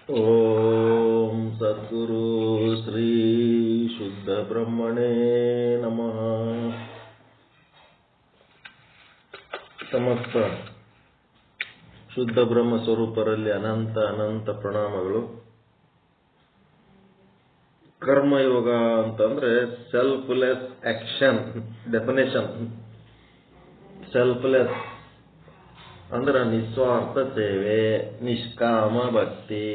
ಓಂ ಸದ್ಗುರು ಶ್ರೀ ಶುದ್ಧ ಬ್ರಹ್ಮಣೇ ನಮಃ. ಸಮಸ್ತ ಶುದ್ಧ ಬ್ರಹ್ಮ ಸ್ವರೂಪರಲ್ಲಿ ಅನಂತ ಅನಂತ ಪ್ರಣಾಮಗಳು. ಕರ್ಮಯೋಗ ಅಂತಂದ್ರೆ ಸೆಲ್ಫ್ಲೆಸ್ ಆಕ್ಷನ್. ಡೆಫಿನೇಷನ್: ಸೆಲ್ಫ್ಲೆಸ್ ಅಂದ್ರೆ ನಿಸ್ವಾರ್ಥ ಸೇವೆ, ನಿಷ್ಕಾಮ ಭಕ್ತಿ,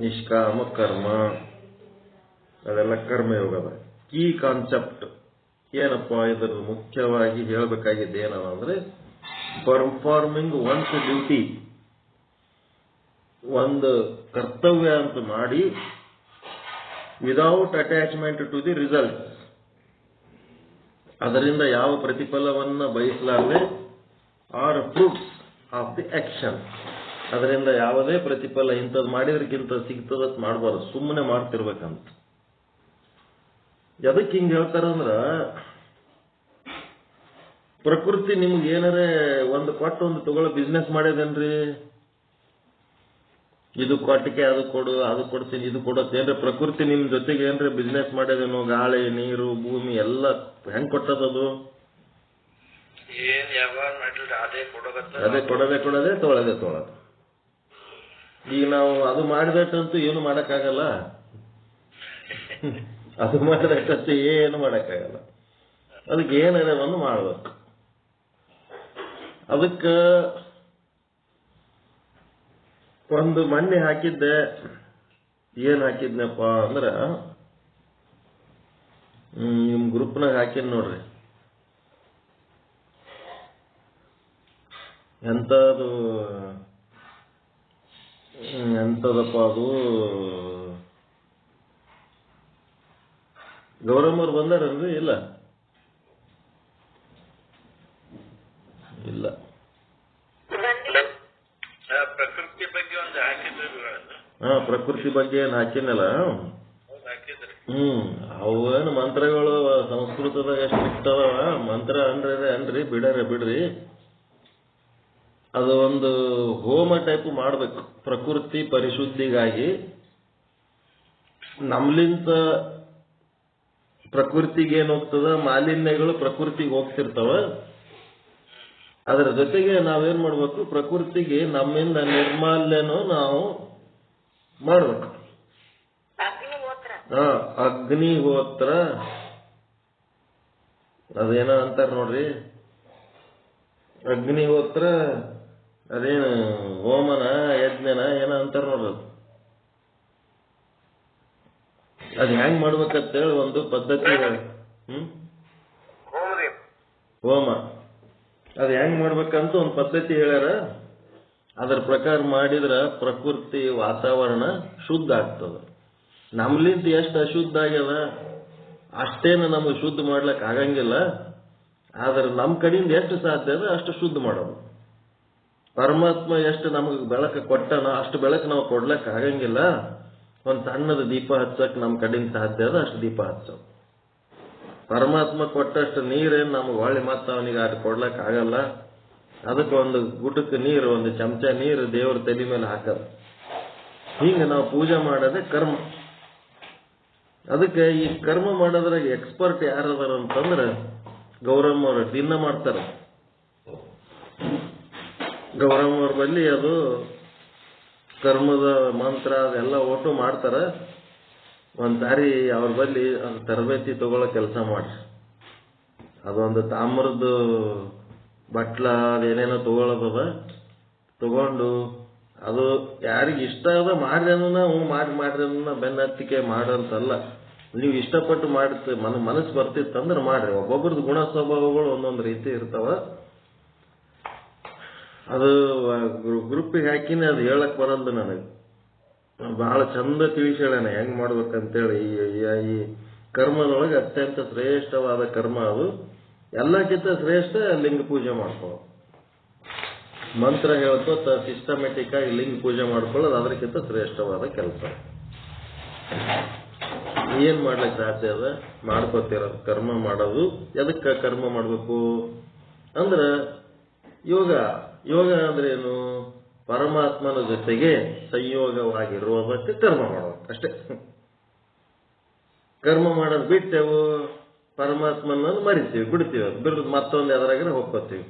ನಿಷ್ಕಾಮ ಕರ್ಮ, ಅದೆಲ್ಲ ಕರ್ಮಯೋಗದ ಕೀ ಕಾನ್ಸೆಪ್ಟ್. ಏನಪ್ಪಾ ಇದ್ರ ಮುಖ್ಯವಾಗಿ ಹೇಳಬೇಕಾಗಿದ್ದು ಏನವ ಅಂದ್ರೆ, ಪರ್ಫಾರ್ಮಿಂಗ್ ಒನ್ಸ್ ಡ್ಯೂಟಿ, ಒಂದು ಕರ್ತವ್ಯ ಅಂತ ಮಾಡಿ without attachment to the result, ಅದರಿಂದ ಯಾವ ಪ್ರತಿಫಲವನ್ನ ಬಯಸಲಾರದೆ, or fruits of the action, ಅದರಿಂದ ಯಾವುದೇ ಪ್ರತಿಫಲ ಇಂಥದ್ದು ಮಾಡಿದ್ರಕ್ಕಿಂತ ಸಿಗ್ತದತ್ ಮಾಡಬಾರ್ದು, ಸುಮ್ಮನೆ ಮಾಡ್ತಿರ್ಬೇಕಂತ. ಎದಕ್ಕೆ ಹಿಂಗೆ ಹೇಳ್ತಾರಂದ್ರ, ಪ್ರಕೃತಿ ನಿಮ್ಗೆ ಏನಾರೇ ಒಂದು ಕೊಟ್ಟು ಒಂದು ತಗೊಳ್ಳೋ ಬಿಸ್ನೆಸ್ ಮಾಡ್ಯದೇನ್ರಿ, ಇದು ಕೊಟ್ಟಿಗೆ ಅದು ಕೊಡು, ಅದು ಕೊಡ್ತೀನಿ, ಇದು ಕೊಡತ್ತೇನ್ರಿ. ಪ್ರಕೃತಿ ನಿಮ್ ಜೊತೆಗೆ ಏನ್ರಿ ಬಿಸ್ನೆಸ್ ಮಾಡ್ಯದೇನೋ, ಗಾಳಿ ನೀರು ಭೂಮಿ ಎಲ್ಲ ಹೆಂಗ್ ಕೊಟ್ಟದದು? ಅದೇ ಕೊಡದೆ ತೊಳದೆ. ಈಗ ನಾವು ಅದು ಮಾಡಿದಟ್ಟಂತೂ ಏನು ಮಾಡಕ್ಕಾಗಲ್ಲ, ಅದು ಮಾಡಿದಟ್ಟಂತೂ ಏನು ಮಾಡಕ್ಕಾಗಲ್ಲ. ಅದಕ್ಕೆ ಏನಾರ ಒಂದು ಮಾಡ್ಬೇಕು. ಅದಕ್ಕ ಒಂದು ಮಣ್ಣಿ ಹಾಕಿದ್ದೆ. ಏನ್ ಹಾಕಿದ್ನಪ್ಪ ಅಂದ್ರ, ನಿಮ್ ಗ್ರೂಪ್ನಾಗ ಹಾಕಿದ್ ನೋಡ್ರಿ, ಎಂತದಪ್ಪ ಅದು. ಗೌರಮ್ಮವ್ರು ಬಂದಾರನ್ರಿ? ಇಲ್ಲ ಪ್ರಕೃತಿ ಬಗ್ಗೆ ಒಂದು ಹಾಕಿದ್ರು. ಪ್ರಕೃತಿ ಬಗ್ಗೆ ಏನ್ ಹಾಕಿನಲ್ಲ, ಅವೇನು ಮಂತ್ರಗಳು ಸಂಸ್ಕೃತದಾಗ ಎಷ್ಟು ಇರ್ತಾವ. ಮಂತ್ರ ಅನ್ರಿ ಬಿಡ್ರಿ. ಅದು ಒಂದು ಹೋಮ ಟೈಪ್ ಮಾಡ್ಬೇಕು ಪ್ರಕೃತಿ ಪರಿಶುದ್ಧಿಗಾಗಿ. ನಮ್ಲಿಂತ ಪ್ರಕೃತಿಗೆ ಏನ್ ಹೋಗ್ತದ, ಮಾಲಿನ್ಯಗಳು ಪ್ರಕೃತಿಗೆ ಹೋಗ್ತಿರ್ತಾವ. ಅದರ ಜೊತೆಗೆ ನಾವೇನ್ ಮಾಡ್ಬೇಕು, ಪ್ರಕೃತಿಗೆ ನಮ್ಮಿಂದ ನಿರ್ಮಾಲ್ಯನೂ ನಾವು ಮಾಡ್ಬೇಕು. ಅಗ್ನಿಹೋತ್ರ ಅದೇನ ಅಂತಾರ ನೋಡ್ರಿ, ಅಗ್ನಿಹೋತ್ರ ಅದೇನು ಹೋಮನ ಯಜ್ಞನ ಏನ ಅಂತಾರ ನೋಡ್ರಿ. ಅದ್ ಹೆಂಗ್ ಮಾಡ್ಬೇಕಂತೇಳಿ ಒಂದು ಪದ್ಧತಿ. ಹೋಮ ಅದ್ ಹೆಂಗ್ ಮಾಡ್ಬೇಕಂತ ಒಂದು ಪದ್ಧತಿ ಹೇಳ್ಯಾರ. ಅದ್ರ ಪ್ರಕಾರ ಮಾಡಿದ್ರ ಪ್ರಕೃತಿ ವಾತಾವರಣ ಶುದ್ಧ ಆಗ್ತದ. ನಮ್ಲಿಂದ ಎಷ್ಟು ಅಶುದ್ಧ ಆಗ್ಯದ ಅಷ್ಟೇನು ನಮಗೆ ಶುದ್ಧ ಮಾಡ್ಲಕ್ ಆಗಂಗಿಲ್ಲ. ಆದ್ರೆ ನಮ್ ಕಡೆಯಿಂದ ಎಷ್ಟು ಸಾಧ್ಯ ಅದ ಅಷ್ಟು ಶುದ್ಧ ಮಾಡೋದು. ಪರಮಾತ್ಮ ಎಷ್ಟು ನಮಗೆ ಬೆಳಕು ಕೊಟ್ಟನ ಅಷ್ಟು ಬೆಳಕು ನಾವು ಕೊಡ್ಲಕ್ ಆಗಂಗಿಲ್ಲ. ಒಂದ್ ಸಣ್ಣದ ದೀಪ ಹಚ್ಚಕ್ ನಮ್ ಕಡೆಯಿಂದ ಸಾಧ್ಯ ಅದ ಅಷ್ಟು ದೀಪ ಹಚ್ಚೋದು. ಪರಮಾತ್ಮ ಕೊಟ್ಟಷ್ಟು ನೀರೇನು ನಮ್ಗೆ ಹೊಳ್ಳಿ ಮತ್ತ ಅವನಿಗೆ ಅದು ಕೊಡ್ಲಕ್ ಆಗಲ್ಲ. ಅದಕ್ಕೆ ಒಂದು ಗುಟಕ್ಕೆ ನೀರು, ಒಂದು ಚಮಚ ನೀರು ದೇವ್ರ ತಲೆ ಮೇಲೆ ಹಾಕದ. ಹಿಂಗೆ ನಾವು ಪೂಜೆ ಮಾಡೋದೇ ಕರ್ಮ. ಅದಕ್ಕೆ ಈ ಕರ್ಮ ಮಾಡೋದ್ರಾಗ ಎಕ್ಸ್ಪರ್ಟ್ ಯಾರದಾರ ಅಂತಂದ್ರೆ ಗೌರಮ್ಮವ್ರ ದಿನ ಮಾಡ್ತಾರ. ಗೌರಮ್ಮವ್ರ ಬಲ್ಲಿ ಅದು ಕರ್ಮದ ಮಂತ್ರ ಅದೆಲ್ಲ ಒಟ್ಟು ಮಾಡ್ತಾರ. ಒಂದ್ಸಾರಿ ಅವ್ರ ಬಲ್ಲಿ ತರಬೇತಿ ತಗೊಳ್ಳೋ ಕೆಲಸ ಮಾಡ್ರಿ. ಅದೊಂದು ತಾಮ್ರದ ಬಟ್ಲ ಅದೇನೇನೋ ತಗೊಳ್ಳೋದದ. ತಗೊಂಡು ಅದು ಯಾರಿಗೆ ಇಷ್ಟ ಅದ ಮಾಡ್ರಿ ಅನ್ನೋನ ಮಾಡ್ರಿ ಅನ್ನೋನ ಬೆನ್ನತ್ತಿಕೆ ಮಾಡಂತಲ್ಲ. ನೀವು ಇಷ್ಟಪಟ್ಟು ಮಾಡ್ತ ಮನಸ್ಸು ಬರ್ತಿತ್ತಂದ್ರೆ ಮಾಡ್ರಿ. ಒಬ್ಬೊಬ್ರದ್ದು ಗುಣ ಸ್ವಭಾವಗಳು ಒಂದೊಂದು ರೀತಿ ಇರ್ತಾವ. ಅದು ಗ್ರೂಪಿಗೆ ಹಾಕಿನೇ ಅದು ಹೇಳಕ್ ಬರಲ್ದು ನನಗೆ. ಬಹಳ ಚಂದ ತಿಳಿಸಿ ಹೇಳೋಣ ಹೆಂಗ್ ಮಾಡ್ಬೇಕಂತೇಳಿ. ಈ ಕರ್ಮದೊಳಗೆ ಅತ್ಯಂತ ಶ್ರೇಷ್ಠವಾದ ಕರ್ಮ ಅದು. ಎಲ್ಲಕ್ಕಿಂತ ಶ್ರೇಷ್ಠ ಲಿಂಗ ಪೂಜೆ ಮಾಡ್ಕೊಳ್ಳೋದು. ಮಂತ್ರ ಹೇಳ್ಕೋತ ಸಿಸ್ಟಮೆಟಿಕ್ ಆಗಿ ಲಿಂಗ ಪೂಜೆ ಮಾಡ್ಕೊಳ್ಳೋದು ಅದಕ್ಕಿಂತ ಶ್ರೇಷ್ಠವಾದ ಕೆಲಸ. ಏನ್ ಮಾಡ್ಲಿಕ್ಕೆ ಸಾಧ್ಯ ಅದ ಮಾಡ್ಕೋತಿರೋದು ಕರ್ಮ ಮಾಡೋದು. ಎದಕ್ಕೆ ಕರ್ಮ ಮಾಡ್ಬೇಕು ಅಂದ್ರ ಯೋಗ. ಯೋಗ ಅಂದ್ರೆ ಏನು? ಪರಮಾತ್ಮನ ಜೊತೆಗೆ ಸಂಯೋಗವಾಗಿರುವುದಕ್ಕೆ ಕರ್ಮ ಮಾಡಬೇಕು ಅಷ್ಟೇ. ಕರ್ಮ ಮಾಡೋದು ಬಿಟ್ಟೆವು ಪರಮಾತ್ಮನನ್ನು ಮರಿತೀವಿ, ಬಿಡ್ತೀವಿ, ಅದು ಬಿಡೋದು ಮತ್ತೊಂದು ಯಾವ್ದ್ರಾಗ ಹೋಗ್ಕೋತೀವಿ.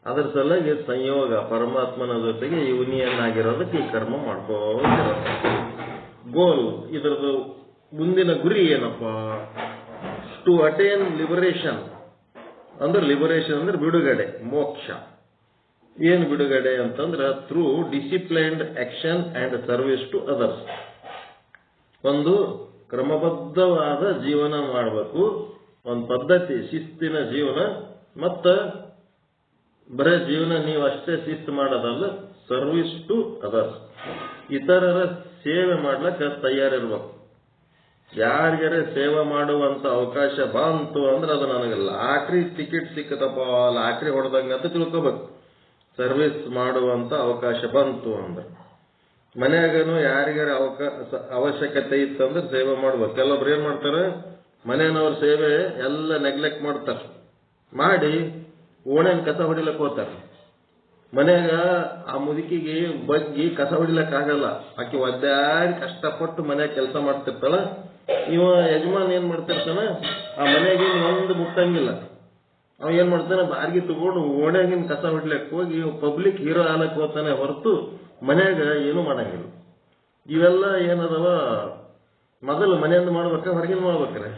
ಅದರ ಸಲುವಾಗಿ ಸಂಯೋಗ ಪರಮಾತ್ಮನ ಜೊತೆಗೆ ಯೂನಿಯನ್ ಈ ಕರ್ಮ ಮಾಡ್ಕೋತಿರೋದು. ಗೋಲ್ ಇದರದ್ದು ಮುಂದಿನ ಗುರಿ ಏನಪ್ಪ? To attain liberation. ಅಂದ್ರೆ ಲಿಬರೇಷನ್ ಅಂದ್ರೆ ಬಿಡುಗಡೆ, ಮೋಕ್ಷ. ಏನು ಬಿಡುಗಡೆ ಅಂತಂದ್ರೆ through disciplined action and service to others. ಒಂದು ಕ್ರಮಬದ್ಧವಾದ ಜೀವನ ಮಾಡಬೇಕು, ಒಂದು ಪದ್ಧತಿ ಶಿಸ್ತಿನ ಜೀವನ. ಮತ್ತ ಬರೇ ಜೀವನ ನೀವು ಅಷ್ಟೇ ಶಿಸ್ತು ಮಾಡೋದಲ್ಲ, ಸರ್ವಿಸ್ ಟು ಅದರ್ಸ್, ಇತರರ ಸೇವೆ ಮಾಡ್ಲಕ್ಕ ತಯಾರಿರ್ಬೇಕು. ಯಾರಿಗಾರ ಸೇವೆ ಮಾಡುವಂತ ಅವಕಾಶ ಬಂತು ಅಂದ್ರೆ ಅದು ನನಗೆ ಲಾಟ್ರಿ ಟಿಕೆಟ್ ಸಿಕ್ಕದಪ್ಪ, ಲಾಟ್ರಿ ಹೊಡೆದಂಗ ಅಂತ ತಿಳ್ಕೊಬೇಕು. ಸರ್ವಿಸ್ ಮಾಡುವಂತ ಅವಕಾಶ ಬಂತು ಅಂದ್ರೆ ಮನ್ಯಾಗನು ಯಾರಿಗಾರ ಅವಶ್ಯಕತೆ ಇತ್ತಂದ್ರೆ ಸೇವೆ ಮಾಡ್ಬೇಕು. ಕೆಲವೊಬ್ರು ಏನ್ ಮಾಡ್ತಾರೆ, ಮನೆಯವ್ರ ಸೇವೆ ಎಲ್ಲ ನೆಗ್ಲೆಕ್ಟ್ ಮಾಡ್ತಾರೆ, ಮಾಡಿ ಓಣೆನ್ ಕಸ ಹೊಡಿಲಕ್ ಹೋಗ್ತಾರೆ. ಮನ್ಯಾಗ ಆ ಮುದುಕಿಗೆ ಬಗ್ಗಿ ಕಸ ಹೊಡಿಲಕ್ ಆಗಲ್ಲ, ಆಕೆ ಒದ್ದಾಡಿ ಕಷ್ಟಪಟ್ಟು ಮನ್ಯಾಗ ಕೆಲಸ ಮಾಡ್ತಿರ್ತಾಳ. ಇವ ಯಜಮಾನ್ ಏನ್ ಮಾಡ್ತಿರ್ತಾನ, ಆ ಮನೆಗೆ ಒಂದು ಮುಟ್ಟಂಗಿಲ್ಲ. ಅವ ಏನ್ ಮಾಡ್ತಾನೆ, ಬಾರ್ಗಿ ತಗೊಂಡು ಓಣ್ಯಾಗಿನ ಕಸ ಹೊಡ್ಲಿಕ್ಕೆ ಹೋಗಿ ಪಬ್ಲಿಕ್ ಹೀರೋ ಆಲಕ್ ಹೋಗ್ತಾನೆ ಹೊರತು ಮನ್ಯಾಗ ಏನು ಮಾಡಂಗಿಲ್ಲ. ಇವೆಲ್ಲ ಏನದವ, ಮೊದಲು ಮನೆಯಿಂದ ಮಾಡ್ಬೇಕ ಹೊರಗಿನ ಮಾಡ್ಬೇಕ್ರೆ?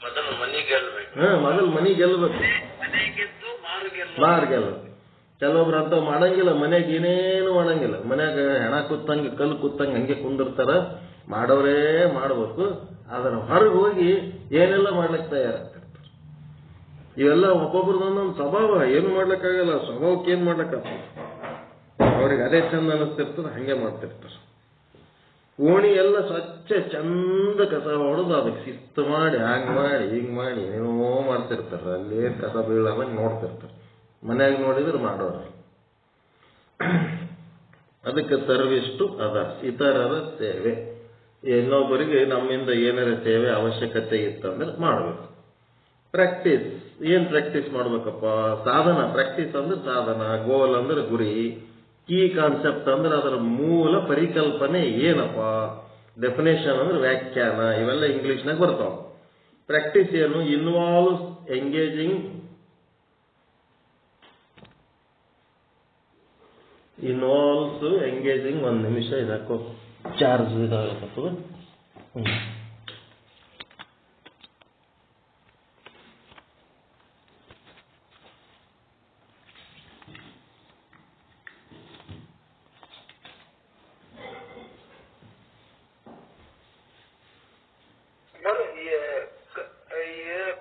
ಮೊದಲು ಮನಿ ಗೆಲ್ಬೇಕು, ಮಾರ್ ಗೆಲ್ಲ. ಕೆಲವೊಬ್ರು ಅಂತ ಮಾಡಂಗಿಲ್ಲ, ಮನ್ಯಾಗ ಏನೇನು ಮಾಡಂಗಿಲ್ಲ. ಮನ್ಯಾಗ ಹೆಣ ಕೂತಂಗ ಕಲ್ಲು ಕೂತಂಗ ಹಂಗೆ ಕುಂದಿರ್ತಾರ. ಮಾಡೋರೇ ಮಾಡ್ಬೇಕು, ಅದನ್ನ ಹೊರಗೆ ಹೋಗಿ ಏನೆಲ್ಲ ಮಾಡ್ಲಿಕ್ಕೆ ತಯಾರಾಗ್ತಿರ್ತಾರೆ. ಇವೆಲ್ಲ ಒಬ್ಬೊಬ್ರದೊಂದೊಂದು ಸ್ವಭಾವ, ಏನು ಮಾಡ್ಲಿಕ್ಕಾಗಲ್ಲ. ಸ್ವಭಾವಕ್ಕೆ ಏನ್ ಮಾಡ್ಲಿಕ್ಕಾಗ್ತದೆ? ಅವ್ರಿಗೆ ಅದೇ ಚಂದ ಅನಿಸ್ತಿರ್ತದೆ, ಹಂಗೆ ಮಾಡ್ತಿರ್ತಾರೆ. ಓಣಿ ಎಲ್ಲ ಸ್ವಚ್ಛ ಚಂದ ಕಸ ಹೊಡೆದು ಅದಕ್ಕೆ ಶಿಸ್ತು ಮಾಡಿ ಹಂಗ್ ಮಾಡಿ ಹಿಂಗ್ ಮಾಡಿ ಏನೋ ಮಾಡ್ತಿರ್ತಾರ. ಅಲ್ಲೇ ಕಸ ಬೀಳಂಗ್ ನೋಡ್ತಿರ್ತಾರೆ. ಮನ್ಯಾಗ ನೋಡಿದ್ರೆ ಮಾಡೋರು. ಅದಕ್ಕೆ ಸರ್ವಿಸ್ ಟು ಅದರ್ಸ್, ಇತರರ ಸೇವೆ. ಇನ್ನೊಬ್ಬರಿಗೆ ನಮ್ಮಿಂದ ಏನಾರ ಸೇವೆ ಅವಶ್ಯಕತೆ ಇತ್ತಂದ್ರೆ ಮಾಡಬೇಕು. ಪ್ರಾಕ್ಟೀಸ್, ಏನ್ ಪ್ರಾಕ್ಟೀಸ್ ಮಾಡ್ಬೇಕಪ್ಪ? ಸಾಧನ. ಪ್ರಾಕ್ಟೀಸ್ ಅಂದ್ರೆ ಸಾಧನ, ಗೋಲ್ ಅಂದ್ರೆ ಗುರಿ, ಕೀ ಕಾನ್ಸೆಪ್ಟ್ ಅಂದ್ರೆ ಅದರ ಮೂಲ ಪರಿಕಲ್ಪನೆ ಏನಪ್ಪ? ಡೆಫಿನೇಷನ್ ಅಂದ್ರೆ ವ್ಯಾಖ್ಯಾನ. ಇವೆಲ್ಲ ಇಂಗ್ಲಿಷ್ನಾಗ ಬರ್ತಾವ. ಪ್ರಾಕ್ಟೀಸ್ ಏನು? Involves engaging. ಒಂದು ನಿಮಿಷ ಇದಾಕೋ, ಚಾರ್ಜ್ ಇದಾಗತ್ತದ.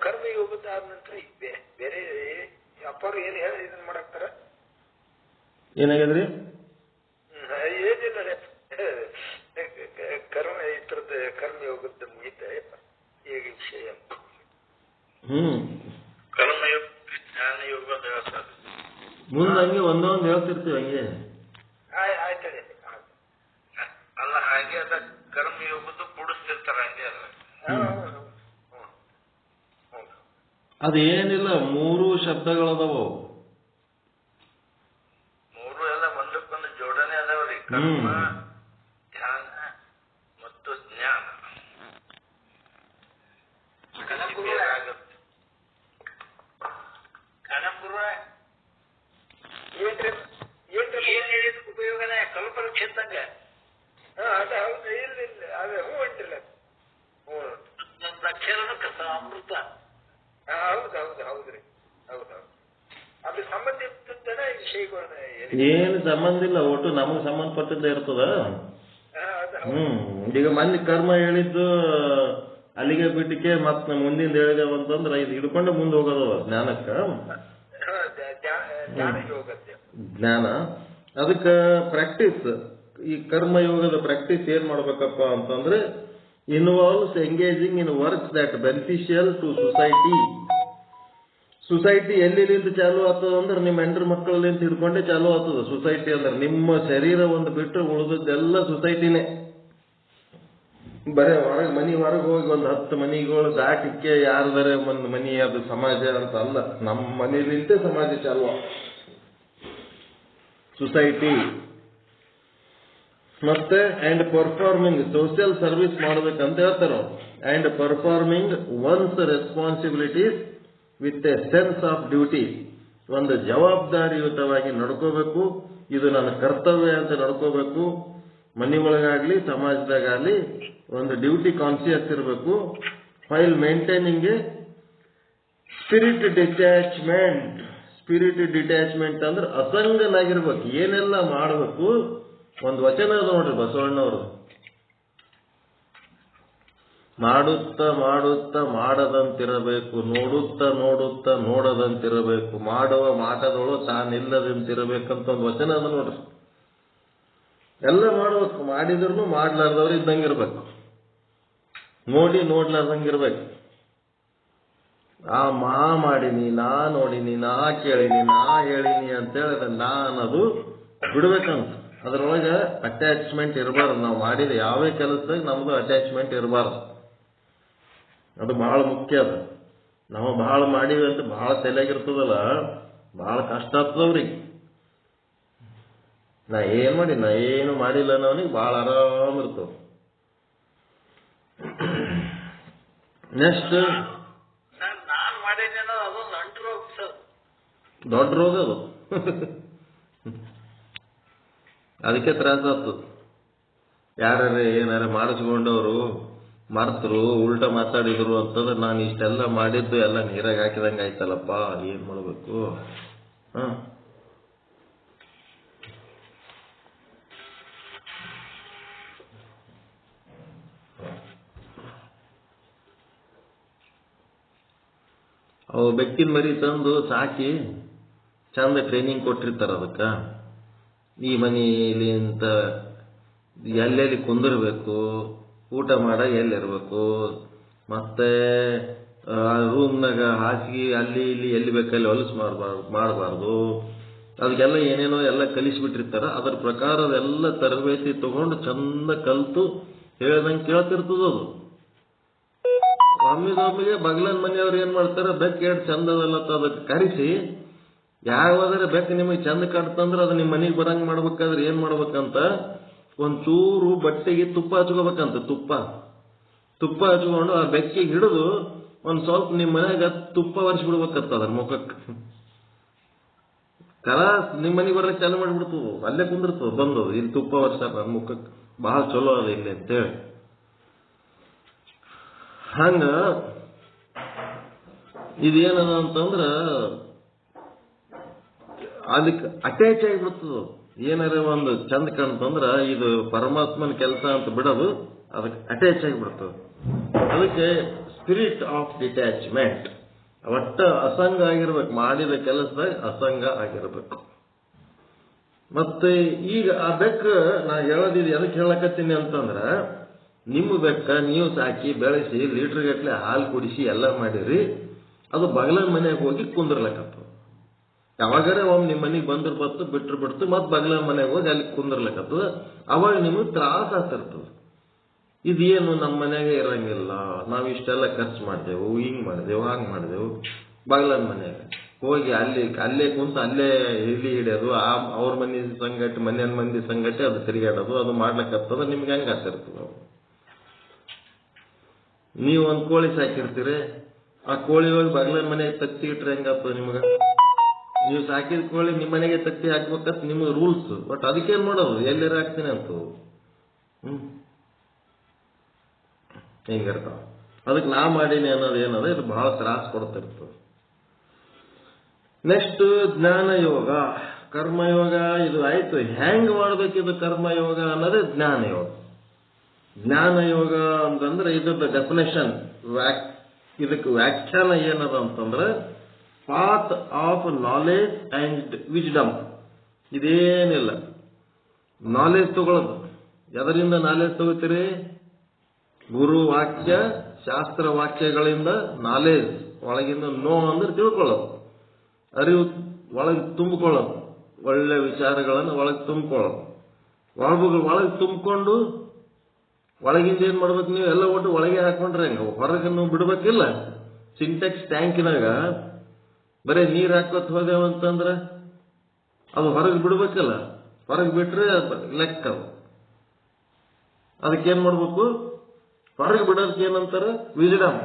ಕರ್ಮಯೋಗದ ಆದ ನಂತರ ಬೇರೆ ಅಪ್ಪರು ಏನ್ ಹೇಳಿ ಇದನ್ನ ಮಾಡಾಕ್ತಾರ? ಏನಾಗ್ಯದ್ರಿ? ಏನಿಲ್ಲ, ಕರ್ಮ ಇದ್ರದ್ದು ಕರ್ಮಯೋಗದ ಮುಗಿತ ಈಗ ವಿಷಯ. ಕರ್ಮಯೋಗ ಜ್ಞಾನಯೋಗದ ಹೇಳ್ತಾರೆ. ಮುಂದೆ ಹಂಗೆ ಒಂದೊಂದು ಹೇಳ್ತಿರ್ತೀವಿ ಹಂಗೆ. ಆಯ್ತದೆ. ಅಲ್ಲ ಹಾಗೆ ಅದ ಕರ್ಮಯೋಗದ್ದು ಕೂಡಿಸ್ತಿರ್ತಾರ ಹಂಗೆ ಅಲ್ಲ. ಅದೇನಿಲ್ಲ, 3 ಶಬ್ದಗಳದಾವು. 3 ಎಲ್ಲ ಒಂದಕ್ಕೊಂದು ಜೋಡಣೆ ಅದಾವ್ರಿ. ಕರ್ಮ, ಧ್ಯಾನ ಮತ್ತು ಜ್ಞಾನ. ಏನ್ ಹೇಳಿದ ಉಪಯೋಗನೇ ಕಲ್ಪನ ಕ್ಷೇತ್ರಂಗ. ಅದ ಹೌದು, ಇಲ್ಲ ಅದೇ ಹೂ ಅಂಟಿಲ್ಲ. ಅಕ್ಷರನು ಕಸ ಅಮೃತ. ಹೌದೌದು, ಹೌದ್ರಿ, ಹೌದೌದು. ಅದು ಸಂಬಂಧ ಇರ್ತದೆ ವಿಷಯಗಳನ್ನ. ಏನು ಸಂಬಂಧ ಇಲ್ಲ, ಒಟ್ಟು ನಮಗ್ ಸಂಬಂಧಪಟ್ಟಿದ್ದ ಇರ್ತದ. ಈಗ ಮಂದಿ ಕರ್ಮ ಹೇಳಿದ್ದು ಅಲ್ಲಿಗೆ ಬಿಟ್ಟಿಗೆ ಮತ್ ಮುಂದಿಂದ ಹೇಳಿದೇವ ಅಂತಂದ್ರೆ ಇದು ಹಿಡ್ಕೊಂಡು ಮುಂದೆ ಹೋಗೋದು ಜ್ಞಾನಕ್ಕ. ಜ್ಞಾನ ಅದಕ್ಕೆ ಪ್ರಾಕ್ಟೀಸ್. ಈ ಕರ್ಮಯೋಗದ ಪ್ರಾಕ್ಟೀಸ್ ಏನ್ ಮಾಡ್ಬೇಕಪ್ಪ ಅಂತಂದ್ರೆ, involves engaging in works that beneficial to society. Society ಎಲ್ಲಿಂದ ಚಾಲು ಆಗ್ತದ ಅಂದ್ರೆ ನಿಮ್ಮ ಹೆಂಡ್ರ ಮಕ್ಕಳಲ್ಲಿಂದ ಹಿಡ್ಕೊಂಡೆ ಚಾಲು ಆಗ್ತದ ಸೊಸೈಟಿ. ಅಂದ್ರೆ ನಿಮ್ಮ ಶರೀರ ಒಂದು ಬಿಟ್ಟರೆ ಉಳಿದದ್ದೆಲ್ಲ ಸೊಸೈಟಿನೇ. ಬರೇ ಹೊರಗೆ ಹೊರಗೆ ಹೋಗಿ ಒಂದು 10 ಮನಿಗಳು ದಾಟಿಕ್ಕೆ ಯಾರದರೆ ಒಂದು ಮನಿ ಅದು ಸಮಾಜ ಅಂತ ಅಲ್ಲ. ನಮ್ಮ ಮನೆಯಲ್ಲಿಂದ ಸಮಾಜ ಚಾಲು. ಸೊಸೈಟಿ. ಮತ್ತೆ ಅಂಡ್ ಪರ್ಫಾರ್ಮಿಂಗ್ ಸೋಷಿಯಲ್ ಸರ್ವಿಸ್ ಮಾಡಬೇಕಂತ ಹೇಳ್ತಾರೆ ಅವ್ರು. And performing once responsibilities with A sense of duty. ಒಂದು ಜವಾಬ್ದಾರಿಯುತವಾಗಿ ನಡ್ಕೋಬೇಕು, ಇದು ನನ್ನ ಕರ್ತವ್ಯ ಅಂತ ನಡ್ಕೋಬೇಕು. ಮನೆ ಒಳಗಾಗ್ಲಿ ಸಮಾಜದಾಗಲಿ ಒಂದು ಡ್ಯೂಟಿ ಕಾನ್ಸಿಯಸ್ ಇರಬೇಕು. File maintaining A spirit detachment. Spirit detachment ಅಂದ್ರೆ ಅಸಂಗನಾಗಿರ್ಬೇಕು, ಏನೆಲ್ಲ ಮಾಡಬೇಕು. ಒಂದು ವಚನ ಅದು ನೋಡ್ರಿ ಬಸವಣ್ಣವರು, ಮಾಡುತ್ತಾ ಮಾಡುತ್ತಾ ಮಾಡದಂತಿರಬೇಕು, ನೋಡುತ್ತಾ ನೋಡುತ್ತಾ ನೋಡದಂತಿರಬೇಕು, ಮಾಡುವ ಮಾಟದೊಳು ತಾನಿಲ್ಲದಂತಿರಬೇಕಂತ ಒಂದು ವಚನ ಅದ ನೋಡ್ರಿ. ಎಲ್ಲ ಮಾಡ್ಬೇಕು, ಮಾಡಿದ್ರು ಮಾಡ್ಲಾರ್ದವ್ರು ಇದ್ದಂಗಿರ್ಬೇಕು, ನೋಡಿ ನೋಡ್ಲಾರ್ದಂಗಿರ್ಬೇಕು. ಮಾ ಮಾಡೀನಿ, ನಾ ನೋಡಿನಿ, ನಾ ಕೇಳಿನಿ, ನಾ ಹೇಳಿನಿ ಅಂತೇಳಿ ನಾನದು ಬಿಡ್ಬೇಕಂತ. ಅದ್ರೊಳಗೆ ಅಟ್ಯಾಚ್ಮೆಂಟ್ ಇರಬಾರ್ದು. ನಾವು ಮಾಡಿದ ಯಾವೇ ಕೆಲಸದಾಗ ನಮ್ದು ಅಟ್ಯಾಚ್ಮೆಂಟ್ ಇರಬಾರ್ದು. ಅದು ಬಹಳ ಮುಖ್ಯ. ಅದು ನಾವು ಬಹಳ ಮಾಡಿವಿ ಅಂತ ಬಹಳ ತಲೆಯಾಗಿರ್ತದಲ್ಲ, ಬಹಳ ಕಷ್ಟ ಆಗ್ತದವ್ರಿಗೆ. ನಾ ಏನ್ ಮಾಡಿ ನಾ ಏನು ಮಾಡಿಲ್ಲ ಅನ್ನೋನಿಗೆ ಬಹಳ ಆರಾಮ್ ಇರ್ತವ. ನೆಕ್ಸ್ಟ್ ನಾನು ಮಾಡೇನೇನೋ ಅದೊಂದು ಅಂಟು ರೋಗ ಸರ್, ದೊಡ್ಡ ರೋಗ ಅದು. ಅದಕ್ಕೆ ತ್ರಾಸ ಆಗ್ತದೆ. ಯಾರ್ಯಾರ ಏನಾರ ಮಾಡಿಸ್ಕೊಂಡವರು ಮರ್ತರು, ಉಲ್ಟಾ ಮಾತಾಡಿದ್ರು ಅಂತಂದ್ರೆ ನಾನು ಇಷ್ಟೆಲ್ಲ ಮಾಡಿದ್ದು ಎಲ್ಲ ನೀರಾಗ ಹಾಕಿದಂಗೆ ಆಯ್ತಲ್ಲಪ್ಪ, ಏನ್ ಮಾಡಬೇಕು? ಅವು ಬೆಕ್ಕಿನ ಮರಿ ತಂದು ಸಾಕಿ ಚಂದ ಟ್ರೈನಿಂಗ್ ಕೊಟ್ಟಿರ್ತಾರ ಅದಕ್ಕೆ. ಈ ಮನೆಯಲ್ಲಿ ಅಂತ ಎಲ್ಲೆಲ್ಲಿ ಕುಂದಿರ್ಬೇಕು, ಊಟ ಮಾಡ ಎಲ್ಲಿರ್ಬೇಕು, ಮತ್ತೆ ರೂಮ್ನಾಗ ಹಾಸಿಗೆ ಅಲ್ಲಿ ಇಲ್ಲಿ ಎಲ್ಲಿ ಬೇಕಲ್ಲಿ ಹೊಲಸು ಮಾಡಬಾರ್ದು. ಅದಕ್ಕೆಲ್ಲ ಏನೇನೋ ಎಲ್ಲ ಕಲಿಸ್ಬಿಟ್ಟಿರ್ತಾರ. ಅದ್ರ ಪ್ರಕಾರ ಅದೆಲ್ಲ ತರಬೇತಿ ತಗೊಂಡು ಚಂದ ಕಲ್ತು ಹೇಳ್ದಂಗೆ ಕೇಳ್ತಿರ್ತದ ಅದು. ಒಮ್ಮಿಗೆ ಬಗ್ಲನ್ ಮನೆಯವ್ರು ಏನ್ ಮಾಡ್ತಾರೆ, ಬೆಕ್ಕ ಎರಡು ಚಂದದಲ್ಲ ಅದಕ್ಕೆ ಕರೆಸಿ, ಯಾವಾದ್ರೆ ಬೆಕ್ಕ ನಿಮಗೆ ಚಂದ ಕಾಡ್ತಂದ್ರೆ ಅದು ನಿಮ್ಮ ಮನೆಗೆ ಬರಂಗ್ ಮಾಡ್ಬೇಕಾದ್ರೆ ಏನ್ ಮಾಡ್ಬೇಕಂತ, ಒಂಚೂರು ಬಟ್ಟೆಗೆ ತುಪ್ಪ ಹಚ್ಕೋಬೇಕಂತ. ತುಪ್ಪ ಹಚ್ಕೊಂಡು ಆ ಬೆಕ್ಕಿಗೆ ಹಿಡಿದು ಒಂದ್ ಸ್ವಲ್ಪ ನಿಮ್ಮ ಮನ್ಯಾಗ ತುಪ್ಪ ಒರೆಸ್ಬಿಡ್ಬೇಕಂತ ಅದ್ರ ಮುಖಕ್ಕೆ. ನಿಮ್ಮ ಮನೆಗೆ ಬರಕ್ಕೆ ಚಾಲು ಮಾಡಿಬಿಡ್ತದ, ಅಲ್ಲೇ ಕುಂದಿರ್ತದ ಬಂದು, ಇಲ್ಲಿ ತುಪ್ಪ ಒರೆಸ್ತಾರ ನನ್ನ ಮುಖಕ್ಕೆ, ಬಹಳ ಚಲೋ ಅದ ಇಲ್ಲಿ ಅಂತೇಳಿ. ಹಂಗ ಇದೇನದ ಅಂತಂದ್ರ ಅದಕ್ಕೆ ಅಟ್ಯಾಚ್ ಆಗಿಬಿಡ್ತದ. ಏನಾರ ಒಂದು ಚಂದ ಕಾಣ್ತಂದ್ರ ಇದು ಪರಮಾತ್ಮನ ಕೆಲಸ ಅಂತ ಬಿಡೋದು, ಅದಕ್ಕೆ ಅಟ್ಯಾಚ್ ಆಗಿಬಿಡ್ತದೆ. ಅದಕ್ಕೆ ಸ್ಪಿರಿಟ್ ಆಫ್ ಡಿಟ್ಯಾಚ್ಮೆಂಟ್. ಒಟ್ಟ ಅಸಂಗ ಆಗಿರ್ಬೇಕು, ಮಾಡಿದ ಕೆಲಸದಾಗ ಅಸಂಗ ಆಗಿರ್ಬೇಕು. ಮತ್ತೆ ಈಗ ಆ ಬೆಕ್ಕ ನಾ ಹೇಳೋದಿದ್ದು ಎದಕ್ಕೆ ಹೇಳಕತ್ತೀನಿ ಅಂತಂದ್ರ, ನಿಮ್ಮ ಬೆಕ್ಕ ನೀವು ಸಾಕಿ ಬೆಳೆಸಿ ಲೀಟರ್ ಗಟ್ಲೆ ಹಾಲು ಕುಡಿಸಿ ಎಲ್ಲ ಮಾಡಿರಿ, ಅದು ಬಗಲನ ಮನೆಗೆ ಹೋಗಿ ಕುಂದಿರ್ಲಕತ್ತದ. ಯಾವಾಗಾರ ಒಮ್ಮೆ ನಿಮ್ಮ ಮನೆಗೆ ಬಂದಿರ್ಬತ್ತು ಬಿಟ್ಟು ಮತ್ತೆ ಬಗಲನ ಮನೆಗೆ ಹೋಗಿ ಅಲ್ಲಿ ಕುಂದಿರ್ಲಕತ್ತದ. ಅವಾಗ ನಿಮಗೆ ತ್ರಾಸ ಆಗ್ತಿರ್ತದ. ಇದೇನು ನಮ್ಮ ಮನೆಗೆ ಇರಂಗಿಲ್ಲ, ನಾವು ಇಷ್ಟೆಲ್ಲ ಖರ್ಚು ಮಾಡ್ದೆವು, ಹಿಂಗ್ ಮಾಡಿದೆವು, ಹಂಗ್ ಮಾಡಿದೆವು, ಬಗಲನ ಮನೆಗೆ ಹೋಗಿ ಅಲ್ಲೇ ಕುಂತ ಅಲ್ಲೇ ಇಲ್ಲಿ ಹಿಡಿಯೋದು, ಅವ್ರ ಮನೆ ಸಂಗತಿ ಮನೆಯ ಮಂದಿ ಸಂಗತಿ ಅದು ತಿರುಗಾಡೋದು, ಅದು ಮಾಡ್ಲಕ್ಕತ್ತದ. ನಿಮ್ಗೆ ಹೆಂಗ ಆಗ್ತಿರ್ತದ? ನೀವು ಒಂದ್ ಕೋಳಿ ಸಾಕಿರ್ತೀರಿ, ಆ ಕೋಳಿ ಹೋಗಿ ಬಗಲನ ಮನೆಗೆ ತತ್ತಿ ಇಟ್ರೆ ಹೆಂಗಾಗ್ತದ ನಿಮ್ಗ? ನೀವು ಸಾಕಿದ ಕೋಳಿ ನಿಮ್ಮ ಮನೆಗೆ ತತ್ತಿ ಹಾಕ್ಬೇಕಂತ ನಿಮ್ಗೆ ರೂಲ್ಸ್. ಬಟ್ ಅದಕ್ಕೇನ್ ಮಾಡೋದು, ಎಲ್ಲಾರ ಹಾಕ್ತೀನಿ ಅಂತ ಹಿಂಗಿರ್ತಾವ. ಅದಕ್ಕೆ ನಾ ಮಾಡೀನಿ ಅನ್ನೋದು ಏನದ, ಇದು ಬಹಳ ತ್ರಾಸ ಕೊಡ್ತಿರ್ತದೆ. ನೆಕ್ಸ್ಟ್ ಜ್ಞಾನಯೋಗ, ಕರ್ಮಯೋಗ. ಇದು ಆಯ್ತು, ಹೆಂಗ್ ಮಾಡ್ಬೇಕಿದು ಕರ್ಮಯೋಗ ಅನ್ನೋದೇ ಜ್ಞಾನಯೋಗ. ಜ್ಞಾನಯೋಗ ಅಂತಂದ್ರೆ ಇದ್ರದ್ದು ಡೆಫಿನೇಷನ್, ಇದಕ್ಕೆ ವ್ಯಾಖ್ಯಾನ ಏನದ ಅಂತಂದ್ರೆ, path of knowledge and wisdom. ಇದೇನಿಲ್ಲ, ನಾಲೆಜ್ ತಗೊಳ್ಳೋದು. ಎದರಿಂದ ನಾಲೆಜ್ ತಗೋತೀರಿ? ಗುರು ವಾಕ್ಯ ಶಾಸ್ತ್ರ ವಾಕ್ಯಗಳಿಂದ ನಾಲೆಜ್, ಒಳಗಿಂದ ನೋ ಅಂದ್ರೆ ತಿಳ್ಕೊಳ್ಳೋದು, ಅರಿವು ಒಳಗೆ ತುಂಬಿಕೊಳ್ಳೋದು, ಒಳ್ಳೆ ವಿಚಾರಗಳನ್ನು ಒಳಗೆ ತುಂಬಿಕೊಳ್ಳೋದು. ಒಳಗೆ ತುಂಬಿಕೊಂಡು ಒಳಗಿಂದ ಏನ್ ಮಾಡ್ಬೇಕು, ನೀವು ಎಲ್ಲ ಒಟ್ಟು ಒಳಗೆ ಹಾಕೊಂಡ್ರೆ ಹೆಂಗ? ಹೊರಗೆ ನೀವು ಬಿಡ್ಬೇಕಿಲ್ಲ. ಸಿಂಟೆಕ್ಸ್ ಟ್ಯಾಂಕಿನಾಗ ಬರೀ ನೀರ್ ಹಾಕೋತ್ ಹೋದೇವಂತಂದ್ರ ಅದು ಹೊರಗೆ ಬಿಡ್ಬೇಕಲ್ಲ, ಹೊರಗೆ ಬಿಟ್ರೆ ಲೆಕ್ಕ. ಅದಕ್ಕೇನ್ ಮಾಡ್ಬೇಕು? ಹೊರಗೆ ಬಿಡೋದಕ್ಕೆ ಏನಂತಾರೆ? ವಿಜ್ಡಮ್.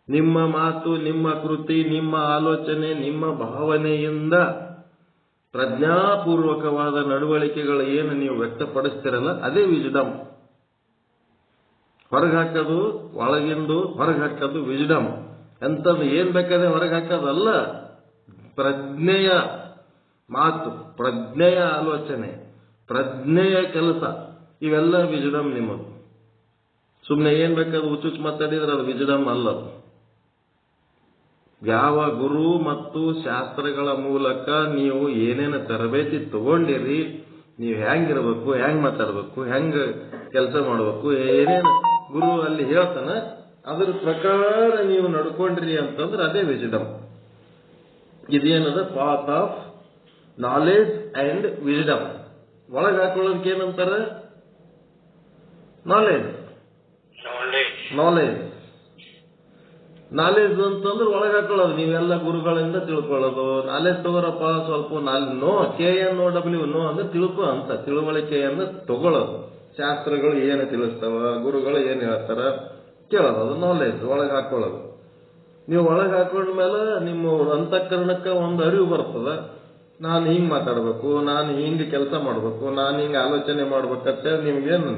ನಿಮ್ಮ ಮಾತು, ನಿಮ್ಮ ಕೃತಿ, ನಿಮ್ಮ ಆಲೋಚನೆ, ನಿಮ್ಮ ಭಾವನೆಯಿಂದ ಪ್ರಜ್ಞಾಪೂರ್ವಕವಾದ ನಡವಳಿಕೆಗಳು ಏನು ನೀವು ವ್ಯಕ್ತಪಡಿಸ್ತಿರಲ್ಲ, ಅದೇ ವಿಜ್ಡಮ್. ಹೊರಗೆ ಹಾಕೋದು ಒಳಗಿಂದು, ಹೊರಗೆ ಹಾಕೋದು ವಿಜ್ಡಮ್. ಎಂಥದ್ದು ಏನ್ ಬೇಕಾದ್ರೆ ಹೊರಗೆ ಹಾಕೋದಲ್ಲ, ಪ್ರಜ್ಞೆಯ ಮಾತು, ಪ್ರಜ್ಞೆಯ ಆಲೋಚನೆ, ಪ್ರಜ್ಞೆಯ ಕೆಲಸ, ಇವೆಲ್ಲ ವಿಜ್ಡಮ್ ನಿಮ್ಮದು. ಸುಮ್ಮನೆ ಏನ್ ಬೇಕಾದ್ರೂ ಹುಚ್ಚುಚ್ಚು ಮಾತಾಡಿದ್ರೆ ಅದು ವಿಜ್ಡಮ್ ಅಲ್ಲ. ಯಾವ ಗುರು ಮತ್ತು ಶಾಸ್ತ್ರಗಳ ಮೂಲಕ ನೀವು ಏನೇನು ತರಬೇತಿ ತಗೊಂಡಿರಿ, ನೀವು ಹೆಂಗಿರ್ಬೇಕು, ಹೆಂಗ್ ಮಾತಾಡ್ಬೇಕು, ಹೆಂಗ್ ಕೆಲಸ ಮಾಡ್ಬೇಕು, ಏನೇನು ಗುರು ಅಲ್ಲಿ ಹೇಳ್ತಾನ ಅದ್ರ ಪ್ರಕಾರ ನೀವು ನಡ್ಕೊಂಡ್ರಿ ಅಂತಂದ್ರೆ ಅದೇ ವಿಜ್ಡಮ್. ಇದೇನದ? Path of knowledge and wisdom. ಒಳಗೆ ಹಾಕೊಳ್ಳೋದಕ್ಕೆ ಏನಂತಾರೆ? ನಾಲೆಜ್. ನಾಲೆಜ್ ನಾಲೆಜ್ ಅಂತಂದ್ರೆ ಒಳಗೆ ಹಾಕೊಳ್ಳೋದು, ನೀವೆಲ್ಲ ಗುರುಗಳಿಂದ ತಿಳ್ಕೊಳ್ಳೋದು. ನಾಲೆಜ್ ತಗೋರಪ್ಪ ಸ್ವಲ್ಪ, ನೋ KNOW, ನೋ ಅಂದ್ರೆ ತಿಳ್ಕೊ ಅಂತ, ತಿಳುವಳಿಕೆಯನ್ನು ತಗೊಳ್ಳೋದು. ಶಾಸ್ತ್ರಗಳು ಏನು ತಿಳಿಸ್ತಾವ, ಗುರುಗಳು ಏನು ಹೇಳ್ತಾರ ಕೇಳೋದು, ಅದು ನಾಲೆಜ್. ಒಳಗೆ ಹಾಕೊಳ್ಳೋದು. ನೀವು ಒಳಗೆ ಹಾಕೊಂಡ್ಮೇಲೆ ನಿಮ್ಮ ಅಂತಃಕರಣಕ್ಕೆ ಒಂದು ಅರಿವು ಬರ್ತದ. ನಾನು ಹಿಂಗ್ ಮಾತಾಡ್ಬೇಕು, ನಾನು ಹಿಂಗ್ ಕೆಲಸ ಮಾಡ್ಬೇಕು, ನಾನು ಹಿಂಗ್ ಆಲೋಚನೆ ಮಾಡ್ಬೇಕಂತ ನಿಮ್ಗೇನು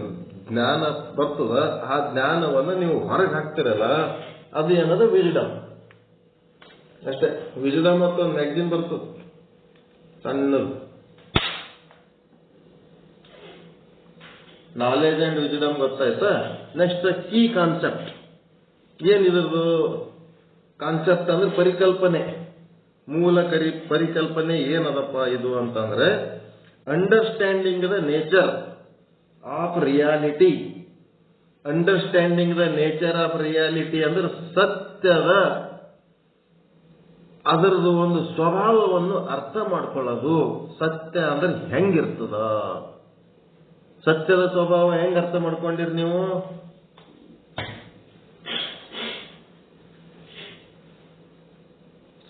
ಜ್ಞಾನ ಬರ್ತದ. ಆ ಜ್ಞಾನವನ್ನು ನೀವು ಹೊರಗೆ ಹಾಕ್ತಿರಲ್ಲ, ಅದು ಏನದ? ವಿಜ್ಡಮ್. ಅಷ್ಟೇ. ವಿಜ್ಡಮ್ ಮತ್ತು ಒಂದು ಮ್ಯಾಗ್ಝಿನ್ ಬರ್ತದೆ ಸಣ್ಣದು, ನಾಲೆಜ್ ಅಂಡ್ ವಿಜ್ಡಮ್, ಗೊತ್ತಾಯ್ತಾ? Next key concept. ಏನಿದ್ರದ್ದು ಕಾನ್ಸೆಪ್ಟ್ ಅಂದ್ರೆ ಪರಿಕಲ್ಪನೆ, ಮೂಲ ಪರಿಕಲ್ಪನೆ ಏನದಪ್ಪ ಇದು ಅಂತಂದ್ರೆ understanding the nature of reality. Understanding the nature of reality ಅಂದ್ರೆ ಸತ್ಯದ ಅದರದ್ದು ಒಂದು ಸ್ವಭಾವವನ್ನು ಅರ್ಥ ಮಾಡ್ಕೊಳ್ಳೋದು. ಸತ್ಯ ಅಂದ್ರೆ ಹೆಂಗಿರ್ತದ, ಸತ್ಯದ ಸ್ವಭಾವ ಹೆಂಗ್ ಅರ್ಥ ಮಾಡ್ಕೊಂಡಿರಿ ನೀವು?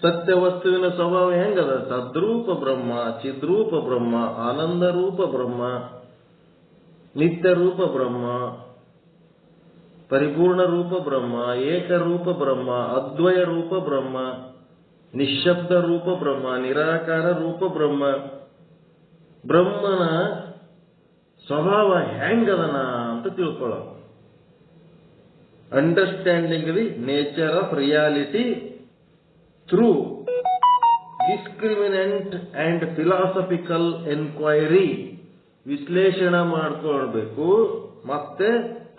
ಸತ್ಯ ವಸ್ತುವಿನ ಸ್ವಭಾವ ಹೆಂಗದ? ತದ್ರೂಪ ಬ್ರಹ್ಮ, ಚಿದ್ರೂಪ ಬ್ರಹ್ಮ, ಆನಂದ ರೂಪ ಬ್ರಹ್ಮ, ನಿತ್ಯ ರೂಪ ಬ್ರಹ್ಮ, ಪರಿಪೂರ್ಣ ರೂಪ ಬ್ರಹ್ಮ, ಏಕರೂಪ ಬ್ರಹ್ಮ, ಅದ್ವಯ ರೂಪ ಬ್ರಹ್ಮ, ನಿಶ್ಶಬ್ದ ರೂಪ ಬ್ರಹ್ಮ, ನಿರಾಕಾರ ರೂಪ ಬ್ರಹ್ಮ. ಬ್ರಹ್ಮನ ಸ್ವಭಾವ ಹೆಂಗದನ ಅಂತ ತಿಳ್ಕೊಳ್ಳೋ. Understanding the nature of reality through discriminant and philosophical enquiry. ವಿಶ್ಲೇಷಣೆ ಮಾಡ್ಕೊಳ್ಬೇಕು, ಮತ್ತೆ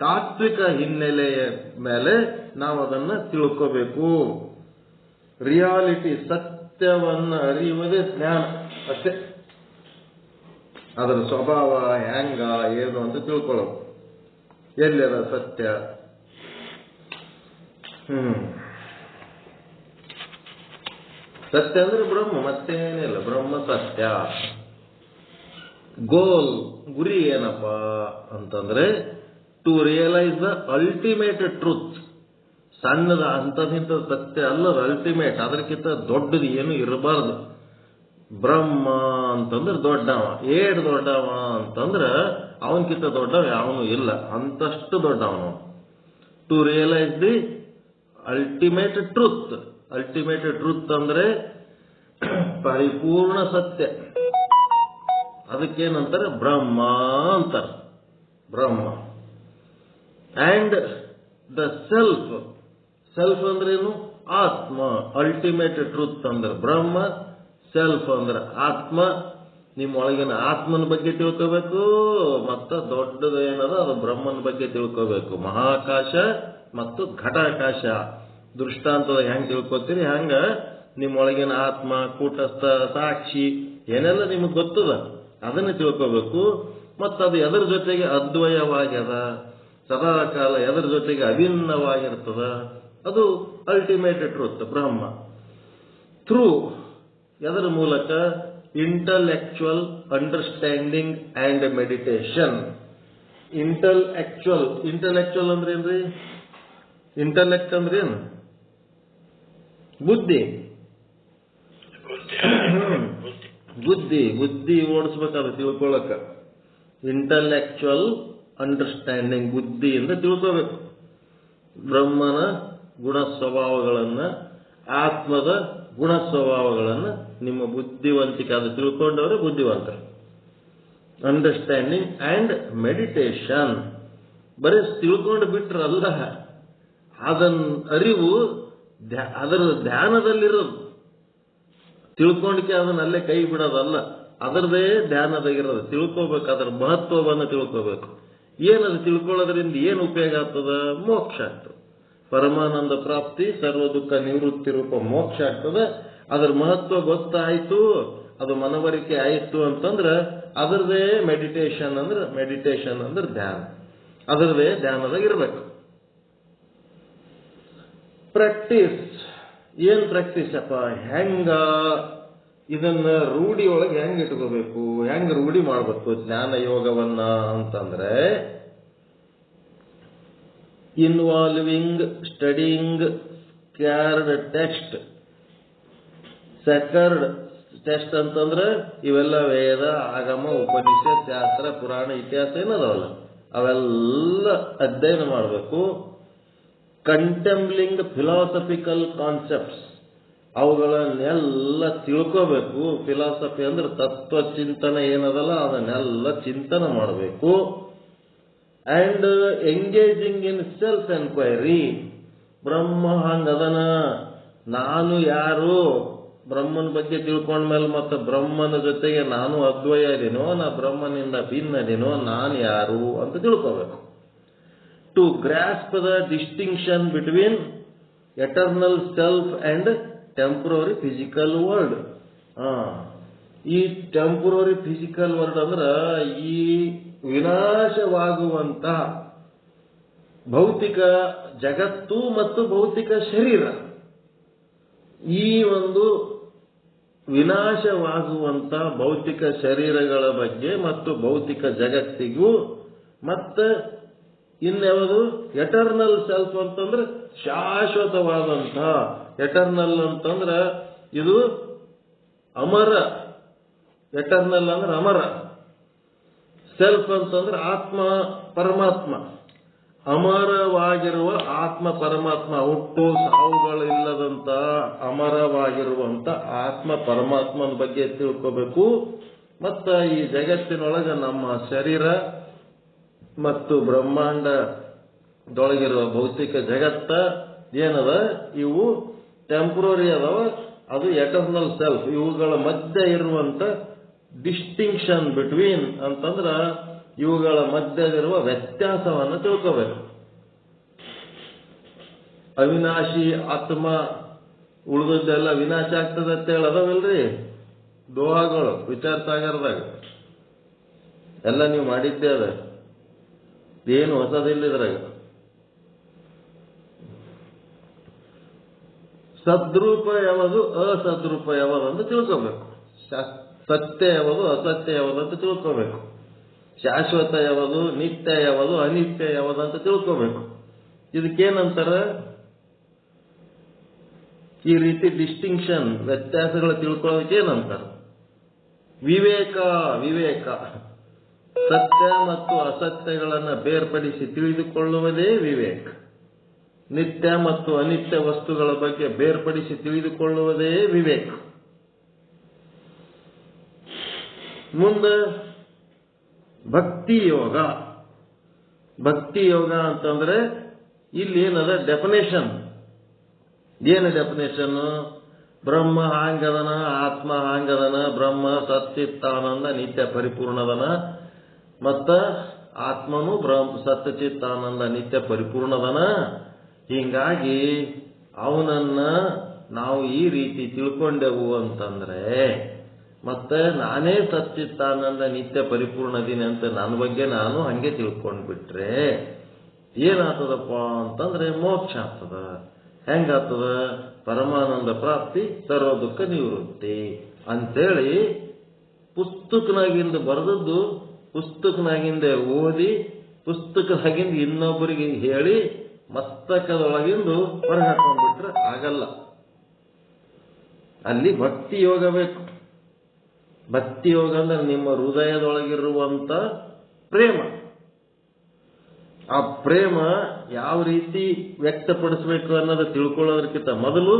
ತಾತ್ವಿಕ ಹಿನ್ನೆಲೆಯ ಮೇಲೆ ನಾವು ಅದನ್ನ ತಿಳ್ಕೋಬೇಕು. ರಿಯಾಲಿಟಿ, ಸತ್ಯವನ್ನ ಅರಿಯುವುದೇ ಜ್ಞಾನ. ಅಷ್ಟೇ. ಅದರ ಸ್ವಭಾವ ಹೆಂಗ ಏನು ಅಂತ ತಿಳ್ಕೊಳ್ಳೋದು. ಎಲ್ಲದ ಸತ್ಯ? ಸತ್ಯ ಅಂದ್ರೆ ಬ್ರಹ್ಮ, ಮತ್ತೇನಿಲ್ಲ. ಬ್ರಹ್ಮ ಸತ್ಯ. ಗೋಲ್, ಗುರಿ ಏನಪ್ಪಾ ಅಂತಂದ್ರೆ to realise the ultimate truth. ಸಣ್ಣದ ಅಂತದಿಂತ ಸತ್ಯ ಅಲ್ಲದ, ಅಲ್ಟಿಮೇಟ್. ಅದಕ್ಕಿಂತ ದೊಡ್ಡದು ಏನು ಇರಬಾರ್ದು. ಬ್ರಹ್ಮ ಅಂತಂದ್ರೆ ದೊಡ್ಡವ. ಏಟ್ ದೊಡ್ಡವ ಅಂತಂದ್ರ ಅವನಕ್ಕಿಂತ ದೊಡ್ಡವ ಯಾವನು ಇಲ್ಲ, ಅಂತಷ್ಟು ದೊಡ್ಡವನು. To realise the ultimate truth. Ultimate truth ಅಂದ್ರೆ ಪರಿಪೂರ್ಣ ಸತ್ಯ. ಅದಕ್ಕೇನಂತಾರೆ? ಬ್ರಹ್ಮ ಅಂತಾರೆ. Brahma. And the self. Self ಅಂದ್ರೆ ಏನು? ಆತ್ಮ. ಅಲ್ಟಿಮೇಟ್ ಟ್ರೂತ್ ಅಂದ್ರೆ ಬ್ರಹ್ಮ, ಸೆಲ್ಫ್ ಅಂದ್ರೆ ಆತ್ಮ. ನಿಮ್ಮೊಳಗಿನ ಆತ್ಮನ ಬಗ್ಗೆ ತಿಳ್ಕೋಬೇಕು, ಮತ್ತು ದೊಡ್ಡದು ಏನದ ಅದು ಬ್ರಹ್ಮನ ಬಗ್ಗೆ ತಿಳ್ಕೋಬೇಕು. ಮಹಾಕಾಶ ಮತ್ತು ಘಟಾಕಾಶ ದೃಷ್ಟಾಂತದ ಹೆಂಗ್ ತಿಳ್ಕೊತೀರಿ ಹಂಗ ನಿಮ್ಮೊಳಗಿನ ಆತ್ಮ, ಕೂಟಸ್ಥ, ಸಾಕ್ಷಿ ಏನೆಲ್ಲ ನಿಮಗೆ ಗೊತ್ತದ ಅದನ್ನ ತಿಳ್ಕೋಬೇಕು. ಮತ್ತು ಅದು ಎದರ ಜೊತೆಗೆ ಅದ್ವಯವಾಗ್ಯದ, ಸದಾ ಕಾಲ ಎದರ ಜೊತೆಗೆ ಅಭಿನ್ನವಾಗಿರ್ತದ, ಅದು ಅಲ್ಟಿಮೇಟ್ ಟ್ರೂತ್ ಬ್ರಹ್ಮ. ಥ್ರೂ ಎದರ ಮೂಲಕ? Intellectual understanding and meditation. Intellectual ಅಂದ್ರೆ ಏನ್ರಿ? ಇಂಟಲೆಕ್ಟ್ ಅಂದ್ರೆ ಏನು? ಬುದ್ಧಿ. ಬುದ್ಧಿ ಓಡಿಸ್ಬೇಕಾದ್ರೆ ತಿಳ್ಕೊಳ್ಳಕ್ಕ ಇಂಟಲೆಕ್ಚುವಲ್ ಅಂಡರ್ಸ್ಟ್ಯಾಂಡಿಂಗ್, ಬುದ್ಧಿಯಿಂದ ತಿಳ್ಕೋಬೇಕು ಬ್ರಹ್ಮನ ಗುಣ ಸ್ವಭಾವಗಳನ್ನ, ಆತ್ಮದ ಗುಣ ಸ್ವಭಾವಗಳನ್ನ. ನಿಮ್ಮ ಬುದ್ಧಿವಂತಿಕೆ ಅದು ತಿಳ್ಕೊಂಡವ್ರೆ ಬುದ್ಧಿವಂತರು. ಅಂಡರ್ಸ್ಟ್ಯಾಂಡಿಂಗ್ ಆ್ಯಂಡ್ ಮೆಡಿಟೇಷನ್, ಬರೀ ತಿಳ್ಕೊಂಡು ಬಿಟ್ರಲ್ಲ, ಅದನ್ನ ಅರಿವು ಅದರ ಧ್ಯಾನದಲ್ಲಿರೋದು. ತಿಳ್ಕೊಂಡಕ್ಕೆ ಅದನ್ನ ಅಲ್ಲೇ ಕೈ ಬಿಡೋದಲ್ಲ, ಅದರದೇ ಧ್ಯಾನದಾಗಿರೋದು. ತಿಳ್ಕೋಬೇಕು, ಅದರ ಮಹತ್ವವನ್ನು ತಿಳ್ಕೋಬೇಕು. ಏನದು ತಿಳ್ಕೊಳ್ಳೋದ್ರಿಂದ ಏನು ಉಪಯೋಗ ಆಗ್ತದ? ಮೋಕ್ಷ ಆಗ್ತದೆ. ಪರಮಾನಂದ ಪ್ರಾಪ್ತಿ, ಸರ್ವ ದುಃಖ ನಿವೃತ್ತಿ ರೂಪ ಮೋಕ್ಷ ಆಗ್ತದೆ. ಅದರ ಮಹತ್ವ ಗೊತ್ತಾಯ್ತು, ಅದು ಮನವರಿಕೆ ಆಯಿತು ಅಂತಂದ್ರೆ ಅದರದೇ ಮೆಡಿಟೇಷನ್ ಅಂದ್ರೆ ಧ್ಯಾನ, ಅದರದೇ ಧ್ಯಾನದಾಗಿರ್ಬೇಕು. ಪ್ರಾಕ್ಟೀಸ್, ಏನ್ ಪ್ರಾಕ್ಟೀಸ್ ಅಪ್ಪ? ಹೆಂಗ ಇದನ್ನ ರೂಢಿ ಒಳಗೆ ಹೆಂಗ್ ಇಟ್ಕೋಬೇಕು, ಹೆಂಗ್ ರೂಢಿ ಮಾಡ್ಬೇಕು ಜ್ಞಾನ ಯೋಗವನ್ನ ಅಂತಂದ್ರೆ, involving studying sacred text. Sacred text ಅಂತಂದ್ರೆ ಇವೆಲ್ಲ ವೇದ, ಆಗಮ, ಉಪನಿಷತ್, ಶಾಸ್ತ್ರ, ಪುರಾಣ, ಇತಿಹಾಸ ಏನದಾವಲ್ಲ ಅವೆಲ್ಲ ಅಧ್ಯಯನ ಮಾಡಬೇಕು. ಕಂಟೆಂಪ್ಲಿಂಗ್ ಫಿಲಾಸಫಿಕಲ್ ಕಾನ್ಸೆಪ್ಟ್ಸ್, ಅವುಗಳನ್ನೆಲ್ಲ ತಿಳ್ಕೋಬೇಕು. ಫಿಲಾಸಫಿ ಅಂದ್ರೆ ತತ್ವ ಚಿಂತನೆ ಏನದಲ್ಲ ಅದನ್ನೆಲ್ಲ ಚಿಂತನೆ ಮಾಡಬೇಕು. And engaging in self enquiry, Brahma ಹಂಗದನ, ನಾನು ಯಾರು, ಬ್ರಹ್ಮನ ಬಗ್ಗೆ ತಿಳ್ಕೊಂಡ್ಮೇಲೆ ಮತ್ತೆ ಬ್ರಹ್ಮನ ಜೊತೆಗೆ ನಾನು ಅದ್ವಯ ಇದೀನೋ, ನಾ ಬ್ರಹ್ಮನಿಂದ ಭಿನ್ನದಿನೋ, ನಾನು ಯಾರು ಅಂತ ತಿಳ್ಕೋಬೇಕು. To grasp the distinction between eternal self and temporary physical world. ಈ ಟೆಂಪರರಿ ಫಿಸಿಕಲ್ ವರ್ಲ್ಡ್ ಅಂದ್ರ ಈ ವಿನಾಶವಾಗುವಂತಹ ಭೌತಿಕ ಜಗತ್ತು ಮತ್ತು ಭೌತಿಕ ಶರೀರ, ಈ ಒಂದು ವಿನಾಶವಾಗುವಂತ ಭೌತಿಕ ಶರೀರಗಳ ಬಗ್ಗೆ ಮತ್ತು ಭೌತಿಕ ಜಗತ್ತಿಗೂ, ಮತ್ತೆ ಇನ್ಯಾವುದು ಎಟರ್ನಲ್ ಸೆಲ್ಫ್ ಅಂತಂದ್ರೆ ಶಾಶ್ವತವಾದಂತ. ಎಟರ್ನಲ್ ಅಂತಂದ್ರೆ ಇದು ಅಮರ, ಎಟರ್ನಲ್ ಅಂದ್ರೆ ಅಮರ. ಸೆಲ್ಫ್ ಅಂತಂದ್ರೆ ಆತ್ಮ ಪರಮಾತ್ಮ, ಅಮರವಾಗಿರುವ ಆತ್ಮ ಪರಮಾತ್ಮ, ಹುಟ್ಟು ಸಾವುಗಳಿಲ್ಲದಂತ ಅಮರವಾಗಿರುವಂತ ಆತ್ಮ ಪರಮಾತ್ಮನ ಬಗ್ಗೆ ತಿಳ್ಕೋಬೇಕು. ಮತ್ತ ಈ ಜಗತ್ತಿನೊಳಗೆ ನಮ್ಮ ಶರೀರ ಮತ್ತು ಬ್ರಹ್ಮಾಂಡದೊಳಗಿರುವ ಭೌತಿಕ ಜಗತ್ತ ಏನದ, ಇವು ಟೆಂಪರರಿ ಅದಾವ, ಅದು ಎಟರ್ನಲ್ ಸೆಲ್ಫ್. ಇವುಗಳ ಮಧ್ಯೆ ಇರುವಂತ ಡಿಸ್ಟಿಂಕ್ಷನ್ ಬಿಟ್ವೀನ್ ಅಂತಂದ್ರ ಇವುಗಳ ಮಧ್ಯದಿರುವ ವ್ಯತ್ಯಾಸವನ್ನು ತಿಳ್ಕೋಬೇಕು. ಅವಿನಾಶಿ ಆತ್ಮ, ಉಳಿದದ್ದೆಲ್ಲ ವಿನಾಶ ಆಗ್ತದೆ ಅಂತ ಹೇಳಿ ಅದಾವಲ್ರಿ ದೋಹಾಗಳು ವಿಚಾರ ಸಾಗರದಾಗ, ಎಲ್ಲ ನೀವು ಮಾಡಿದ್ದೇ ಅದ, ಏನು ಹೊಸದಿಲ್ಲಿದ್ರಾಗ. ಸದ್ರೂಪ ಯಾವುದು, ಅಸದ್ರೂಪ ಯಾವುದು ಅಂತ ತಿಳ್ಕೋಬೇಕು. ಸತ್ಯ ಯಾವುದು, ಅಸತ್ಯ ಯಾವುದು ಅಂತ ತಿಳ್ಕೋಬೇಕು. ಶಾಶ್ವತ ಯಾವುದು, ನಿತ್ಯ ಯಾವುದು, ಅನಿತ್ಯ ಯಾವುದು ಅಂತ ತಿಳ್ಕೋಬೇಕು. ಇದಕ್ಕೇನಂತಾರ, ಈ ರೀತಿ ಡಿಸ್ಟಿಂಕ್ಷನ್ ವ್ಯತ್ಯಾಸಗಳು ತಿಳ್ಕೊಳ್ಳೋದಕ್ಕೆ ಏನಂತಾರ? ವಿವೇಕ. ವಿವೇಕ ಸತ್ಯ ಮತ್ತು ಅಸತ್ಯಗಳನ್ನು ಬೇರ್ಪಡಿಸಿ ತಿಳಿದುಕೊಳ್ಳುವುದೇ ವಿವೇಕ. ನಿತ್ಯ ಮತ್ತು ಅನಿತ್ಯ ವಸ್ತುಗಳ ಬಗ್ಗೆ ಬೇರ್ಪಡಿಸಿ ತಿಳಿದುಕೊಳ್ಳುವುದೇ ವಿವೇಕ. ಮುಂದೆ ಭಕ್ತಿ ಯೋಗ. ಭಕ್ತಿ ಯೋಗ ಅಂತಂದ್ರೆ ಇಲ್ಲಿ ಏನದ ಡೆಫಿನೇಷನ್. ಏನು ಡೆಫಿನೇಷನ್? ಬ್ರಹ್ಮ ಹಾಂಗದನ, ಆತ್ಮ ಹಾಂಗದನ, ಬ್ರಹ್ಮ ಸಚ್ಚಿತ್ತಾನಂದ ನಿತ್ಯ ಪರಿಪೂರ್ಣದನ, ಮತ್ತ ಆತ್ಮನು ಸಚ್ಚಿತ್ತಾನಂದ ನಿತ್ಯ ಪರಿಪೂರ್ಣದನ. ಹೀಗಾಗಿ ಅವನನ್ನ ನಾವು ಈ ರೀತಿ ತಿಳ್ಕೊಂಡೆವು ಅಂತಂದ್ರೆ, ಮತ್ತೆ ನಾನೇ ಸಚ್ಚಿತ್ತಾನಂದ ನಿತ್ಯ ಪರಿಪೂರ್ಣದೀನಿ ಅಂತ ನನ್ನ ಬಗ್ಗೆ ನಾನು ಹಂಗೆ ತಿಳ್ಕೊಂಡ್ಬಿಟ್ರೆ ಏನಾಗ್ತದಪ್ಪ ಅಂತಂದ್ರೆ ಮೋಕ್ಷ ಆಗ್ತದ. ಹೆಂಗಾಗ್ತದ? ಪರಮಾನಂದ ಪ್ರಾಪ್ತಿ, ಸರ್ವ ದುಃಖ ನಿವೃತ್ತಿ ಅಂತೇಳಿ ಪುಸ್ತಕನಾಗಿಂದ ಬರೆದದ್ದು, ಪುಸ್ತಕನಾಗಿಂದ ಓದಿ, ಪುಸ್ತಕದಾಗಿಂದ ಇನ್ನೊಬ್ಬರಿಗೆ ಹೇಳಿ ಮಸ್ತಕದೊಳಗಿಂದು ಹೊರ ಹಾಕೊಂಡ್ಬಿಟ್ರೆ ಆಗಲ್ಲ. ಅಲ್ಲಿ ಭಕ್ತಿ ಯೋಗ ಬೇಕು. ಭಕ್ತಿ ಯೋಗ ಅಂದ್ರೆ ನಿಮ್ಮ ಹೃದಯದೊಳಗಿರುವಂತ ಪ್ರೇಮ. ಆ ಪ್ರೇಮ ಯಾವ ರೀತಿ ವ್ಯಕ್ತಪಡಿಸಬೇಕು ಅನ್ನೋದು ತಿಳ್ಕೊಳ್ಳೋದಕ್ಕಿಂತ ಮೊದಲು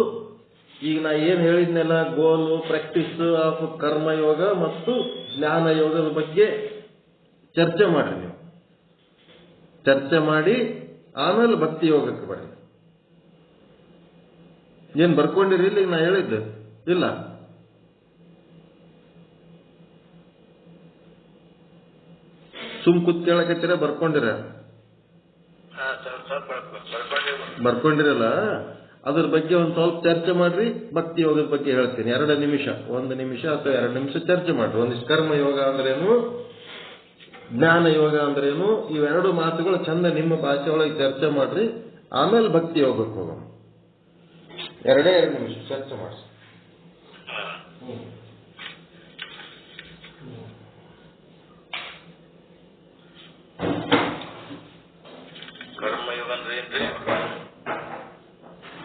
ಈಗ ನಾ ಏನ್ ಹೇಳಿದ್ನೆಲ್ಲ ಗೋಲು ಪ್ರಾಕ್ಟೀಸ್ ಆಫ್ ಕರ್ಮಯೋಗ ಮತ್ತು ಜ್ಞಾನ ಯೋಗದ ಬಗ್ಗೆ ಚರ್ಚೆ ಮಾಡ್ರಿ. ನೀವು ಚರ್ಚೆ ಮಾಡಿ ಆಮೇಲೆ ಭಕ್ತಿ ಯೋಗಕ್ಕೆ ಬರ್ರಿ. ಏನ್ ಬರ್ಕೊಂಡಿರಿ ಇಲ್ಲಿ ನಾ ಹೇಳಿದ್ದೆ ಇಲ್ಲ? ಸುಮ್ ಕೂತ್ಕೇಳಕತ್ತೀರ ಬರ್ಕೊಂಡಿರ? ಬರ್ಕೊಂಡಿರಲ್ಲ. ಅದ್ರ ಬಗ್ಗೆ ಒಂದ್ ಸ್ವಲ್ಪ ಚರ್ಚೆ ಮಾಡ್ರಿ. ಭಕ್ತಿ ಯೋಗದ ಬಗ್ಗೆ ಹೇಳ್ತೀನಿ. 1 ನಿಮಿಷ ಅಥವಾ 2 ನಿಮಿಷ ಚರ್ಚೆ ಮಾಡ್ರಿ. ಒಂದಿಷ್ಟು ಕರ್ಮ ಯೋಗ ಅಂದ್ರೇನು, ಜ್ಞಾನ ಯೋಗ ಅಂದ್ರೇನು, ಇವೆರಡು ಮಾತುಗಳು ಚಂದ ನಿಮ್ಮ ಭಾಷೆ ಒಳಗೆ ಚರ್ಚೆ ಮಾಡ್ರಿ. ಆಮೇಲೆ ಭಕ್ತಿ ಯೋಗಕ್ಕೆ ಹೋಗೋಣ. 2 ನಿಮಿಷ ಚರ್ಚೆ ಮಾಡ್ರಿ. ಕರ್ಮಯೋಗ ಅಂದ್ರೆ ಏನ್ರಿ?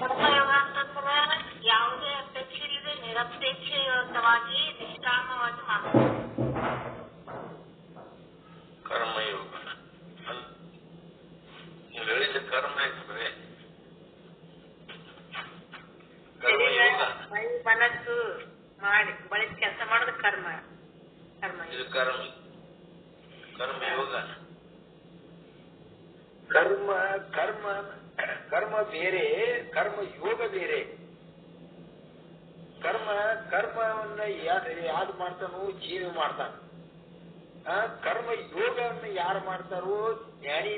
ಕರ್ಮಯೋಗ ಅಂತಂದ್ರೆ ಯಾವುದೇ ಅಪೇಕ್ಷೆ ಇಲ್ಲದೆ ನಿರಪೇಕ್ಷವಾಗಿ ನಿಷ್ಕಾಮವಾಗಿ ಮಾಡೋದು ಕರ್ಮಯೋಗ. ನೀವು ಹೇಳಿದ ಕರ್ಮ ಇರ್ತದೆ. ಕರ್ಮಯೋಗ ಮನಸ್ಸು ಮಾಡಿ ಬಳಸಿ ಕೆಲಸ ಮಾಡೋದು ಕರ್ಮ. ಇದು ಕರ್ಮಯೋಗ. ಕರ್ಮ ಬೇರೆ, ಕರ್ಮ ಯೋಗ ಬೇರೆ. ಕರ್ಮವನ್ನ ಯಾರು ಮಾಡ್ತಾನೋ ಜೀವ ಮಾಡ್ತಾನ. ಕರ್ಮ ಯೋಗವನ್ನು ಯಾರು ಮಾಡ್ತಾರೋ ಜ್ಞಾನಿ,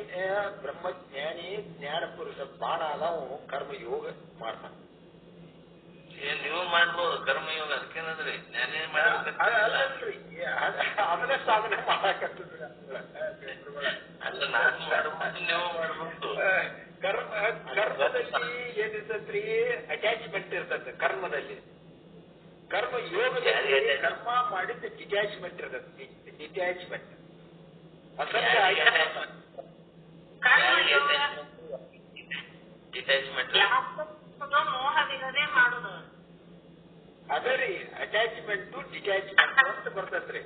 ಬ್ರಹ್ಮಜ್ಞಾನಿ, ಜ್ಞಾನ ಪುರುಷ ಬಾಣ ನಾವು ಕರ್ಮ ಯೋಗ ಮಾಡ್ತಾನ. ನೀವು ಮಾಡ್ಬೋದು ಕರ್ಮಯೋಗ. ಅದಕ್ಕೇನಂದ್ರಿ ಜ್ಞಾನಿ ಅಲ್ಲಲ್ರಿ, ಅದನ್ನ ಸಾಧನೆ ಮಾಡಾಕತ್ತದ್ರಿ. ಅಲ್ಲ, ನಾನು ಮಾಡ್ಬೋದು, ನೀವು ಮಾಡ್ಬೋದು. ಕರ್ಮದಲ್ಲಿ ಏನಿರ್ತತ್ರಿ? ಅಟ್ಯಾಚ್ಮೆಂಟ್ ಇರ್ತದೆ ಕರ್ಮದಲ್ಲಿ. ಕರ್ಮ ಯೋಗದಲ್ಲಿ ಕರ್ಮ ಮಾಡಿದ ಡಿಟ್ಯಾಚ್ಮೆಂಟ್ ಇರ್ತದೆ. ಡಿಟ್ಯಾಚ್ಮೆಂಟ್ ಮೋಹವಿಲ್ಲದೆ ಮಾಡುದು. ಅದೇ ರೀ, ಅಟ್ಯಾಚ್ಮೆಂಟ್ ಡಿಟ್ಯಾಚ್ಮೆಂಟ್ ಅಂತ ಬರ್ತದ್ರಿ.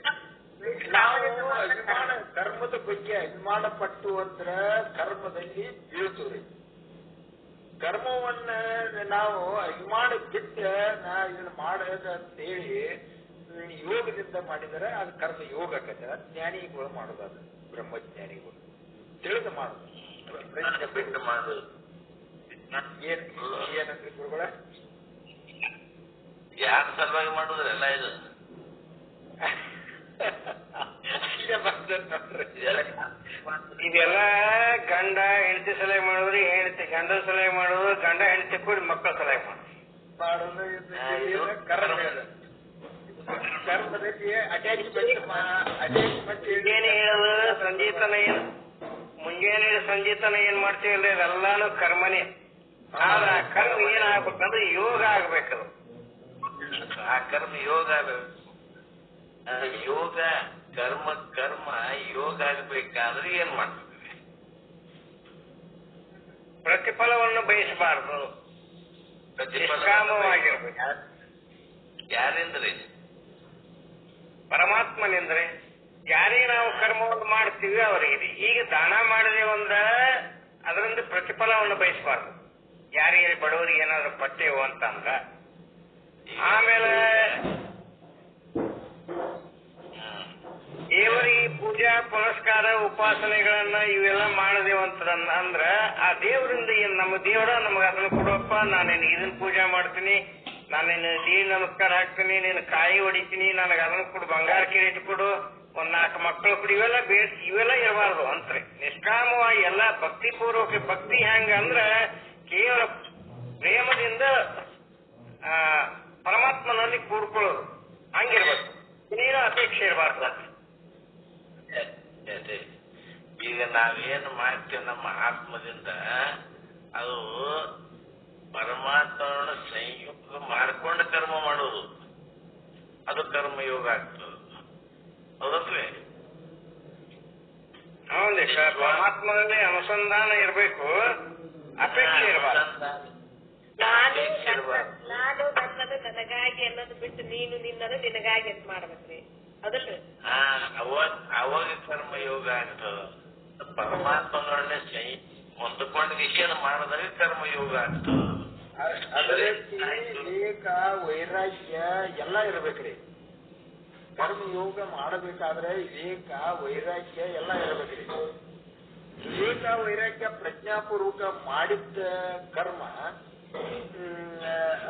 ನಾವು ಅಭಿಮಾನ, ಕರ್ಮದ ಬಗ್ಗೆ ಅಭಿಮಾನ ಪಟ್ಟು ಅಂದ್ರ ಕರ್ಮದಲ್ಲಿ ಬೀಳ್ತೀವ್ರಿ. ಕರ್ಮವನ್ನ ನಾವು ಅಭಿಮಾನ ಬಿಟ್ಟ ನಾ ಇದನ್ನ ಮಾಡೋದ ಅಂತ ಹೇಳಿ ಯೋಗದಿಂದ ಮಾಡಿದರೆ ಅದು ಕರ್ಮ ಯೋಗ ಆಕತ್ತೆ. ಜ್ಞಾನಿಗಳು ಮಾಡೋದು, ಅದು ಬ್ರಹ್ಮಜ್ಞಾನಿಗಳು ತಿಳಿದು ಮಾಡೋದು. ಬಿಟ್ಟು ಮಾಡೋದು ಏನಂದ್ರಿ ಗುರುಗಳ? ಯಾರ ಸಲುವಾಗಿ ಮಾಡುದ್ರಲ್ಲ ಇದು? ಇದೆಲ್ಲ ಗಂಡ ಹೆಂಡತಿ ಸಲಹೆ ಮಾಡಿದ್ರಿ, ಹೆಂಡತಿ ಗಂಡನ ಸಲಹೆ ಮಾಡೋದು, ಗಂಡ ಹೆಂಡತಿ ಕೂಡಿ ಮಕ್ಕಳ ಸಲಹೆ ಮಾಡೋದು. ಕರ್ಮದಲ್ಲಿ ಅಟ್ಯಾಚ್ಮೆಂಟ್ ಏನ್ ಹೇಳೋದು? ಸಂಜೀತನ ಏನು ಮುಂಜಾನೆ ಸಂಜೀತನ ಏನ್ ಮಾಡ್ತೀವಲ್ಲ, ಇದೆಲ್ಲಾನು ಕರ್ಮನೇ. ಆದ್ರೆ ಆ ಕರ್ಮ ಏನಾಗ್ಬೇಕಂದ್ರೆ ಯೋಗ ಆಗ್ಬೇಕದು. ಆ ಕರ್ಮ ಯೋಗ ಆಗ್ಬೇಕು. ಯೋಗ ಕರ್ಮ ಯೋಗ ಆಗ್ಬೇಕಾದ್ರೆ ಏನ್ ಮಾಡ್ತೀವಿ? ಪ್ರತಿಫಲವನ್ನು ಬಯಸಬಾರದು, ನಿಷ್ಕಾಮವಾಗಿರ್ಬೇಕು. ಯಾರಿಂದ್ರಿ? ಪರಮಾತ್ಮನಿಂದ್ರೆ. ಯಾರಿಗೆ ನಾವು ಕರ್ಮವನ್ನು ಮಾಡ್ತೀವಿ ಅವರಿಗೆ. ಈಗ ದಾನ ಮಾಡಿದೇವಂದ್ರ ಅದರಿಂದ ಪ್ರತಿಫಲವನ್ನು ಬಯಸಬಾರ್ದು. ಯಾರಿಗೆ ಬಡವರಿಗೆ ಏನಾದ್ರು ಪಟ್ಟೆವು ಅಂತಂದ್ರ, ಆಮೇಲೆ ದೇವರಿಗೆ ಪೂಜಾ ಪುನಸ್ಕಾರ ಉಪಾಸನೆಗಳನ್ನ ಇವೆಲ್ಲ ಮಾಡಿದೇವಂತಂದ್ರ ಆ ದೇವರಿಂದ ಏನ್ ನಮ್ಮ ದೇವರ ನಮಗ ಅದನ್ನ ಕೊಡುವಪ್ಪ, ನಾನೇನು ಇದನ್ನ ಪೂಜಾ ಮಾಡ್ತೀನಿ, ನಾನೇನು ದೇವಿ ನಮಸ್ಕಾರ ಹಾಕ್ತೀನಿ, ನೀನು ಕಾಯಿ ಹೊಡಿತೀನಿ, ನನಗೆ ಅದನ್ನ ಕೊಡು, ಬಂಗಾರ ಕಿರೀಟ ಕೊಡು, 4 ಮಕ್ಕಳು ಕೊಡು, ಇವೆಲ್ಲ ಇರಬಾರ್ದು ಅಂತ್ರಿ. ನಿಷ್ಕಾಮವಾಗಿ ಎಲ್ಲ ಭಕ್ತಿ ಪೂರ್ವಕ. ಭಕ್ತಿ ಹೆಂಗ ಅಂದ್ರ ಕೇವಲ ಪ್ರೇಮದಿಂದ ಪರಮಾತ್ಮನಲ್ಲಿ ಕೂಡ್ಕೊಳ್ಳೋದು, ಹಂಗಿರ್ಬೇಕು. ನೀನು ಅಪೇಕ್ಷೆ ಇರಬಾರ್ದು. ಈಗ ನಾವೇನು ಮಾಡ್ತೇವೆ ನಮ್ಮ ಆತ್ಮದಿಂದ, ಅದು ಪರಮಾತ್ಮನ ಸಂಯುಕ್ತ ಮಾಡ್ಕೊಂಡು ಕರ್ಮ ಮಾಡೋದು, ಅದು ಕರ್ಮಯೋಗ ಆಗ್ತದೆ. ಹೌದಲ್ವೇ? ಹೌದೇ ಸರ್. ಪರಮಾತ್ಮನಲ್ಲಿ ಅನುಸಂಧಾನ ಇರಬೇಕು, ಅಪೇಕ್ಷೆ ಇರಬಾರ್ದು. ನಾನು ನನ್ನದು ನನಗಾಗಿ ಅನ್ನೋದು ಬಿಟ್ಟು ನೀನು ನಿನ್ನದ ನಿನಗಾಗಿ ಅಂತ ಮಾಡ್ಬೇಕ್ರಿ ಅದಲ್ರಿ. ಅವಾಗ ಕರ್ಮಯೋಗ ಆಗ್ತದ. ಪರಮಾತ್ಮನೊಡನೆ ಹೊಂದಿಕೊಂಡು ವಿಷಯ ಮಾಡಿದಾಗ ಕರ್ಮಯೋಗ ಆಗ್ತದ. ವಿವೇಕ ವೈರಾಗ್ಯ ಎಲ್ಲ ಇರ್ಬೇಕ್ರಿ. ಕರ್ಮಯೋಗ ಮಾಡಬೇಕಾದ್ರೆ ವಿವೇಕ ವೈರಾಗ್ಯ ಎಲ್ಲ ಇರಬೇಕ್ರಿ. ವಿವೇಕ ವೈರಾಗ್ಯ ಪ್ರಜ್ಞಾಪೂರ್ವಕ ಮಾಡಿದ್ದ ಕರ್ಮ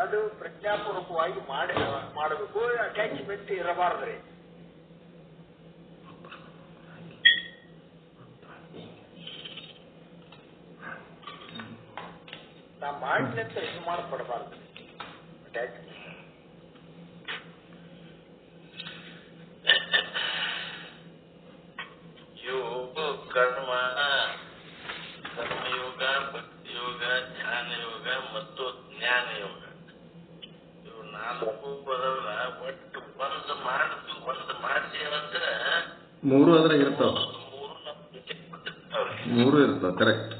ಅದು ಪ್ರಜ್ಞಾಪೂರ್ವಕವಾಗಿ ಮಾಡಬೇಕು. ಅಟ್ಯಾಚ್ಮೆಂಟ್ ಇರಬಾರ್ದ್ರಿ. ನಾ ಮಾಡಿನಂತ ಇದು ಮಾಡಪಡಬಾರ್ದು. ಅಟ್ಯಾಚ್ಮೆಂಟ್ ಕರ್ಮಯೋಗ, ಭಕ್ತಿ ಯೋಗ, ಧ್ಯಾನ ಯೋಗ ಮತ್ತು ಜ್ಞಾನ ಯೋಗ ಇವು 4 ಬರಲ್ಲ. ಒಟ್ಟು ಒಂದು ಮಾಡ್ತೀವಂದ್ರೆ 3 ಅದ್ರಾಗ ಇರ್ತಾವ. 3 ಇರ್ತಾವ. ಕರೆಕ್ಟ್.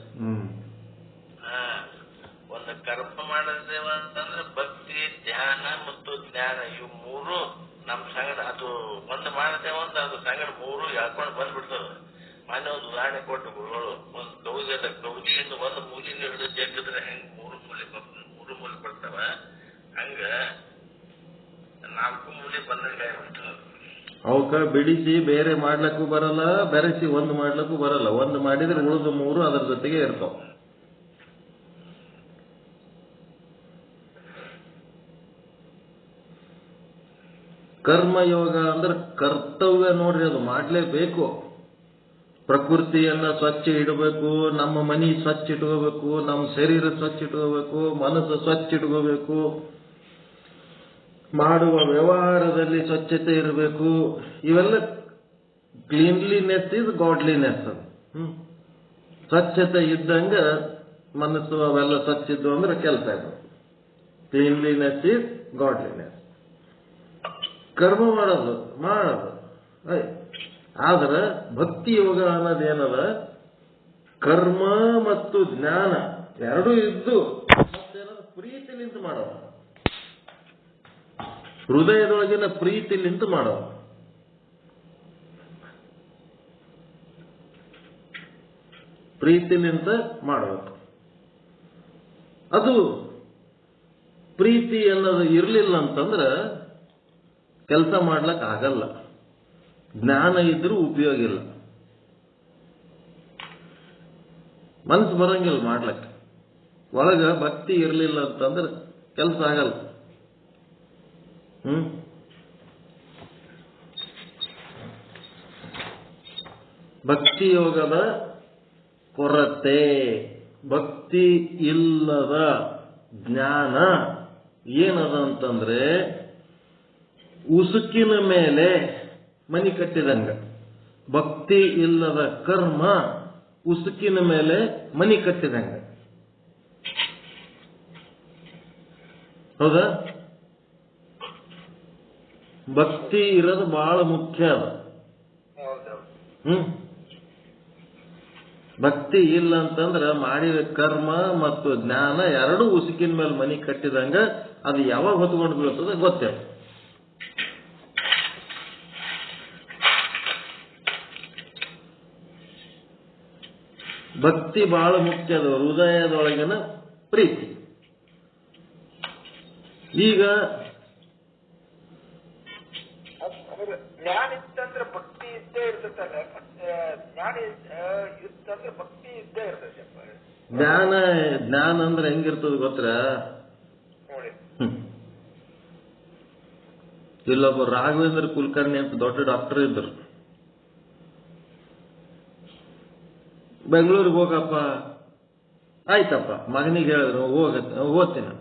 ಒಂದು ಕರ್ಮ ಮಾಡಿದೇವ ಅಂತಂದ್ರೆ ಭಕ್ತಿ, ಧ್ಯಾನ ಮತ್ತು ಜ್ಞಾನ ಇವು 3 ನಮ್ ಸಂಗಡ ಅದು ಒಂದು ಮಾಡ್ತೇವ ಅಂತ ಅದು ಸಂಗಡ 3 ಹೇಳ್ಕೊಂಡು ಬಂದ್ಬಿಡ್ತದ. ಮನೆ ಒಂದು ಉದಾಹರಣೆ ಕೊಟ್ಟು ಗುರುಗಳು, ಒಂದು ಕೌದಿಯಿಂದ ಒಂದು ಮೂಲಿನ ಹಿಡಿದು ಜಗ್ಗಿದ್ರೆ ಹೆಂಗ್ 3 ಮೂಲೆ ಬರ್ತಾವ, ಹಂಗ 4 ಮೂಲೆ ಬಂದಂಗ ಆಗ್ಬಿಡ್ತದ. ಅವಕ್ಕ ಬಿಡಿಸಿ ಬೇರೆ ಮಾಡ್ಲಕ್ಕೂ ಬರಲ್ಲ, ಬೆರೆಸಿ ಒಂದು ಮಾಡ್ಲಕ್ಕೂ ಬರಲ್ಲ. ಒಂದು ಮಾಡಿದ್ರೆ ಉಳಿದ 3 ಅದ್ರ ಜೊತೆಗೆ ಇರ್ತಾವ. ಕರ್ಮಯೋಗ ಅಂದ್ರೆ ಕರ್ತವ್ಯ ನೋಡ್ರಿ, ಅದು ಮಾಡ್ಲೇಬೇಕು. ಪ್ರಕೃತಿಯನ್ನ ಸ್ವಚ್ಛ ಇಡಬೇಕು, ನಮ್ಮ ಮನಿ ಸ್ವಚ್ಛ ಇಟ್ಕೋಬೇಕು, ನಮ್ಮ ಶರೀರ ಸ್ವಚ್ಛ ಇಟ್ಕೋಬೇಕು, ಮನಸ್ಸು ಸ್ವಚ್ಛ ಇಟ್ಕೋಬೇಕು, ಮಾಡುವ ವ್ಯವಹಾರದಲ್ಲಿ ಸ್ವಚ್ಛತೆ ಇರಬೇಕು. ಇವೆಲ್ಲ ಕ್ಲೀನ್ಲಿನೆಸ್ ಇಸ್ ಗಾಡ್ಲಿನೆಸ್. ಸ್ವಚ್ಛತೆ ಇದ್ದಂಗ ಮನಸ್ಸು ಅವೆಲ್ಲ ಸ್ವಚ್ಛ ಇದ್ದು ಅಂದ್ರೆ ಕೆಲಸ ಇದೆ. Cleanliness is godliness. ಕರ್ಮ ಮಾಡೋದು ಆದ್ರೆ ಭಕ್ತಿ ಯೋಗ ಅನ್ನೋದೇನದ, ಕರ್ಮ ಮತ್ತು ಜ್ಞಾನ ಎರಡೂ ಇದ್ದು ಮತ್ತೇನಾದ್ರು ಪ್ರೀತಿಲಿಂತ ಮಾಡೋದು, ಹೃದಯದೊಳಗಿನ ಪ್ರೀತಿಲಿಂತ ಮಾಡೋದು. ಪ್ರೀತಿಲಿಂತ ಮಾಡಬೇಕು. ಅದು ಪ್ರೀತಿ ಅನ್ನೋದು ಇರಲಿಲ್ಲ ಅಂತಂದ್ರೆ ಕೆಲಸ ಮಾಡ್ಲಕ್ ಆಗಲ್ಲ. ಜ್ಞಾನ ಇದ್ರೂ ಉಪಯೋಗ ಇಲ್ಲ, ಮನಸ್ಸು ಬರಂಗಿಲ್ಲ ಮಾಡ್ಲಕ್ಕೆ. ಒಳಗ ಭಕ್ತಿ ಇರಲಿಲ್ಲ ಅಂತಂದ್ರೆ ಕೆಲಸ ಆಗಲ್ಲ. ಭಕ್ತಿ ಯೋಗದ ಕೊರತೆ, ಭಕ್ತಿ ಇಲ್ಲದ ಜ್ಞಾನ ಏನದ ಅಂತಂದ್ರೆ ಉಸುಕಿನ ಮೇಲೆ ಮನಿ ಕಟ್ಟಿದಂಗ. ಭಕ್ತಿ ಇಲ್ಲದ ಕರ್ಮ ಉಸುಕಿನ ಮೇಲೆ ಮನಿ ಕಟ್ಟಿದಂಗ. ಹೌದಾ? ಭಕ್ತಿ ಇರೋದು ಬಹಳ ಮುಖ್ಯ ಅದ. ಭಕ್ತಿ ಇಲ್ಲ ಅಂತಂದ್ರ ಮಾಡಿದ ಕರ್ಮ ಮತ್ತು ಜ್ಞಾನ ಎರಡೂ ಉಸುಕಿನ ಮೇಲೆ ಮನಿ ಕಟ್ಟಿದಂಗ. ಅದು ಯಾವಾಗ ಹೊತ್ಕೊಂಡು ಬೀಳ್ತದೆ ಗೊತ್ತೇ. ಭಕ್ತಿ ಬಹಳ ಮುಖ್ಯ ಅದ, ಹೃದಯದೊಳಗಿನ ಪ್ರೀತಿ. ಈಗ ಜ್ಞಾನ ಇತ್ತಂದ್ರೆ ಭಕ್ತಿ ಇದ್ದೇ ಇರ್ತದಲ್ಲ. ಜ್ಞಾನ ಇತ್ತಂದ್ರೆ ಭಕ್ತಿ ಇದ್ದೇ ಇರ್ತದೆ. ಜ್ಞಾನ ಅಂದ್ರೆ ಹೆಂಗಿರ್ತದ ಗೊತ್ತರ? ಇಲ್ಲೊಬ್ಬ ರಾಘವೇಂದ್ರ ಕುಲಕರ್ಣಿ ಅಂತ ದೊಡ್ಡ ಡಾಕ್ಟರ್ ಇದ್ರು. ಬೆಂಗಳೂರಿಗೆ ಹೋಗಪ್ಪ, ಆಯ್ತಪ್ಪ ಮಗನಿಗೆ ಹೇಳಿದ್ರು ಓದ್ತೀನಿ.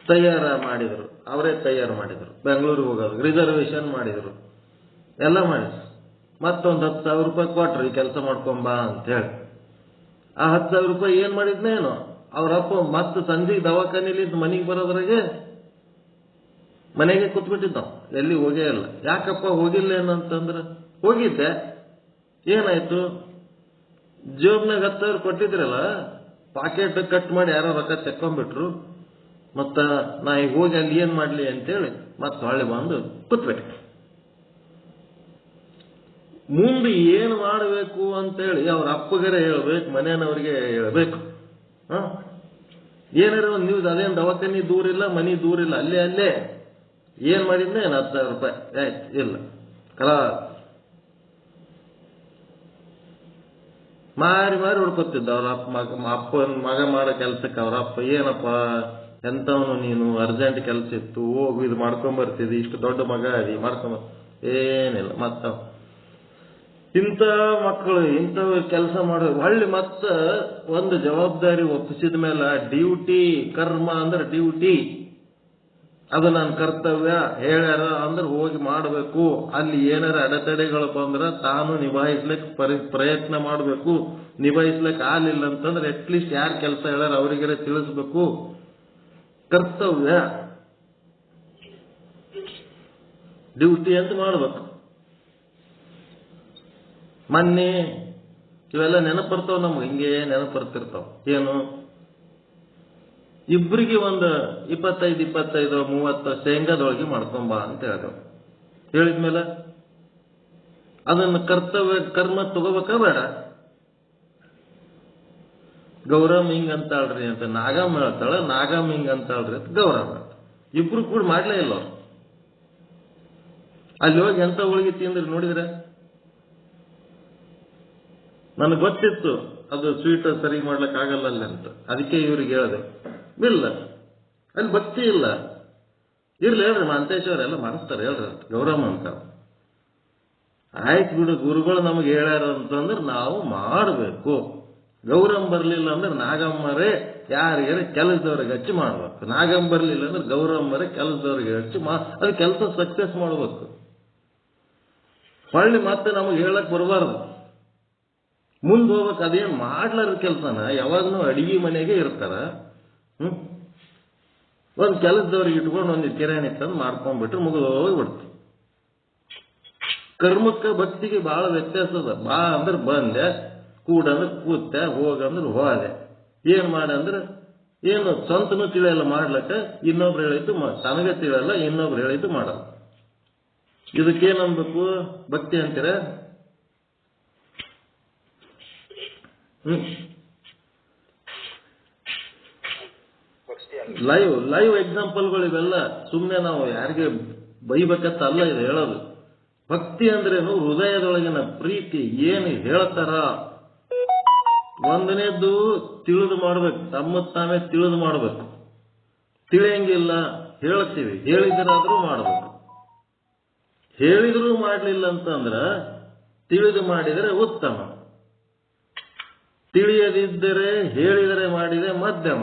ತಯಾರ ಮಾಡಿದ್ರು, ಅವರೇ ತಯಾರು ಮಾಡಿದ್ರು. ಬೆಂಗಳೂರಿಗೆ ಹೋಗೋದು ರಿಸರ್ವೇಶನ್ ಮಾಡಿದ್ರು, ಎಲ್ಲ ಮಾಡಿದ್ರು. ಮತ್ತೊಂದು 10,000 ರೂಪಾಯಿ ಕೊಟ್ರು, ಈ ಕೆಲಸ ಮಾಡ್ಕೊಂಬ ಅಂತ ಹೇಳಿ. ಆ 10,000 ರೂಪಾಯಿ ಏನ್ ಮಾಡಿದ್ನೇನು ಅವ್ರಪ್ಪ ಮತ್ತೆ ಸಂಜೆಗೆ ದವಾಖಾನೆಯಲ್ಲಿ ಮನೆಗೆ ಬರೋದ್ರಾಗೆ ಮನೆಗೆ ಕೂತ್ಬಿಟ್ಟಿದ್ದ, ಎಲ್ಲಿ ಹೋಗೇ ಇಲ್ಲ. ಯಾಕಪ್ಪ ಹೋಗಿಲ್ಲ ಏನಂತಂದ್ರೆ, ಹೋಗಿದ್ದೆ, ಏನಾಯ್ತು, ಜೋಬ್ನಾಗ 10,000 ಕೊಟ್ಟಿದ್ರಲ್ಲ, ಪಾಕೆಟ್ ಕಟ್ ಮಾಡಿ ಯಾರೋ ರೊಕ್ಕ ತೆಕ್ಕೊಂಡ್ಬಿಟ್ರು. ಮತ್ತ ನಾ ಈಗ ಹೋಗಿ ಅಲ್ಲಿ ಏನ್ ಮಾಡ್ಲಿ ಅಂತೇಳಿ ಮತ್ತೆ ಹೊಳ್ಳಿ ಬಂದು ಕೂತ್ಬೇಕು. ಮುಂದೆ ಏನು ಮಾಡಬೇಕು ಅಂತೇಳಿ ಅವ್ರ ಅಪ್ಪಗರೆ ಹೇಳ್ಬೇಕು, ಮನೆಯವ್ರಿಗೆ ಹೇಳ್ಬೇಕು. ಏನಾರ ಒಂದು ನ್ಯೂಸ್, ಅದೇನು ದವಾಖಾನಿ ದೂರ ಇಲ್ಲ, ಮನಿ ದೂರ ಇಲ್ಲ, ಅಲ್ಲೇ ಏನ್ ಮಾಡಿದ್ನೆ 10,000 ರೂಪಾಯಿ ಆಯ್ತು ಇಲ್ಲ ಕಲಾ ಮಾರಿ ಹುಡ್ಕೊತಿದ್ದ ಅವ್ರ ಅಪ್ಪನ ಮಗ ಮಾಡೋ ಕೆಲ್ಸಕ್ಕೆ. ಅವ್ರ ಅಪ್ಪ ಏನಪ್ಪ ಎಂತವನು ನೀನು, ಅರ್ಜೆಂಟ್ ಕೆಲ್ಸ ಇತ್ತು, ಹೋಗಿ ಇದು ಮಾಡ್ಕೊಂಬರ್ತಿದ್ದಿ, ಇಷ್ಟು ದೊಡ್ಡ ಮಗ ಅದಿ ಮಾಡ್ಕೊಂಬ, ಏನಿಲ್ಲ. ಮತ್ತ ಇಂಥ ಮಕ್ಕಳು ಇಂಥವ್ ಕೆಲಸ ಮಾಡೋ ಹೊಳ್ಳಿ ಮತ್ತ ಒಂದು ಜವಾಬ್ದಾರಿ ಒಪ್ಪಿಸಿದ ಮೇಲೆ ಡ್ಯೂಟಿ, ಕರ್ಮ ಅಂದ್ರೆ ಡ್ಯೂಟಿ, ಅದು ನನ್ನ ಕರ್ತವ್ಯ ಹೇಳ್ಯಾರ ಅಂದ್ರೆ ಹೋಗಿ ಮಾಡಬೇಕು. ಅಲ್ಲಿ ಏನಾರ ಅಡೆತಡೆಗಳು ಬಂದ್ರೆ ತಾನು ನಿಭಾಯಿಸ್ಲಿಕ್ಕೆ ಪ್ರಯತ್ನ ಮಾಡಬೇಕು. ನಿಭಾಯಿಸ್ಲಿಕ್ಕೆ ಆಗಲಿಲ್ಲ ಅಂತಂದ್ರೆ ಅಟ್ಲೀಸ್ಟ್ ಯಾರು ಕೆಲಸ ಹೇಳ್ಯಾರ ಅವರಿಗೆಲ್ಲ ತಿಳಿಸ್ಬೇಕು. ಕರ್ತವ್ಯ, ಡ್ಯೂಟಿ ಅಂತ ಮಾಡಬೇಕು. ಮೊನ್ನೆ ಇವೆಲ್ಲ ನೆನಪರ್ತಾವ ನಮ್ಗೆ, ಹಿಂಗೆ ನೆನಪರ್ತಿರ್ತಾವ. ಏನು, ಇಬ್ಬರಿಗೆ ಒಂದು 25, 30 ಶೇಂಗಾದೊಳಗೆ ಮಾಡ್ಕೊಂಬ ಅಂತ ಹೇಳಿದೆವು. ಹೇಳಿದ್ಮೇಲೆ ಅದನ್ನು ಕರ್ತವ್ಯ ಕರ್ಮ ತಗೋಬೇಕಾ ಬೇಡ? ಗೌರಮ್ಮ ಹಿಂಗ್ ಅಂತಾಳ್ರಿ ಅಂತ ನಾಗಮ್ಮ ಹೇಳ್ತಾಳ, ನಾಗಮ್ಮ ಹಿಂಗ್ ಅಂತಾಳ್ರಿ ಅಂತ ಗೌರಮ್ಮ. ಇಬ್ರು ಕೂಡ ಮಾಡ್ಲೇ ಇಲ್ಲ ಅವ್ರು. ಅಲ್ಲಿ ಹೋಗಿ ಎಂತ ಹೋಳಿಗೆ ತಿಂದ್ರಿ ನೋಡಿದ್ರೆ, ನನಗೆ ಗೊತ್ತಿತ್ತು ಅದು ಸ್ವೀಟ್ ಸರಿ ಮಾಡ್ಲಿಕ್ಕೆ ಆಗಲ್ಲ ಅಲ್ಲಿ ಅಂತ. ಅದಕ್ಕೆ ಇವ್ರಿಗೆ ಹೇಳಿದೆ, ಇಲ್ಲ ಅಲ್ಲಿ ಭಕ್ತಿ ಇಲ್ಲ. ಇರ್ಲಿ ಹೇಳ್ರಿ, ಮಾಂತೇಶ್ವರ ಎಲ್ಲ ಮಾಡಿಸ್ತಾರೆ ಹೇಳ್ರಿ ಗೌರಮ್ಮ ಅಂತ. ಆಯ್ತು ಬಿಡು, ಗುರುಗಳು ನಮಗೆ ಹೇಳ್ಯಾರ ಅಂತಂದ್ರೆ ನಾವು ಮಾಡಬೇಕು. ಗೌರಮ್ಮ ಬರ್ಲಿಲ್ಲ ಅಂದ್ರೆ ನಾಗಮ್ಮರೇ ಯಾರಿಗಾರ ಕೆಲಸದವ್ರಿಗೆ ಹಚ್ಚಿ ಮಾಡ್ಬೇಕು. ನಾಗಮ್ಮ ಬರ್ಲಿಲ್ಲ ಅಂದ್ರೆ ಗೌರಮ್ಮರೇ ಕೆಲಸದವ್ರಿಗೆ ಹಚ್ಚಿ ಅದು ಕೆಲಸ ಸಕ್ಸಸ್ ಮಾಡ್ಬೇಕು. ಹೊಳ್ಳಿ ಮತ್ತೆ ನಮಗೆ ಹೇಳಕ್ ಬರಬಾರ್ದು, ಮುಂದೆ ಹೋಗ್ಬೇಕು. ಅದೇನು ಮಾಡ್ಲಾರ ಕೆಲಸನ ಯಾವಾಗ್ಲೂ ಅಡಿಗೆ ಮನೆಗೆ ಇರ್ತಾರ. ಒಂದು ಕೆಲಸದವ್ರಿಗೆ ಇಟ್ಕೊಂಡು ಒಂದು ಕಿರಾಣಿ ತಂದು ಮಾಡ್ಕೊಂಡ್ಬಿಟ್ರೆ ಮುಗಿದು ಹೋಗ್ಬಿಡ್ತು. ಕರ್ಮಕ್ಕೆ ಭಕ್ತಿಗೆ ಬಹಳ ವ್ಯತ್ಯಾಸ ಅದ. ಬಾ ಅಂದ್ರೆ ಬಂದೆ, ಕೂಡಂದ್ರೆ ಕೂತೆ, ಹೋಗಂದ್ರೆ ಹೋದೆ. ಏನ್ ಮಾಡಂದ್ರೆ ಏನು ಸ್ವಂತನೂ ತಿಳಿಯಲ್ಲ ಮಾಡ್ಲಕ್ಕ, ಇನ್ನೊಬ್ರು ಹೇಳಿದ್ದು ತನಗೆ ತಿಳಿಯಲ್ಲ, ಇನ್ನೊಬ್ರು ಹೇಳಿದ್ದು ಮಾಡಲ್ಲ. ಇದಕ್ಕೇನನ್ಬೇಕು? ಭಕ್ತಿ ಅಂತೀರ? ಲೈವ್ ಎಕ್ಸಾಂಪಲ್ಗಳು ಇವೆಲ್ಲ. ಸುಮ್ಮನೆ ನಾವು ಯಾರಿಗೆ ಬೈಬೇಕಂತ ಅಲ್ಲ ಇದು ಹೇಳೋದು. ಭಕ್ತಿ ಅಂದ್ರೇನು? ಹೃದಯದೊಳಗಿನ ಪ್ರೀತಿ ಏನು ಹೇಳ್ತಾರ ಒಂದನೇದ್ದು ತಿಳಿದು ಮಾಡ್ಬೇಕು, ತಮ್ಮ ತಾವೇ ತಿಳಿದು ಮಾಡ್ಬೇಕು. ತಿಳಿಯಂಗಿಲ್ಲ ಹೇಳ್ತೀವಿ, ಹೇಳಿದ್ರಾದ್ರೂ ಮಾಡ್ಬೇಕು. ಹೇಳಿದ್ರೂ ಮಾಡ್ಲಿಲ್ಲ ಅಂತಂದ್ರ ತಿಳಿದು ಮಾಡಿದರೆ ಉತ್ತಮ, ತಿಳಿಯದಿದ್ದರೆ ಹೇಳಿದರೆ ಮಾಡಿದರೆ ಮಧ್ಯಮ,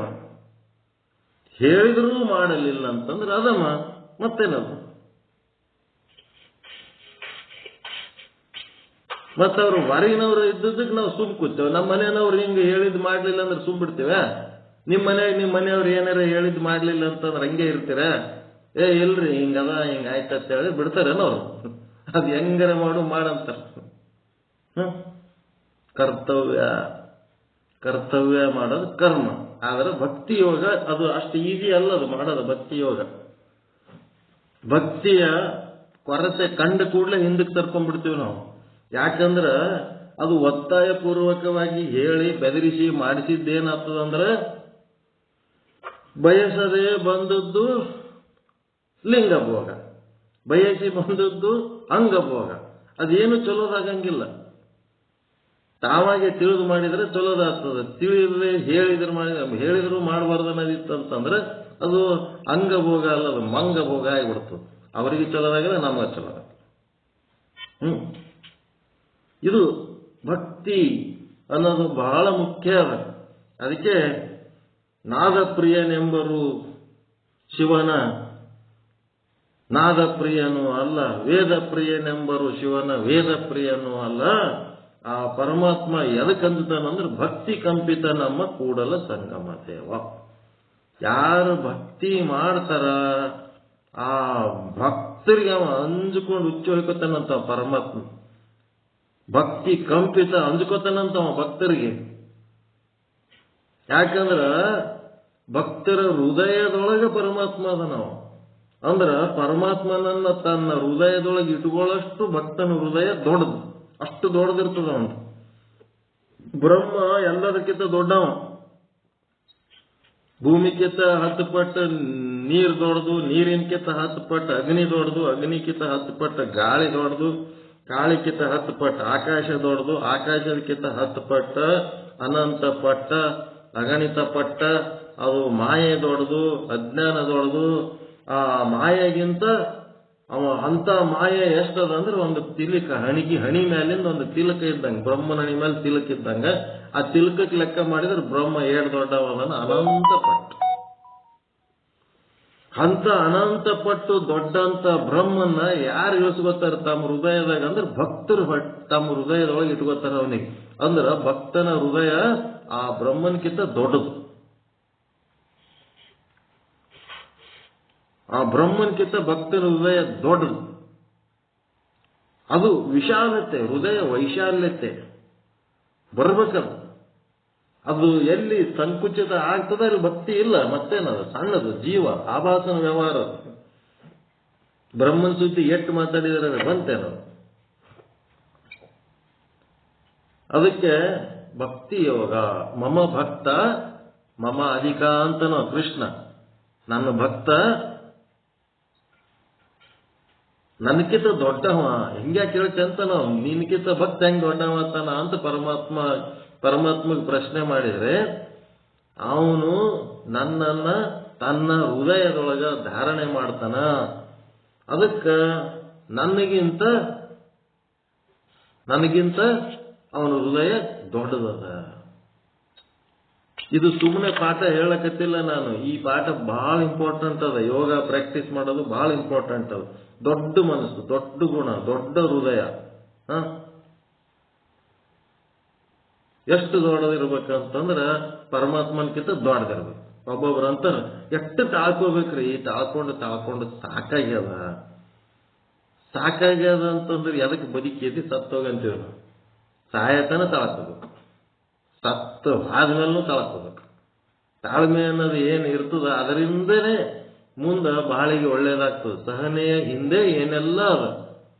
ಹೇಳಿದ್ರೂ ಮಾಡಲಿಲ್ಲ ಅಂತಂದ್ರೆ ಅದಮ್ಮ. ಮತ್ತೇನದು? ಮತ್ತವ್ರು ಹೊರಗಿನವ್ರು ಇದ್ದದಕ್ಕೆ ನಾವು ಸುಮ್ ಕೂತೇವೆ. ನಮ್ಮ ಮನೆಯವ್ರು ಹಿಂಗೆ ಹೇಳಿದ್ ಮಾಡ್ಲಿಲ್ಲ ಅಂದ್ರೆ ಸುಮ್ ಬಿಡ್ತೇವೆ? ನಿಮ್ಮ ಮನೆಯವ್ರು ಏನಾರ ಹೇಳಿದ್ ಮಾಡ್ಲಿಲ್ಲ ಅಂತಂದ್ರೆ ಹಂಗೆ ಇರ್ತೀರ? ಇಲ್ರಿ ಹಿಂಗದ ಹಿಂಗ ಆಯ್ತಂತ ಹೇಳಿ ಬಿಡ್ತಾರೇನೋ ಅವ್ರು. ಅದು ಹೆಂಗಾರ ಮಾಡಂತಾರ. ಕರ್ತವ್ಯ ಮಾಡೋದು ಕರ್ಮ. ಆದ್ರೆ ಭಕ್ತಿ ಯೋಗ ಅದು ಅಷ್ಟು ಈಸಿ ಅಲ್ಲ ಅದು ಮಾಡೋದು. ಭಕ್ತಿ ಯೋಗ ಭಕ್ತಿಯ ಕೊರತೆ ಕಂಡ ಕೂಡಲೇ ಹಿಂದಕ್ಕೆ ತರ್ಕೊಂಡ್ಬಿಡ್ತೀವಿ ನಾವು. ಯಾಕಂದ್ರ ಅದು ಒತ್ತಾಯ ಪೂರ್ವಕವಾಗಿ ಹೇಳಿ ಬೆದರಿಸಿ ಮಾಡಿಸಿದ್ದೇನಾಗ್ತದಂದ್ರೆ ಬಯಸದೇ ಬಂದದ್ದು ಲಿಂಗಭೋಗ, ಬಯಸಿ ಬಂದದ್ದು ಅಂಗಭೋಗ. ಅದೇನು ಚಲೋದಾಗಂಗಿಲ್ಲ. ತಾವಾಗೆ ತಿಳಿದು ಮಾಡಿದ್ರೆ ಚಲೋದಾಗ್ತದೆ. ತಿಳಿದ್ರೆ ಹೇಳಿದ್ರು ಮಾಡಬಾರ್ದು ಅನ್ನೋದಿತ್ತಂತಂದ್ರೆ ಅದು ಅಂಗಭೋಗ ಅಲ್ಲ, ಅದು ಮಂಗಭೋಗ ಆಗಿಬಿಡ್ತದೆ. ಅವರಿಗೆ ಚಲೋದಾಗಿದೆ, ನಮ್ಗೆ ಚಲೋ. ಇದು ಭಕ್ತಿ ಅನ್ನೋದು ಬಹಳ ಮುಖ್ಯ. ಅದಕ್ಕೆ ನಾದಪ್ರಿಯನೆಂಬರು ಶಿವನ ನಾದಪ್ರಿಯನೂ ಅಲ್ಲ, ವೇದ ಪ್ರಿಯನೆಂಬರು ಶಿವನ ವೇದ ಪ್ರಿಯನೂ ಅಲ್ಲ. ಆ ಪರಮಾತ್ಮ ಎದಕ್ಕಂತಾನಂದ್ರೆ ಭಕ್ತಿ ಕಂಪಿತ ನಮ್ಮ ಕೂಡಲ ಸಂಗಮ ದೇವ. ಯಾರು ಭಕ್ತಿ ಮಾಡ್ತಾರ ಆ ಭಕ್ತರಿಗೆ ಅವ ಅಂಜುಕೊಂಡು ಹುಚ್ಚು ಹೊಯ್ಕೋತಾನಂತ ಪರಮಾತ್ಮ. ಭಕ್ತಿ ಕಂಪಿತ ಅಂಜುಕೋತಾನಂತ ಭಕ್ತರಿಗೆ. ಯಾಕಂದ್ರ ಭಕ್ತರ ಹೃದಯದೊಳಗೆ ಪರಮಾತ್ಮ ಅದ. ನಾವು ಅಂದ್ರ ಪರಮಾತ್ಮನನ್ನ ತನ್ನ ಹೃದಯದೊಳಗೆ ಇಟ್ಕೊಳ್ಳಷ್ಟು ಭಕ್ತನ ಹೃದಯ ದೊಡ್ಡದು, ಅಷ್ಟು ದೊಡ್ಡದಿರ್ತದ. ಅವನು ಬ್ರಹ್ಮ ಎಲ್ಲದಕ್ಕಿಂತ ದೊಡ್ಡವ. ಭೂಮಿಕ್ಕಿಂತ 10 ಪಟ್ಟು ನೀರು ದೊಡ್ಡದು, ನೀರಿನಕ್ಕಿಂತ 10 ಪಟ್ಟು ಅಗ್ನಿ ದೊಡ್ಡದು, ಅಗ್ನಿಕ್ಕಿಂತ 10 ಪಟ್ಟು ಗಾಳಿ ದೊಡ್ಡದು, ಗಾಳಿಕ್ಕಿಂತ 10 ಪಟ್ಟು ಆಕಾಶ ದೊಡ್ಡದು, ಆಕಾಶದಕ್ಕಿಂತ 10 ಪಟ್ಟು ಅನಂತ ಪಟ್ಟ, ಅಗಣಿತ ಪಟ್ಟ. ಅದು ಮಾಯೆ ದೊಡ್ಡದು, ಅಜ್ಞಾನ ದೊಡ್ಡದು. ಆ ಮಾಯೆಗಿಂತ ಅಂತ ಮಾಯೆ ಎಷ್ಟದ ಅಂದ್ರೆ ಒಂದು ತಿಲಕ, ಹಣಿ ಮೇಲಿಂದ ಒಂದು ತಿಲಕ ಇದ್ದಂಗೆ, ಬ್ರಹ್ಮನ ಹಣಿ ಮೇಲೆ ತಿಲಕ ಇದ್ದಂಗ. ಆ ತಿಲಕಕ್ಕೆ ಲೆಕ್ಕ ಮಾಡಿದ್ರೆ ಬ್ರಹ್ಮ ಏಳು ದೊಡ್ಡವನ ಅನಂತ ಪಟ್ಟು. ಅಂತ ಅನಂತ ಪಟ್ಟು ದೊಡ್ಡಂತ ಬ್ರಹ್ಮನ್ನ ಯಾರು ಇಳಿಸ್ಕೋತಾರ ತಮ್ಮ ಹೃದಯದಾಗ ಅಂದ್ರೆ ಭಕ್ತರು ತಮ್ಮ ಹೃದಯದೊಳಗೆ ಇಟ್ಕೋತಾರ ಅವನಿಗೆ. ಅಂದ್ರ ಭಕ್ತನ ಹೃದಯ ಆ ಬ್ರಹ್ಮನ್ಕಿಂತ ದೊಡ್ಡದು. ಆ ಬ್ರಹ್ಮನ್ಕಿಂತ ಭಕ್ತನ ಹೃದಯ ದೊಡ್ಡದು. ಅದು ವಿಶಾಲತೆ, ಹೃದಯ ವೈಶಾಲ್ಯತೆ ಬರ್ಬೇಕಲ್ಲ. ಅದು ಎಲ್ಲಿ ಸಂಕುಚಿತ ಆಗ್ತದೆ ಅಲ್ಲಿ ಭಕ್ತಿ ಇಲ್ಲ. ಮತ್ತೇನದು ಸಣ್ಣದು ಜೀವ, ಆಭಾಸನ ವ್ಯವಹಾರ. ಬ್ರಹ್ಮನ್ ಸುದ್ದಿ ಎಷ್ಟು ಮಾತಾಡಿದರೆ ಬಂತೇನದು. ಅದಕ್ಕೆ ಭಕ್ತಿ ಯೋಗ. ಮಮ ಭಕ್ತ ಮಮ ಅಧಿಕ ಅಂತನೋ ಕೃಷ್ಣ. ನನ್ನ ಭಕ್ತ ನನ್ಕಿಂತ ದೊಡ್ಡವ. ಹಿಂಗ್ಯಾಕೆ ಹೇಳ್ತಂತನೋ, ನಿನ್ಕಿಂತ ಭಕ್ತ ಹೆಂಗ್ ದೊಡ್ಡವತಾನ ಅಂತ ಪರಮಾತ್ಮಗೆ ಪ್ರಶ್ನೆ ಮಾಡಿದ್ರೆ, ಅವನು ನನ್ನನ್ನ ತನ್ನ ಹೃದಯದೊಳಗ ಧಾರಣೆ ಮಾಡ್ತಾನ. ಅದಕ್ಕ ನನಗಿಂತ ಅವನ ಹೃದಯ ದೊಡ್ಡದದ. ಇದು ಸುಮ್ಮನೆ ಪಾಠ ಹೇಳಕತ್ತಿಲ್ಲ ನಾನು. ಈ ಪಾಠ ಬಹಳ ಇಂಪಾರ್ಟೆಂಟ್ ಅದ. ಯೋಗ ಪ್ರಾಕ್ಟೀಸ್ ಮಾಡೋದು ಬಹಳ ಇಂಪಾರ್ಟೆಂಟ್ ಅದ. ದೊಡ್ಡ ಮನಸ್ಸು, ದೊಡ್ಡ ಗುಣ, ದೊಡ್ಡ ಹೃದಯ ಎಷ್ಟು ದೊಡ್ಡದಿರ್ಬೇಕಂತಂದ್ರ ಪರಮಾತ್ಮನ್ಕಿಂತ ದೊಡ್ಡದಿರ್ಬೇಕು. ಒಬ್ಬೊಬ್ರು ಅಂತಾರ ಎಷ್ಟು ತಾಳ್ಕೋಬೇಕ್ರಿ, ತಾಳ್ಕೊಂಡು ಸಾಕಾಗ್ಯದ ಅಂತಂದ್ರೆ ಎದಕ್ಕೆ ಬದುಕೈತಿ, ಸತ್ತೋಗಂತೀವಿ ನಾವು. ಸಾಯತನ ತಾಳ್ಕೋಬೇಕು, ಸತ್ತು ಆದ್ಮೇಲೂ ತಾಳ್ಕೋಬೇಕು. ತಾಳ್ಮೆ ಅನ್ನೋದು ಏನು ಇರ್ತದ ಅದರಿಂದನೇ ಮುಂದ ಬಾಳಿಗೆ ಒಳ್ಳೇದಾಗ್ತದೆ. ಸಹನೆಯ ಹಿಂದೆ ಏನೆಲ್ಲ ಅದ.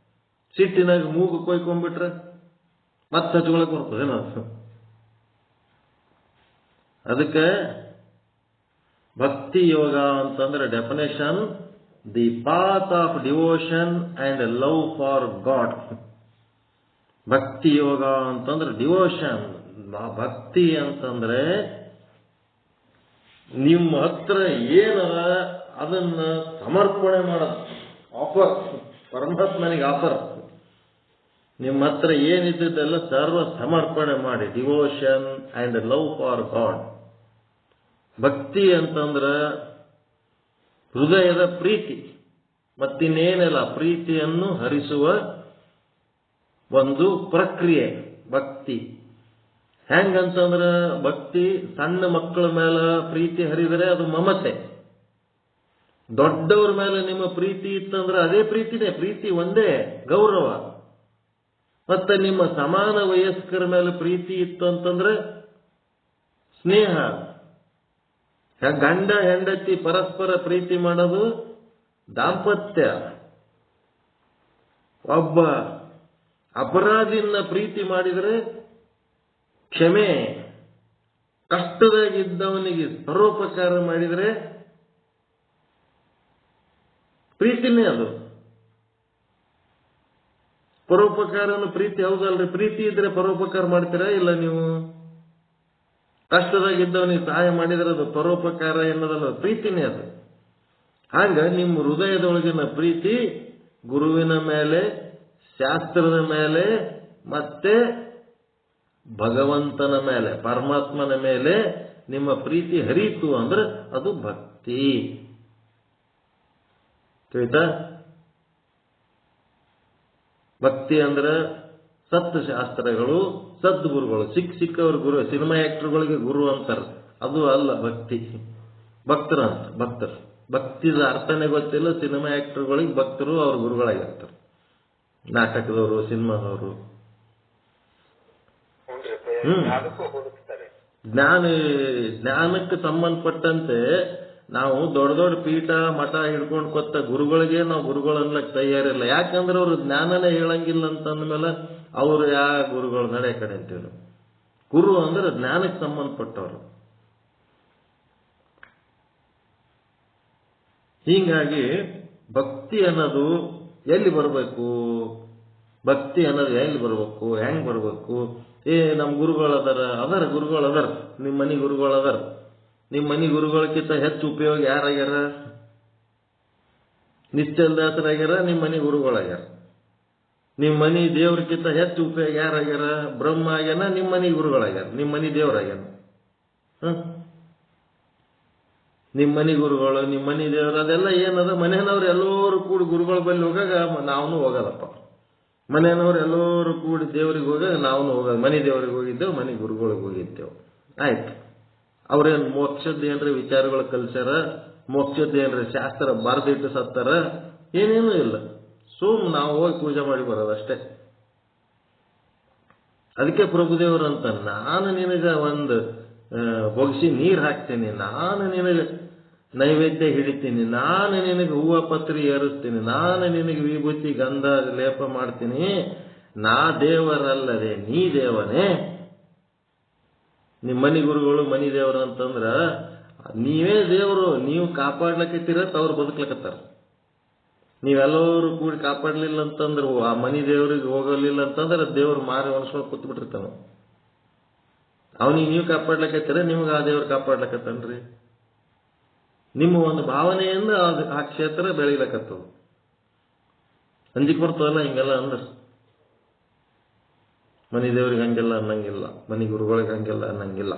ಸಿಟ್ಟಿನಾಗ ಮೂಗು ಕೊಯ್ಕೊಂಡ್ಬಿಟ್ರೆ ಮತ್ತೆ ಹಚ್ಕೊಳಕ್ ಬರ್ತದೆ ನಾವು. ಅದಕ್ಕೆ ಭಕ್ತಿ ಯೋಗ ಅಂತಂದ್ರೆ definition, the path of devotion and love for god. ಭಕ್ತಿ ಯೋಗ ಅಂತಂದ್ರೆ ಡಿವೋಷನ್. ಭಕ್ತಿ ಅಂತಂದ್ರೆ ನಿಮ್ಮ ಹತ್ರ ಏನದ ಅದನ್ನ ಸಮರ್ಪಣೆ ಮಾಡೋದು. ಆಫರ್, ಪರಮಾತ್ಮನಿಗೆ ಆಫರ್. ನಿಮ್ಮ ಹತ್ರ ಏನಿದ್ದೆಲ್ಲ ಸರ್ವ ಸಮರ್ಪಣೆ ಮಾಡಿ. Devotion and love for god. ಭಕ್ತಿ ಅಂತಂದ್ರ ಹೃದಯದ ಪ್ರೀತಿ, ಮತ್ತಿನ್ನೇನಿಲ್ಲ. ಪ್ರೀತಿಯನ್ನು ಹರಿಸುವ ಒಂದು ಪ್ರಕ್ರಿಯೆ ಭಕ್ತಿ. ಹೆಂಗಂತಂದ್ರ ಭಕ್ತಿ ಸಣ್ಣ ಮಕ್ಕಳ ಮೇಲೆ ಪ್ರೀತಿ ಹರಿದರೆ ಅದು ಮಮತೆ. ದೊಡ್ಡವ್ರ ಮೇಲೆ ನಿಮ್ಮ ಪ್ರೀತಿ ಇತ್ತಂದ್ರೆ ಅದೇ ಪ್ರೀತಿನೇ, ಪ್ರೀತಿ ಒಂದೇ, ಗೌರವ. ಮತ್ತೆ ನಿಮ್ಮ ಸಮಾನ ವಯಸ್ಕರ ಮೇಲೆ ಪ್ರೀತಿ ಇತ್ತು ಅಂತಂದ್ರೆ ಸ್ನೇಹ. ಗಂಡ ಹೆಂಡತಿ ಪರಸ್ಪರ ಪ್ರೀತಿ ಮಾಡೋದು ದಾಂಪತ್ಯ. ಒಬ್ಬ ಅಪರಾಧಿನ ಪ್ರೀತಿ ಮಾಡಿದರೆ ಕ್ಷಮೆ. ಕಷ್ಟದಾಗಿದ್ದವನಿಗೆ ಪರೋಪಕಾರ ಮಾಡಿದರೆ ಪ್ರೀತಿನೇ. ಅದು ಪರೋಪಕಾರನು ಪ್ರೀತಿ ಹೌದಲ್ರಿ? ಪ್ರೀತಿ ಇದ್ರೆ ಪರೋಪಕಾರ ಮಾಡ್ತೀರಾ ಇಲ್ಲ? ನೀವು ಕಷ್ಟದಾಗಿದ್ದವನಿಗೆ ಸಹಾಯ ಮಾಡಿದ್ರೆ ಅದು ಪರೋಪಕಾರ ಎನ್ನೋದಲ್ಲ, ಪ್ರೀತಿನೇ ಅದು. ಹಾಗ ನಿಮ್ಮ ಹೃದಯದೊಳಗಿನ ಪ್ರೀತಿ ಗುರುವಿನ ಮೇಲೆ, ಶಾಸ್ತ್ರದ ಮೇಲೆ, ಮತ್ತೆ ಭಗವಂತನ ಮೇಲೆ, ಪರಮಾತ್ಮನ ಮೇಲೆ ನಿಮ್ಮ ಪ್ರೀತಿ ಹರಿತು ಅಂದ್ರೆ ಅದು ಭಕ್ತಿ. ತಿಳಿತಾ? ಭಕ್ತಿ ಅಂದ್ರೆ ಸತ್ ಶಾಸ್ತ್ರಗಳು, ಸದ್ಗುರುಗಳು. ಸಿಕ್ಕವ್ರ ಗುರು. ಸಿನಿಮಾ ಆಕ್ಟರ್ಗಳಿಗೆ ಗುರು ಅಂತಾರೆ, ಅದು ಅಲ್ಲ ಭಕ್ತಿ. ಭಕ್ತರು ಅಂತ, ಭಕ್ತರು. ಭಕ್ತಿದ ಅರ್ಥನೇ ಗೊತ್ತಿಲ್ಲ ಸಿನಿಮಾ ಆಕ್ಟರ್ಗಳಿಗೆ. ಭಕ್ತರು ಅವ್ರ ಗುರುಗಳಾಗಿರ್ತಾರೆ, ನಾಟಕದವರು, ಸಿನಿಮಾದವರು. ಅದಕ್ಕೂ ಹೋಲಿಸ್ತಾರೆ. ಜ್ಞಾನಕ್ಕೆ ಸಂಬಂಧಪಟ್ಟಂತೆ ನಾವು ದೊಡ್ಡ ದೊಡ್ಡ ಪೀಠ ಮಠ ಹಿಡ್ಕೊಂಡು ಕೊತ್ತ ಗುರುಗಳಿಗೆ ನಾವು ಗುರುಗಳು ಅನ್ಲಕ್ಕೆ ತಯಾರಿಲ್ಲ. ಯಾಕಂದ್ರೆ ಅವ್ರು ಜ್ಞಾನನೇ ಹೇಳಂಗಿಲ್ಲ ಅಂತಂದ್ಮೇಲೆ ಅವ್ರು ಯಾವ ಗುರುಗಳು ನಡೆ ಕಡೆ ಅಂತೀವಿ. ಗುರು ಅಂದ್ರೆ ಜ್ಞಾನಕ್ಕೆ ಸಂಬಂಧಪಟ್ಟವ್ರು. ಹೀಗಾಗಿ ಭಕ್ತಿ ಅನ್ನೋದು ಎಲ್ಲಿ ಬರಬೇಕು, ಭಕ್ತಿ ಅನ್ನೋದು ಎಲ್ಲಿ ಬರಬೇಕು, ಹೆಂಗ್ ಬರಬೇಕು? ನಮ್ಮ ಗುರುಗಳು ಅದರ ಗುರುಗಳು ಅದರ, ನಿಮ್ಮ ಮನೆ ಗುರುಗಳು ಅದರ. ನಿಮ್ಮ ಮನೆ ಗುರುಗಳಕ್ಕಿಂತ ಹೆಚ್ಚು ಉಪಯೋಗ ಯಾರಾಗ್ಯಾರ? ನಿಶ್ಚಲದಾಸರಾಗ್ಯಾರ, ನಿಮ್ಮ ಮನೆ ಗುರುಗಳಾಗ್ಯಾರ. ನಿಮ್ಮ ಮನೆ ದೇವ್ರಕ್ಕಿಂತ ಹೆಚ್ಚು ಉಪಯೋಗ ಯಾರಾಗ್ಯಾರ? ಬ್ರಹ್ಮ ಆಗ್ಯಾನ, ನಿಮ್ಮ ಮನೆ ಗುರುಗಳಾಗ್ಯಾರ, ನಿಮ್ಮ ಮನೆ ದೇವರಾಗ್ಯಾನ. ನಿಮ್ಮ ಮನೆ ಗುರುಗಳು, ನಿಮ್ಮ ಮನೆ ದೇವರು, ಅದೆಲ್ಲ ಏನದ? ಮನೆಯವ್ರು ಎಲ್ಲರೂ ಕೂಡಿ ಗುರುಗಳ ಬಳಿ ಹೋಗಾಗ ನಾವು ಹೋಗಲ್ಲಪ್ಪ. ಮನೆಯವ್ರು ಎಲ್ಲರೂ ಕೂಡಿ ದೇವ್ರಿಗೆ ಹೋಗಾಗ ನಾವು ಹೋಗೋದು. ಮನೆ ದೇವ್ರಿಗೆ ಹೋಗಿದ್ದೆವು, ಮನೆ ಗುರುಗಳಿಗೆ ಹೋಗಿದ್ದೆವು. ಆಯ್ತು. ಅವ್ರೇನು ಮೋಕ್ಷದ ಏನ್ರ ವಿಚಾರಗಳು ಕಲ್ಸ್ಯಾರ, ಮೋಕ್ಷದ ಏನ್ರ ಶಾಸ್ತ್ರ ಬರೆದಿಟ್ಟು ಸತ್ತಾರ? ಏನೇನೂ ಇಲ್ಲ. ನಾವು ಹೋಗಿ ಪೂಜೆ ಮಾಡಿ ಬರೋದಷ್ಟೇ. ಅದಕ್ಕೆ ಪ್ರಭುದೇವರು ಅಂತ, ನಾನು ನಿನಗೆ ಒಂದು ಬೊಗಸಿ ನೀರು ಹಾಕ್ತೀನಿ, ನಾನು ನಿನಗೆ ನೈವೇದ್ಯ ಹಿಡಿತೀನಿ, ನಾನು ನಿನಗೆ ಹೂವ ಪತ್ರಿ ಏರಿಸ್ತೀನಿ, ನಾನು ನಿನಗೆ ವಿಭೂತಿ ಗಂಧ ಲೇಪ ಮಾಡ್ತೀನಿ, ನಾ ದೇವರಲ್ಲದೆ ನೀ ದೇವನೇ. ನಿಮ್ಮ ಮನಿ ಗುರುಗಳು ಮನಿ ದೇವರು ಅಂತಂದ್ರ ನೀವೇ ದೇವರು. ನೀವು ಕಾಪಾಡ್ಲಕತ್ತೀರತ್ ಅವ್ರು ಬದುಕ್ಲಕತ್ತಾರ. ನೀವೆಲ್ಲರೂ ಕೂಡಿ ಕಾಪಾಡ್ಲಿಲ್ಲ ಅಂತಂದ್ರೆ, ಆ ಮನಿ ದೇವ್ರಿಗೆ ಹೋಗಲಿಲ್ಲ ಅಂತಂದ್ರೆ ದೇವ್ರು ಮಾರಿ ಒಣಸ್ಕೊಂಡು ಕೂತ್ ಬಿಟ್ಟಿರ್ತಾನ. ಅವನಿಗೆ ನೀವು ಕಾಪಾಡ್ಲಕತ್ತೀರ, ನಿಮ್ಗೆ ಆ ದೇವ್ರು ಕಾಪಾಡ್ಲಕತ್ತನ್ರಿ. ನಿಮ್ಮ ಒಂದು ಭಾವನೆಯಿಂದ ಆ ಕ್ಷೇತ್ರ ಬೆಳಿಲಕತ್ತದ. ಅಂಜಿಕ್ ಬರ್ತದಲ್ಲ ಹಿಂಗೆಲ್ಲ ಅಂದ್ರೆ. ಮನಿ ದೇವ್ರಿಗೆ ಹಂಗೆಲ್ಲ ಅನ್ನಂಗಿಲ್ಲ, ಮನಿ ಗುರುಗಳಿಗೆ ಹಂಗೆಲ್ಲ ಅನ್ನಂಗಿಲ್ಲ.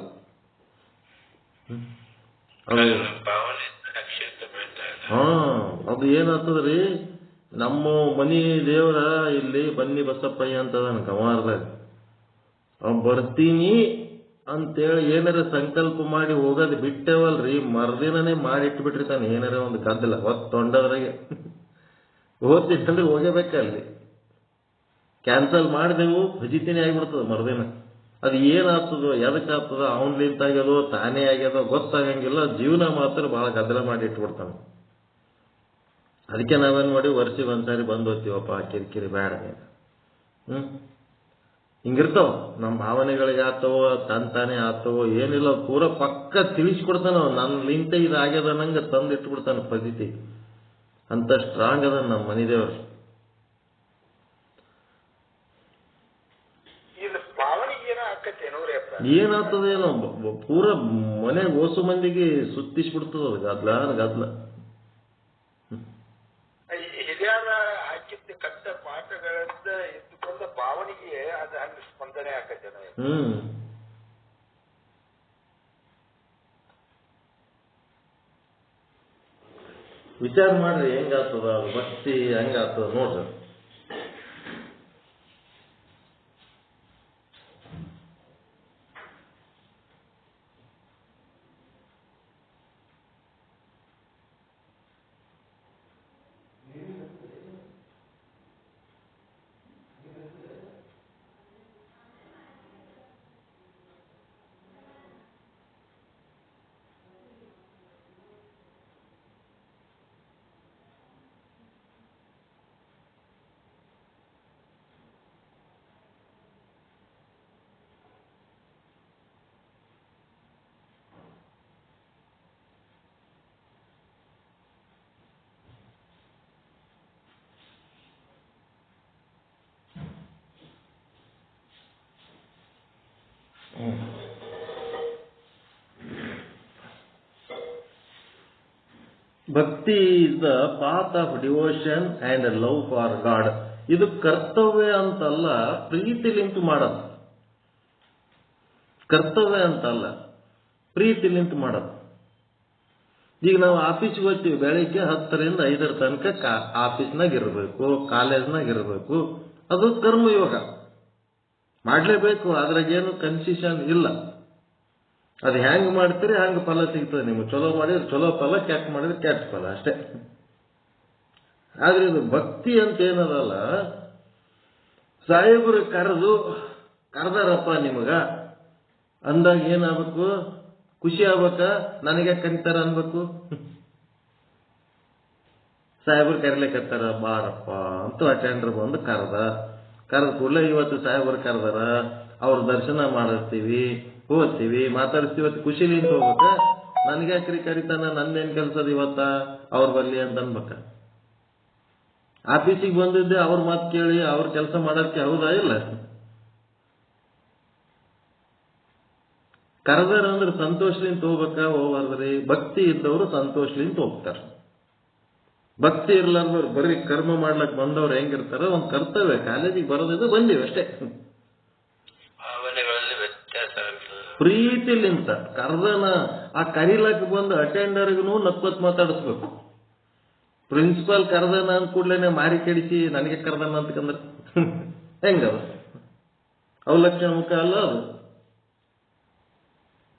ಅದು ಏನಾಗ್ತದ್ರಿ, ನಮ್ಮ ಮನಿ ದೇವರ ಇಲ್ಲಿ ಬನ್ನಿ ಬಸಪ್ಪಯ್ಯ ಅಂತದನ ಗಮಾರದಾಗ. ಅವ್ ಬರ್ತೀನಿ ಅಂತೇಳಿ ಏನಾರ ಸಂಕಲ್ಪ ಮಾಡಿ ಹೋಗೋದು ಬಿಟ್ಟೇವಲ್ರಿ, ಮರ್ದಿನೇ ಮಾಡಿಟ್ಬಿಟ್ಟಿರ್ತಾನೆ ಏನಾರ ಒಂದು ಗದ್ದಲ ತೊಂಡದ್ರಾಗೆ. ಓದ್ತಿತ್ತಂದ್ರೆ ಹೋಗಬೇಕಲ್ಲಿ. ಕ್ಯಾನ್ಸಲ್ ಮಾಡಿದೆವು ಭಜಿತೀನಿ ಆಗಿಬಿಡ್ತದ ಮರ್ದಿನ. ಅದು ಏನಾಗ್ತದೋ ಎದಕ್ಕಾಗ್ತದೋ ಅವನ್ಲಿಂತ ಆಗ್ಯದೋ ತಾನೇ ಆಗ್ಯದೋ ಗೊತ್ತಾಗಂಗಿಲ್ಲ. ಜೀವನ ಮಾತ್ರ ಬಹಳ ಗದ್ದಲ ಮಾಡಿ ಇಟ್ಬಿಡ್ತಾನೆ. ಅದಕ್ಕೆ ನಾವೇನ್ ಮಾಡಿ ವರ್ಷಿಗೆ ಒಂದ್ಸಾರಿ ಬಂದು ಹೋಗ್ತೀವಪ್ಪ, ಕಿರಿಕಿರಿ ಬೇಡ. ಹಿಂಗಿರ್ತಾವ ನಮ್ಮ ಭಾವನೆಗಳಿಗೆ ಆತವೋ ತಾನೇ ಆತವೋ ಏನಿಲ್ಲ, ಪೂರ ಪಕ್ಕ ತಿಳಿಸ್ಕೊಡ್ತಾನ. ನನ್ನಿಂತ ಇದಾಗ್ಯದ ನಂಗೆ ತಂದು ಇಟ್ಬಿಡ್ತಾನೆ ಪದ್ಧತಿ. ಅಂತ ಸ್ಟ್ರಾಂಗ್ ಅದ ನಮ್ಮ ಮನಿ ದೇವರು. ಏನಾಗ್ತದೇನೋ ಪೂರ ಮನೆ ಓಸು ಮಂದಿಗೆ ಸುತ್ತಿಸ್ಬಿಡ್ತದ ಅದು ಗದ್ಲ. ಹಿರಿಯರ ಹಾಕಿದ್ದ ಕಟ್ಟ ಪಾಠಗಳಿಂದ ಇದ್ದುಕೊಂಡ ಭಾವನೆಗೆ ಅದು ಹಂಗ ಸ್ಪಂದನೆ ಆಕತ್ತೆ. ವಿಚಾರ ಮಾಡ್ರಿ ಹೆಂಗಾಗ್ತದ ಭಕ್ತಿ, ಹೆಂಗಾಗ್ತದ ನೋಡ್ರಿ. ಭಕ್ತಿ is the path of devotion and love for god. ಇದು ಕರ್ತವ್ಯ ಅಂತಲ್ಲ, ಪ್ರೀತಿಲಿಂತ ಮಾಡೋದು. ಕರ್ತವ್ಯ ಅಂತಲ್ಲ, ಪ್ರೀತಿಲಿಂತ ಮಾಡೋದು. ಈಗ ನಾವು ಆಫೀಸ್ಗೆ ಹೋಗ್ತೀವಿ, ಬೆಳಿಗ್ಗೆ 10ರಿಂದ 5 ತನಕ ಆಫೀಸ್ನಾಗ ಇರಬೇಕು, ಕಾಲೇಜ್ನಾಗ ಇರಬೇಕು. ಅದು ಕರ್ಮಯೋಗ ಮಾಡಲೇಬೇಕು. ಅದ್ರಾಗೇನು ಕನ್ಸಿಷನ್ ಇಲ್ಲ. ಅದು ಹೆಂಗ್ ಮಾಡ್ತೀರಿ ಹಂಗೆ ಫಲ ಸಿಗ್ತದೆ. ನಿಮ್ಗೆ ಚಲೋ ಮಾಡಿದ್ರೆ ಚಲೋ ಫಲ, ಕೆಟ್ಟ ಮಾಡಿದ್ರೆ ಕೆಟ್ಟ ಫಲ ಅಷ್ಟೇ. ಆದ್ರೆ ಇದು ಭಕ್ತಿ ಅಂತ ಏನದಲ್ಲ, ಸಾಹೇಬರು ಕರೆದಾರಪ್ಪ ನಿಮಗ, ಅಂದಾಗ ಏನಾಗಬೇಕು? ಖುಷಿ ಆಗ್ಬೇಕ? ನನಗೆ ಕರಿತಾರ ಅನ್ಬೇಕು? ಸಾಹೇಬ್ರು ಕರಿಲಿಕ್ಕತ್ತಾರ ಬಾರಪ್ಪ ಅಂತ ಅಟೆಂಡರ್ ಬಂದು ಕರೆದ ಕೂಡಲೇ ಇವತ್ತು ಸಾಹೇಬ್ರು ಕರೆದಾರ, ಅವ್ರ ದರ್ಶನ ಮಾಡಿಸ್ತೀವಿ, ಹೋಗ್ತೀವಿ, ಮಾತಾಡಿಸ್ತೀವಿ, ಇವತ್ತು ಖುಷಿಲಿಂದ ಹೋಗ್ಬೇಕ? ನನಗೆ ಯಾಕ್ರಿ ಕರಿತಾನ, ನಂದೇನ್ ಕೆಲ್ಸದ ಇವತ್ತ ಅವ್ರ ಬಲ್ಲಿ ಅಂತ ಅನ್ಬೇಕ? ಆಫೀಸಿಗೆ ಬಂದಿದ್ದೆ ಅವ್ರ ಮಾತು ಕೇಳಿ ಅವ್ರ ಕೆಲಸ ಮಾಡೋದಕ್ಕೆ ಹೌದಾ ಇಲ್ಲ? ಕರೆದಾರ ಅಂದ್ರೆ ಸಂತೋಷಲಿಂತ ಹೋಗ್ಬೇಕ, ಹೋಗ್ಬಾರ್ದ್ರಿ? ಭಕ್ತಿ ಇದ್ದವರು ಸಂತೋಷಲಿಂತ ಹೋಗ್ತಾರ. ಭಕ್ತಿ ಇರ್ಲಾರ್ದವ್ರು ಬರೀ ಕರ್ಮ ಮಾಡ್ಲಕ್ ಬಂದವ್ರು ಹೆಂಗಿರ್ತಾರ, ಒಂದ್ ಕರ್ತವ್ಯ, ಕಾಲೇಜಿಗೆ ಬರೋದಿದ್ದು ಬಂದಿವಿ ಅಷ್ಟೇ. ಭಾವನೆಗಳಲ್ಲಿ ವ್ಯತ್ಯಾಸ ಪ್ರೀತಿಲಿಂತ ಕರ್ದನ ಆ ಕರಿಲಕ್ ಬಂದು ಅಟೆಂಡರ್ಗೂ ನಕ್ವತ್ ಮಾತಾಡಿಸ್ಬೇಕು. ಪ್ರಿನ್ಸಿಪಾಲ್ ಕರ್ದನ ಅಂದ ಕೂಡ್ಲೇನೆ ಮಾರಿ ಕೆಡಿಸಿ ನನಗೆ ಕರ್ದನ ಅಂತಕಂದ್ರೆ ಹೆಂಗದ? ಅವಲಕ್ಷಣ ಮುಖ ಅಲ್ಲ ಅದು.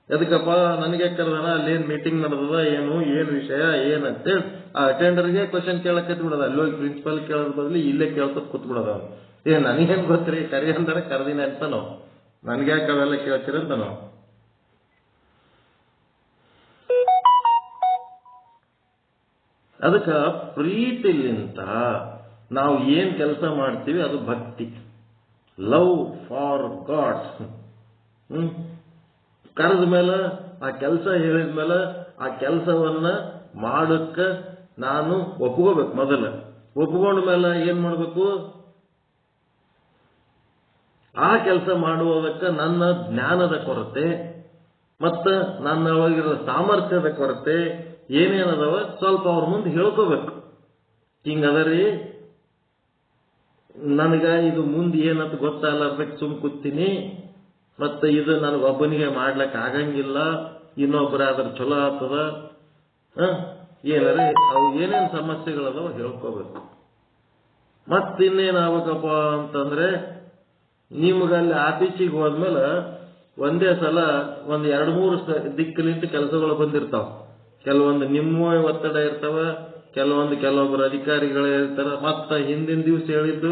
ಎದಕ್ಕಪ್ಪ ನನಗೆ ಕರ್ದನ, ಅಲ್ಲೇನ್ ಮೀಟಿಂಗ್ ನಡೆದದ, ಏನು ವಿಷಯ ಏನಂತೇಳಿ ಆ ಅಟೆಂಡರ್ಗೆ ಕ್ವಶನ್ ಕೇಳಕತ್ ಬಿಡೋದ. ಅಲ್ಲಿ ಹೋಗಿ ಪ್ರಿನ್ಸಿಪಾಲ್ ಕೇಳೋದ್ ಬದಲಿ ಇಲ್ಲೇ ಕೇಳ್ಕೊತ್ ಕೂತ್ ಬಿಡೋದ. ನನಗೇನ್ ಗೊತ್ತ್ರಿ, ಕರಿ ಅಂದ್ರೆ ಕರ್ದಿನ ಅಂತ ನಾವು, ನನ್ಗೆ ಯಾಕೆ ಅವೆಲ್ಲ ಕೇಳ್ತೀರಂತ ನಾವು. ಅದಕ್ಕ ಪ್ರೀತಿಲಿಂತ ನಾವು ಏನ್ ಕೆಲಸ ಮಾಡ್ತೀವಿ ಅದು ಭಕ್ತಿ, ಲವ್ ಫಾರ್ ಗಾಡ್. ಕರೆದ ಮೇಲೆ ಆ ಕೆಲಸ ಹೇಳಿದ ಮೇಲೆ ಆ ಕೆಲಸವನ್ನ ಮಾಡಕ್ಕ ನಾನು ಒಪ್ಕೋಬೇಕು. ಮೊದಲ ಒಪ್ಕೊಂಡ ಮೇಲೆ ಏನ್ ಮಾಡ್ಬೇಕು? ಆ ಕೆಲಸ ಮಾಡುವುದಕ್ಕೆ ನನ್ನ ಜ್ಞಾನದ ಕೊರತೆ ಮತ್ತ ನನ್ನ ಒಳಗಿರೋ ಸಾಮರ್ಥ್ಯದ ಕೊರತೆ ಏನೇನದವ ಸ್ವಲ್ಪ ಅವ್ರ ಮುಂದೆ ಹೇಳ್ಕೋಬೇಕು. ಹಿಂಗದರಿ, ನನಗ ಇದು ಮುಂದೆ ಏನಂತ ಗೊತ್ತಾಗಲಾರ್ದಕ್ಕೆ ಸುಮ್ ಕೂತೀನಿ, ಮತ್ತೆ ಇದು ನನಗೊಬ್ಬನಿಗೆ ಮಾಡ್ಲಕ್ ಆಗಂಗಿಲ್ಲ, ಇನ್ನೊಬ್ಬರಾದ್ರೆ ಚಲೋ ಆಗ್ತದ, ಏನಾರೆ ಅವು ಏನೇನು ಸಮಸ್ಯೆಗಳದಾವ ಹೇಳ್ಕೋಬೇಕು. ಮತ್ತಿನ್ನೇನಾಗಬೇಕಪ್ಪ ಅಂತಂದ್ರೆ, ನಿಮ್ಗಲ್ಲಿ ಆಫೀಸಿಗೆ ಹೋದ್ಮೇಲೆ ಒಂದೇ ಸಲ ಒಂದ್ 2-3 ದಿಕ್ಕಲಿಂದ ಕೆಲಸಗಳು ಬಂದಿರ್ತಾವ. ಕೆಲವೊಂದು ನಿಮ್ಮ ಒತ್ತಡ ಇರ್ತಾವ, ಕೆಲವೊಬ್ಬರು ಅಧಿಕಾರಿಗಳೇ ಇರ್ತಾರ, ಮತ್ತ ಹಿಂದಿನ ದಿವಸ ಹೇಳಿದ್ದು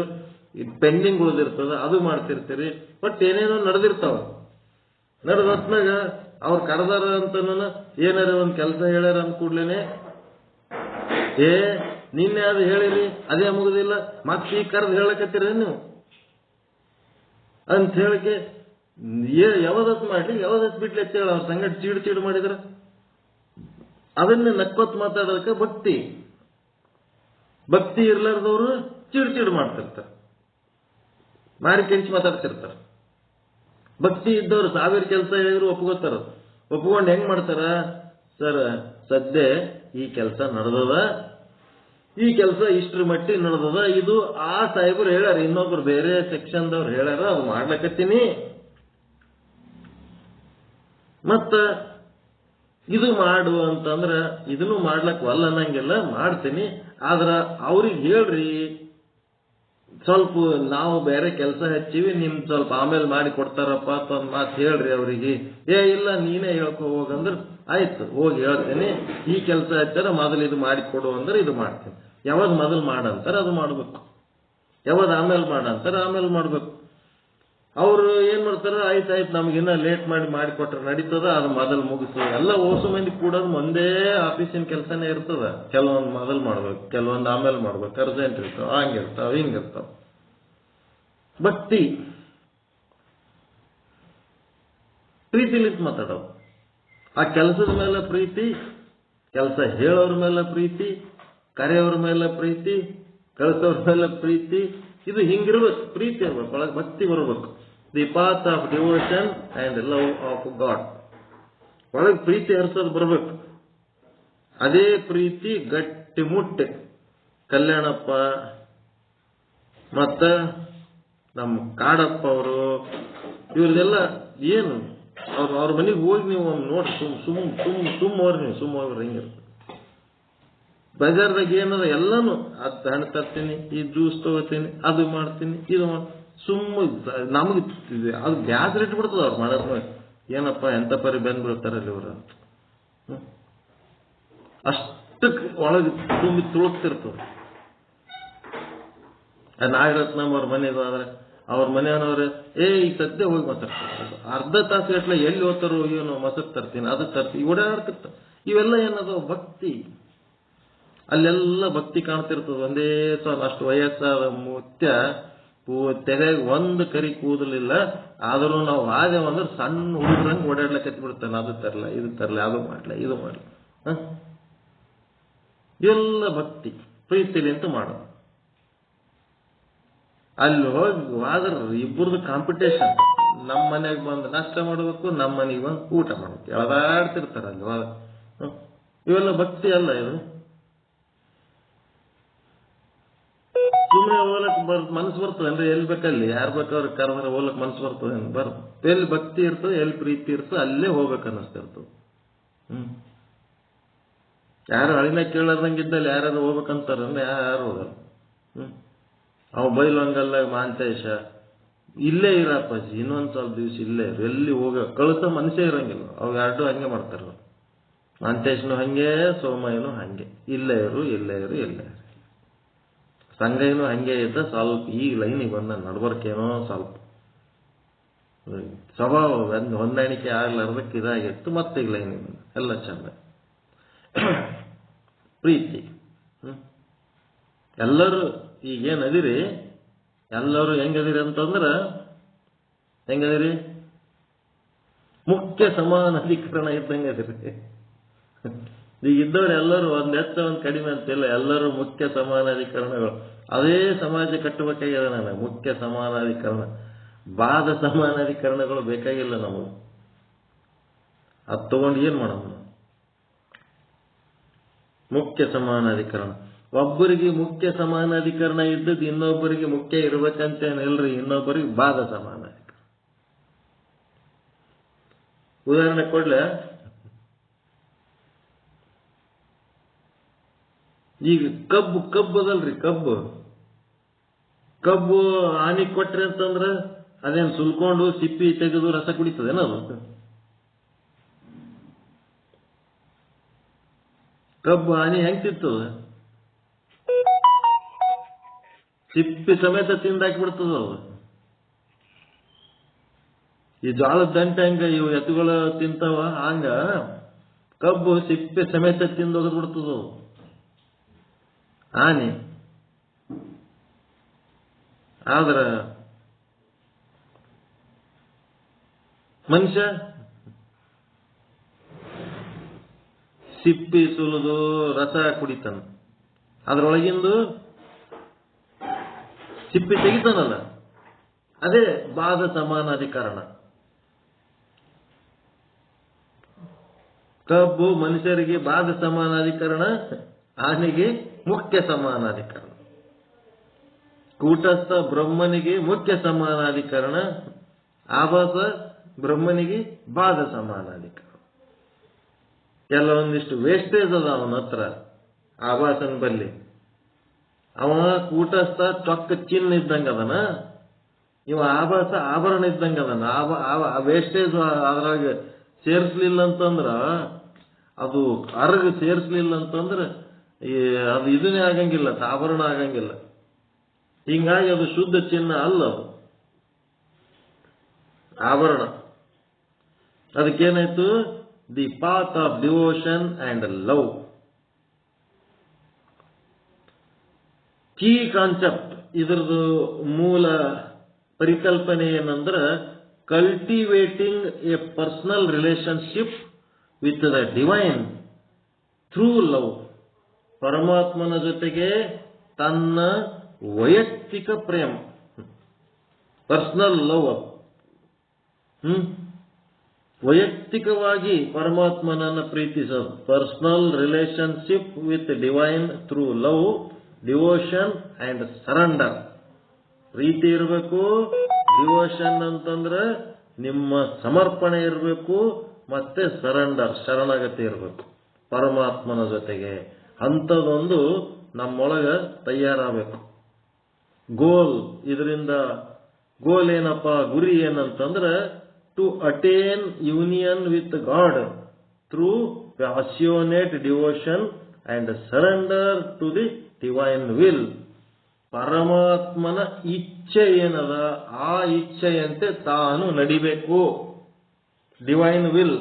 ಪೆಂಡಿಂಗ್ ಉಳಿದಿರ್ತದ, ಅದು ಮಾಡ್ತಿರ್ತೀರಿ. ಬಟ್ ಏನೇನೋ ನಡೆದಿರ್ತಾವ. ನಡೆದ ಹೊತ್ನಾಗ ಅವ್ರು ಕರೆದಾರ ಅಂತ ಏನಾರ ಒಂದ್ ಕೆಲಸ ಹೇಳ್ಯಾರ ಅಂದ ಕೂಡ್ಲೇನೆ, ನಿನ್ನೆ ಅದು ಹೇಳಿರಿ ಅದೇ ಮುಗುದಿಲ್ಲ, ಮತ್ತೆ ಈಗ ಕರೆದು ಹೇಳಕತ್ತೀರ ನೀವು ಅಂತ ಹೇಳಿಕೆ ಯಾವ್ದತ್ ಮಾಡ್ಲಿ ಯಾವ್ದತ್ ಬಿಡ್ಲಿ ಅಂತ ಹೇಳಿ ಅವ್ರ ಸಂಗಡ ಚೀಡು ಮಾಡಿದ್ರ ಅದನ್ನೇ ನಕ್ಕೊತ್ ಮಾತಾಡೋದಕ್ಕೆ ಭಕ್ತಿ ಇರ್ಲಾರ್ದವ್ರು ಚೀಡು ಮಾಡ್ತಿರ್ತಾರೆ, ಮಾರಿ ಕೆಂಚಿ ಮಾತಾಡ್ತಿರ್ತಾರ. ಭಕ್ತಿ ಇದ್ದವ್ರು 1000 ಕೆಲಸ ಹೇಳಿದ್ರು ಒಪ್ಕೋತಾರ. ಒಪ್ಕೊಂಡು ಹೆಂಗ್ ಮಾಡ್ತಾರ? ಸರ್ ಸದ್ಯ ಈ ಕೆಲಸ ನಡೆದದ, ಈ ಕೆಲಸ ಇಷ್ಟ್ರ ಮಟ್ಟಿಗೆ ನಡೆದದ, ಇದು ಆ ಸಾಹೇಬರು ಹೇಳ್ಯಾರ, ಇನ್ನೊಬ್ರು ಬೇರೆ ಸೆಕ್ಷನ್ದವ್ರು ಹೇಳ್ಯಾರ, ಅದು ಮಾಡ್ಲಕತ್ತೀನಿ, ಮತ್ತ ಇದು ಮಾಡು ಅಂತಂದ್ರ ಇದನ್ನು ಮಾಡ್ಲಕ್ ವಲ್ಲ ಅನ್ನಂಗಿಲ್ಲ, ಮಾಡ್ತೀನಿ. ಆದ್ರ ಅವ್ರಿಗೆ ಹೇಳ್ರಿ, ಸ್ವಲ್ಪ ನಾವು ಬೇರೆ ಕೆಲಸ ಹಚ್ಚಿವಿ, ನಿಮ್ ಸ್ವಲ್ಪ ಆಮೇಲೆ ಮಾಡಿ ಕೊಡ್ತಾರಪ್ಪ ಅಂತ ಒಂದ್ ಮಾತು ಹೇಳ್ರಿ ಅವ್ರಿಗೆ. ಇಲ್ಲ ನೀನೇ ಹೇಳ್ಕೊ ಹೋಗಂದ್ರ ಆಯ್ತು ಹೋಗಿ ಹೇಳ್ತೀನಿ, ಈ ಕೆಲಸ ಹಚ್ಚಾರ ಮೊದಲು ಇದು ಮಾಡಿ ಕೊಡು ಅಂದ್ರೆ ಇದು ಮಾಡ್ತೀನಿ. ಯಾವ್ದು ಮೊದಲು ಮಾಡಂತಾರ ಅದು ಮಾಡ್ಬೇಕು, ಯಾವ್ದು ಆಮೇಲೆ ಮಾಡಂತಾರ ಆಮೇಲೆ ಮಾಡ್ಬೇಕು. ಅವ್ರು ಏನ್ ಮಾಡ್ತಾರ, ಆಯ್ತಾಯ್ತು ನಮ್ಗಿನ್ನ ಲೇಟ್ ಮಾಡಿಕೊಟ್ರೆ ನಡೀತದ, ಅದು ಮೊದಲು ಮುಗಿಸು. ಎಲ್ಲ ಓಸು ಮಂದಿ ಕೂಡೋದು ಒಂದೇ ಆಫೀಸಿನ ಕೆಲಸನೇ ಇರ್ತದ. ಕೆಲವೊಂದು ಮೊದಲು ಮಾಡ್ಬೇಕು, ಕೆಲವೊಂದು ಆಮೇಲೆ ಮಾಡ್ಬೇಕು, ಅರ್ಜೆಂಟ್ ಇರ್ತಾವ, ಹಂಗಿರ್ತಾವ ಹಿಂಗಿರ್ತಾವ. ಭಕ್ತಿ ಪ್ರೀತಿಲಿಂತ ಮಾತಾಡೋದು, ಆ ಕೆಲಸದ ಮೇಲೆ ಪ್ರೀತಿ, ಕೆಲಸ ಹೇಳೋರ ಮೇಲೆ ಪ್ರೀತಿ, ಕರೆಯೋರ ಮೇಲೆ ಪ್ರೀತಿ, ಕಳಿಸೋರ ಮೇಲೆ ಪ್ರೀತಿ. ಇದು ಹಿಂಗಿರ್ಬೇಕು, ಪ್ರೀತಿ ಇರ್ಬೇಕು, ಒಳಗೆ ಭಕ್ತಿ ಬರಬೇಕು. The path of devotion and love of god. ಒಳಗೆ ಪ್ರೀತಿ ಹರಿಸೋದು ಬರ್ಬೇಕು. ಅದೇ ಪ್ರೀತಿ ಗಟ್ಟಿ ಮುಟ್ಟೆ ಕಲ್ಯಾಣಪ್ಪ ಮತ್ತ ನಮ್ಮ ಕಾಡಪ್ಪ ಅವರು ಇವ್ರದೆಲ್ಲ ಏನು ಅವ್ರ ಮನೆಗೆ ಹೋಗಿ ನೀವು ನೋಡಿ ಸುಮ್ಮವ್ರಿ ಹಿಂಗಿರ್ತ. ಬಜಾರ್ದಾಗ ಏನದ ಎಲ್ಲಾನು ಅದು ಹಣ್ಣು ತರ್ತೀನಿ, ಈ ಜ್ಯೂಸ್ ತಗೋತೀನಿ, ಅದು ಮಾಡ್ತೀನಿ, ಇದು ನಮಗೆ ಅದು ಬ್ಯಾಸರ ಇಟ್ಬಿಡ್ತದ ಅವ್ರು ಮಾಡೋದ್. ಏನಪ್ಪ ಎಂತ ಪರಿ ಬಂದ್ಬಿಡ್ತಾರಲ್ಲಿ ಇವ್ರ, ಅಷ್ಟಕ್ಕೆ ಒಳಗೆ ತುಂಬಿ ತುಳುಕ್ತಿರ್ತದ. ನಾಗರತ್ನಮ್ಮ ಅವ್ರ ಮನೆದು ಆದ್ರೆ ಅವ್ರ ಮನೆಯವನವ್ರೆ ಈ ಸದ್ಯ ಹೋಗಿ ಮೊಸರು ತರ್ತಾರೆ. ಅರ್ಧ ತಾಸು ಗಟ್ಲೆ ಎಲ್ಲಿ ಹೋಗ್ತಾರೋ ಏನೋ ಮೊಸರು ತರ್ತೀನಿ ಅದು ತರ್ತೀನಿ ಓಡಾಡ್ತಿರ್ತ. ಇವೆಲ್ಲ ಏನದು ಭಕ್ತಿ. ಅಲ್ಲೆಲ್ಲ ಭಕ್ತಿ ಕಾಣ್ತಿರ್ತದೆ. ಒಂದೇ ಸಲ ಅಷ್ಟು ವಯಸ್ಸಾದ ಮುತ್ಯ ತೆರೆಗೆ ಒಂದು ಕರಿ ಕೂದಲಿಲ್ಲ, ಆದರೂ ನಾವು ಆದೇವ ಅಂದ್ರೆ ಸಣ್ಣ ಹುಡುಗರಂಗೆ ಓಡಾಡ್ಲಿಕ್ಕೆ ಬಿಡ್ತಾನೆ. ಅದು ತರಲ ಇದು ತರಲ ಅದು ಮಾಡ್ಲ ಇದು ಮಾಡ್ಲ ಎಲ್ಲ ಭಕ್ತಿ ಪ್ರೀತಿಲಿ ಅಂತ ಮಾಡೋದು. ಅಲ್ಲಿ ಹೋಗಿ ಆದ್ರ ಇಬ್ಬರದು ಕಾಂಪಿಟೇಷನ್. ನಮ್ಮ ಮನೆಗೆ ಬಂದು ನಾಷ್ಟ ಮಾಡಬೇಕು, ನಮ್ಮ ಮನೆಗೆ ಬಂದು ಊಟ ಮಾಡ್ಬೇಕು, ಎಳದಾಡ್ತಿರ್ತಾರ ಅಲ್ಲಿ. ಇವೆಲ್ಲ ಭಕ್ತಿ ಅಲ್ಲ ಇದು. ಸುಮ್ಮನೆ ಹೋಲಕ್ ಮನಸ್ಸು ಬರ್ತದೆ ಅಂದ್ರೆ ಎಲ್ಲಿ ಬೇಕಲ್ಲಿ ಯಾರು ಬೇಕಾದ್ರೆ ಕರೆದ್ರೆ ಹೋಲಕ್ ಮನಸ್ಸು ಬರ್ತದೆ ಎಲ್ಲಿ ಭಕ್ತಿ ಇರ್ತದೆ, ಎಲ್ಲಿ ಪ್ರೀತಿ ಇರ್ತದೆ ಅಲ್ಲೇ ಹೋಗ್ಬೇಕು ಅನ್ನಿಸ್ತಿರ್ತದೆ. ಯಾರು ಅಳಿನ ಕೇಳದಂಗಿದ್ದಲ್ಲಿ ಯಾರು ಹೋಗ್ಬೇಕಂತಾರ ಯಾರು ಹೋಗಲ್ಲ. ಅವ್ ಬೈಲಂಗಲ್ಲ ಮಾಂತೇಶ ಇಲ್ಲೇ ಇರಪ್ಪಾಜಿ, ಇನ್ನೊಂದ್ ಸ್ವಲ್ಪ ದಿವ್ಸ ಇಲ್ಲೇ ಇರು, ಎಲ್ಲಿ ಹೋಗ ಕಳಿಸೋ ಮನುಷ್ಯ ಇರಂಗಿಲ್ಲ. ಅವ್ ಎರಡು ಹಂಗೆ ಮಾಡ್ತಾರ. ಮಾಂತೇಶನು ಹಂಗೆ, ಸೋಮಯ್ಯನು ಹಂಗೆ, ಇಲ್ಲೇ ಇರು ಇಲ್ಲೇ ಇರು ಇಲ್ಲೇ ಇರು. ಸಂಗಯ್ಯನು ಹಂಗೆ ಇದ್ದ, ಸ್ವಲ್ಪ ಈಗ ಲೈನಿಗೆ ಬಂದ ನಡ್ಬರ್ಕೇನೋ ಸ್ವಲ್ಪ ಸ್ವಭಾವ ಹೊಂದಾಣಿಕೆ ಆಗ್ಲಾರ್ದಕ್ಕೆ ಇದಾಗಿತ್ತು. ಮತ್ತೆ ಈಗ ಲೈನಿಗೆ ಬಂದ ಎಲ್ಲ ಚಂದ ಪ್ರೀತಿ. ಎಲ್ಲರೂ ಈಗೇನದಿರಿ, ಎಲ್ಲರೂ ಹೆಂಗದಿರಿ ಅಂತಂದ್ರ ಹೆಂಗದಿರಿ, ಮುಖ್ಯ ಸಮಾನಾಧಿಕರಣ ಇದ್ದಂಗೆ ಅದಿರಿ. ಈಗ ಇದ್ದವ್ರು ಎಲ್ಲರೂ ಒಂದ್ ಹೆಚ್ಚ ಒಂದ್ ಕಡಿಮೆ ಅಂತಿಲ್ಲ, ಎಲ್ಲರೂ ಮುಖ್ಯ ಸಮಾನಾಧಿಕರಣಗಳು. ಅದೇ ಸಮಾಜ ಕಟ್ಟಬೇಕಾಗಿದೆ ನನಗೆ. ಮುಖ್ಯ ಸಮಾನಾಧಿಕರಣ, ಬಾಧ ಸಮಾನಾಧಿಕರಣಗಳು ಬೇಕಾಗಿಲ್ಲ ನಮಗೆ. ಅದು ತಗೊಂಡು ಏನ್ ಮಾಡೋಣ? ಮುಖ್ಯ ಸಮಾನಾಧಿಕರಣ. ಒಬ್ಬರಿಗೆ ಮುಖ್ಯ ಸಮಾನಾಧಿಕರಣ ಇದ್ದದ್ದು ಇನ್ನೊಬ್ಬರಿಗೆ ಮುಖ್ಯ ಇರ್ಬೇಕಂತೇನಿಲ್ರಿ, ಇನ್ನೊಬ್ಬರಿಗೆ ಬಾಧ ಸಮಾನಾಧಿಕರಣ. ಉದಾಹರಣೆ ಕೊಡ್ಲ, ಈಗ ಕಬ್ಬು ಅದಲ್ರಿ, ಕಬ್ಬು ಆನಿ ಕೊಟ್ರಿ ಅಂತಂದ್ರ ಅದೇನ್ ಸುಲ್ಕೊಂಡು ಸಿಪ್ಪಿ ತೆಗೆದು ರಸ ಕುಡಿತದೇನದು? ಕಬ್ಬು ಆನಿ ಹೆಂಗ್ ತಿಂತದ? ಸಿಪ್ಪಿ ಸಮೇತ ತಿಂದಾಕ್ಬಿಡ್ತದ ಅದು. ಈ ಜೋಳದ ದಂಟೆ ಹಂಗ ಇವು ಎತ್ತುಗಳು ತಿಂತಾವ, ಹಂಗ ಕಬ್ಬು ಸಿಪ್ಪೆ ಸಮೇತ ತಿಂದೋಗದ್ ಬಿಡ್ತದ ಆನೆ. ಆದ್ರ ಮನುಷ್ಯ ಸಿಪ್ಪಿ ಸುಲಿದು ರಸ ಕುಡಿತಾನ, ಅದ್ರೊಳಗಿಂದು ಸಿಪ್ಪಿ ತೆಗಿತಾನಲ್ಲ, ಅದೇ ಬಾಧ ಸಮಾನಾಧಿಕರಣ. ಕಬ್ಬು ಮನುಷ್ಯರಿಗೆ ಬಾಧ ಸಮಾನಾಧಿಕರಣ, ಆನೆಗೆ ಮುಖ್ಯ ಸಮಾನಾಧಿಕರಣ. ಕೂಟಸ್ಥ ಬ್ರಹ್ಮನಿಗೆ ಮುಖ್ಯ ಸಮಾನಾಧಿಕರಣ, ಆಭಾಸ ಬ್ರಹ್ಮನಿಗೆ ಬಾಧ ಸಮಾನಾಧಿಕರಣ. ಕೆಲವೊಂದಿಷ್ಟು ವೇಸ್ಟೇಜ್ ಅದ ಅವನ ಹತ್ರ, ಆಭಾಸನ ಬಲ್ಲಿ. ಅವ ಕೂಟಸ್ಥ ಚೊಕ್ಕ ಚಿನ್ನ ಇದ್ದಂಗ ಅದನ, ಇವ ಆಭಾಸ ಆಭರಣ ಇದ್ದಂಗ ಅದನ. ವೇಸ್ಟೇಜ್ ಅದ್ರಾಗ ಸೇರಿಸ್ಲಿಲ್ಲ ಅಂತಂದ್ರ, ಅದು ಅರ್ಗ ಸೇರಿಸ್ಲಿಲ್ಲ ಅಂತಂದ್ರ ಅದು ಇದನ್ನೇ ಆಗಂಗಿಲ್ಲ, ಆಭರಣ ಆಗಂಗಿಲ್ಲ. ಹಿಂಗಾಗಿ ಅದು ಶುದ್ಧ ಚಿನ್ನ ಅಲ್ಲ, ಅದು ಆಭರಣ. ಅದಕ್ಕೇನಾಯ್ತು? The path of devotion and love. Key concept, ಇದರದು ಮೂಲ ಪರಿಕಲ್ಪನೆ ಏನಂದ್ರ, cultivating a personal relationship with the divine through love. ಪರಮಾತ್ಮನ ಜೊತೆಗೆ ತನ್ನ ವೈಯಕ್ತಿಕ ಪ್ರೇಮ, ಪರ್ಸನಲ್ ಲವ್. ವೈಯಕ್ತಿಕವಾಗಿ ಪರಮಾತ್ಮನನ್ನ ಪ್ರೀತಿಸೋದು. Personal relationship with divine through love, devotion and surrender. ಪ್ರೀತಿ ಇರಬೇಕು, ಡಿವೋಷನ್ ಅಂತಂದ್ರೆ ನಿಮ್ಮ ಸಮರ್ಪಣೆ ಇರಬೇಕು, ಮತ್ತೆ ಸರೆಂಡರ್ ಶರಣಾಗತಿ ಇರಬೇಕು ಪರಮಾತ್ಮನ ಜೊತೆಗೆ. ಅಂಥದ್ದೊಂದು ನಮ್ಮೊಳಗ ತಯಾರಾಗಬೇಕು. ಗೋಲ್, ಇದರಿಂದ ಗೋಲ್ ಏನಪ್ಪ, ಗುರಿ ಏನಂತಂದ್ರೆ to attain union with God through passionate devotion and surrender to the divine will. ಪರಮಾತ್ಮನ ಇಚ್ಛೆ ಏನದ ಆ ಇಚ್ಛೆಯಂತೆ ತಾನು ನಡಿಬೇಕು. ಡಿವೈನ್ ವಿಲ್,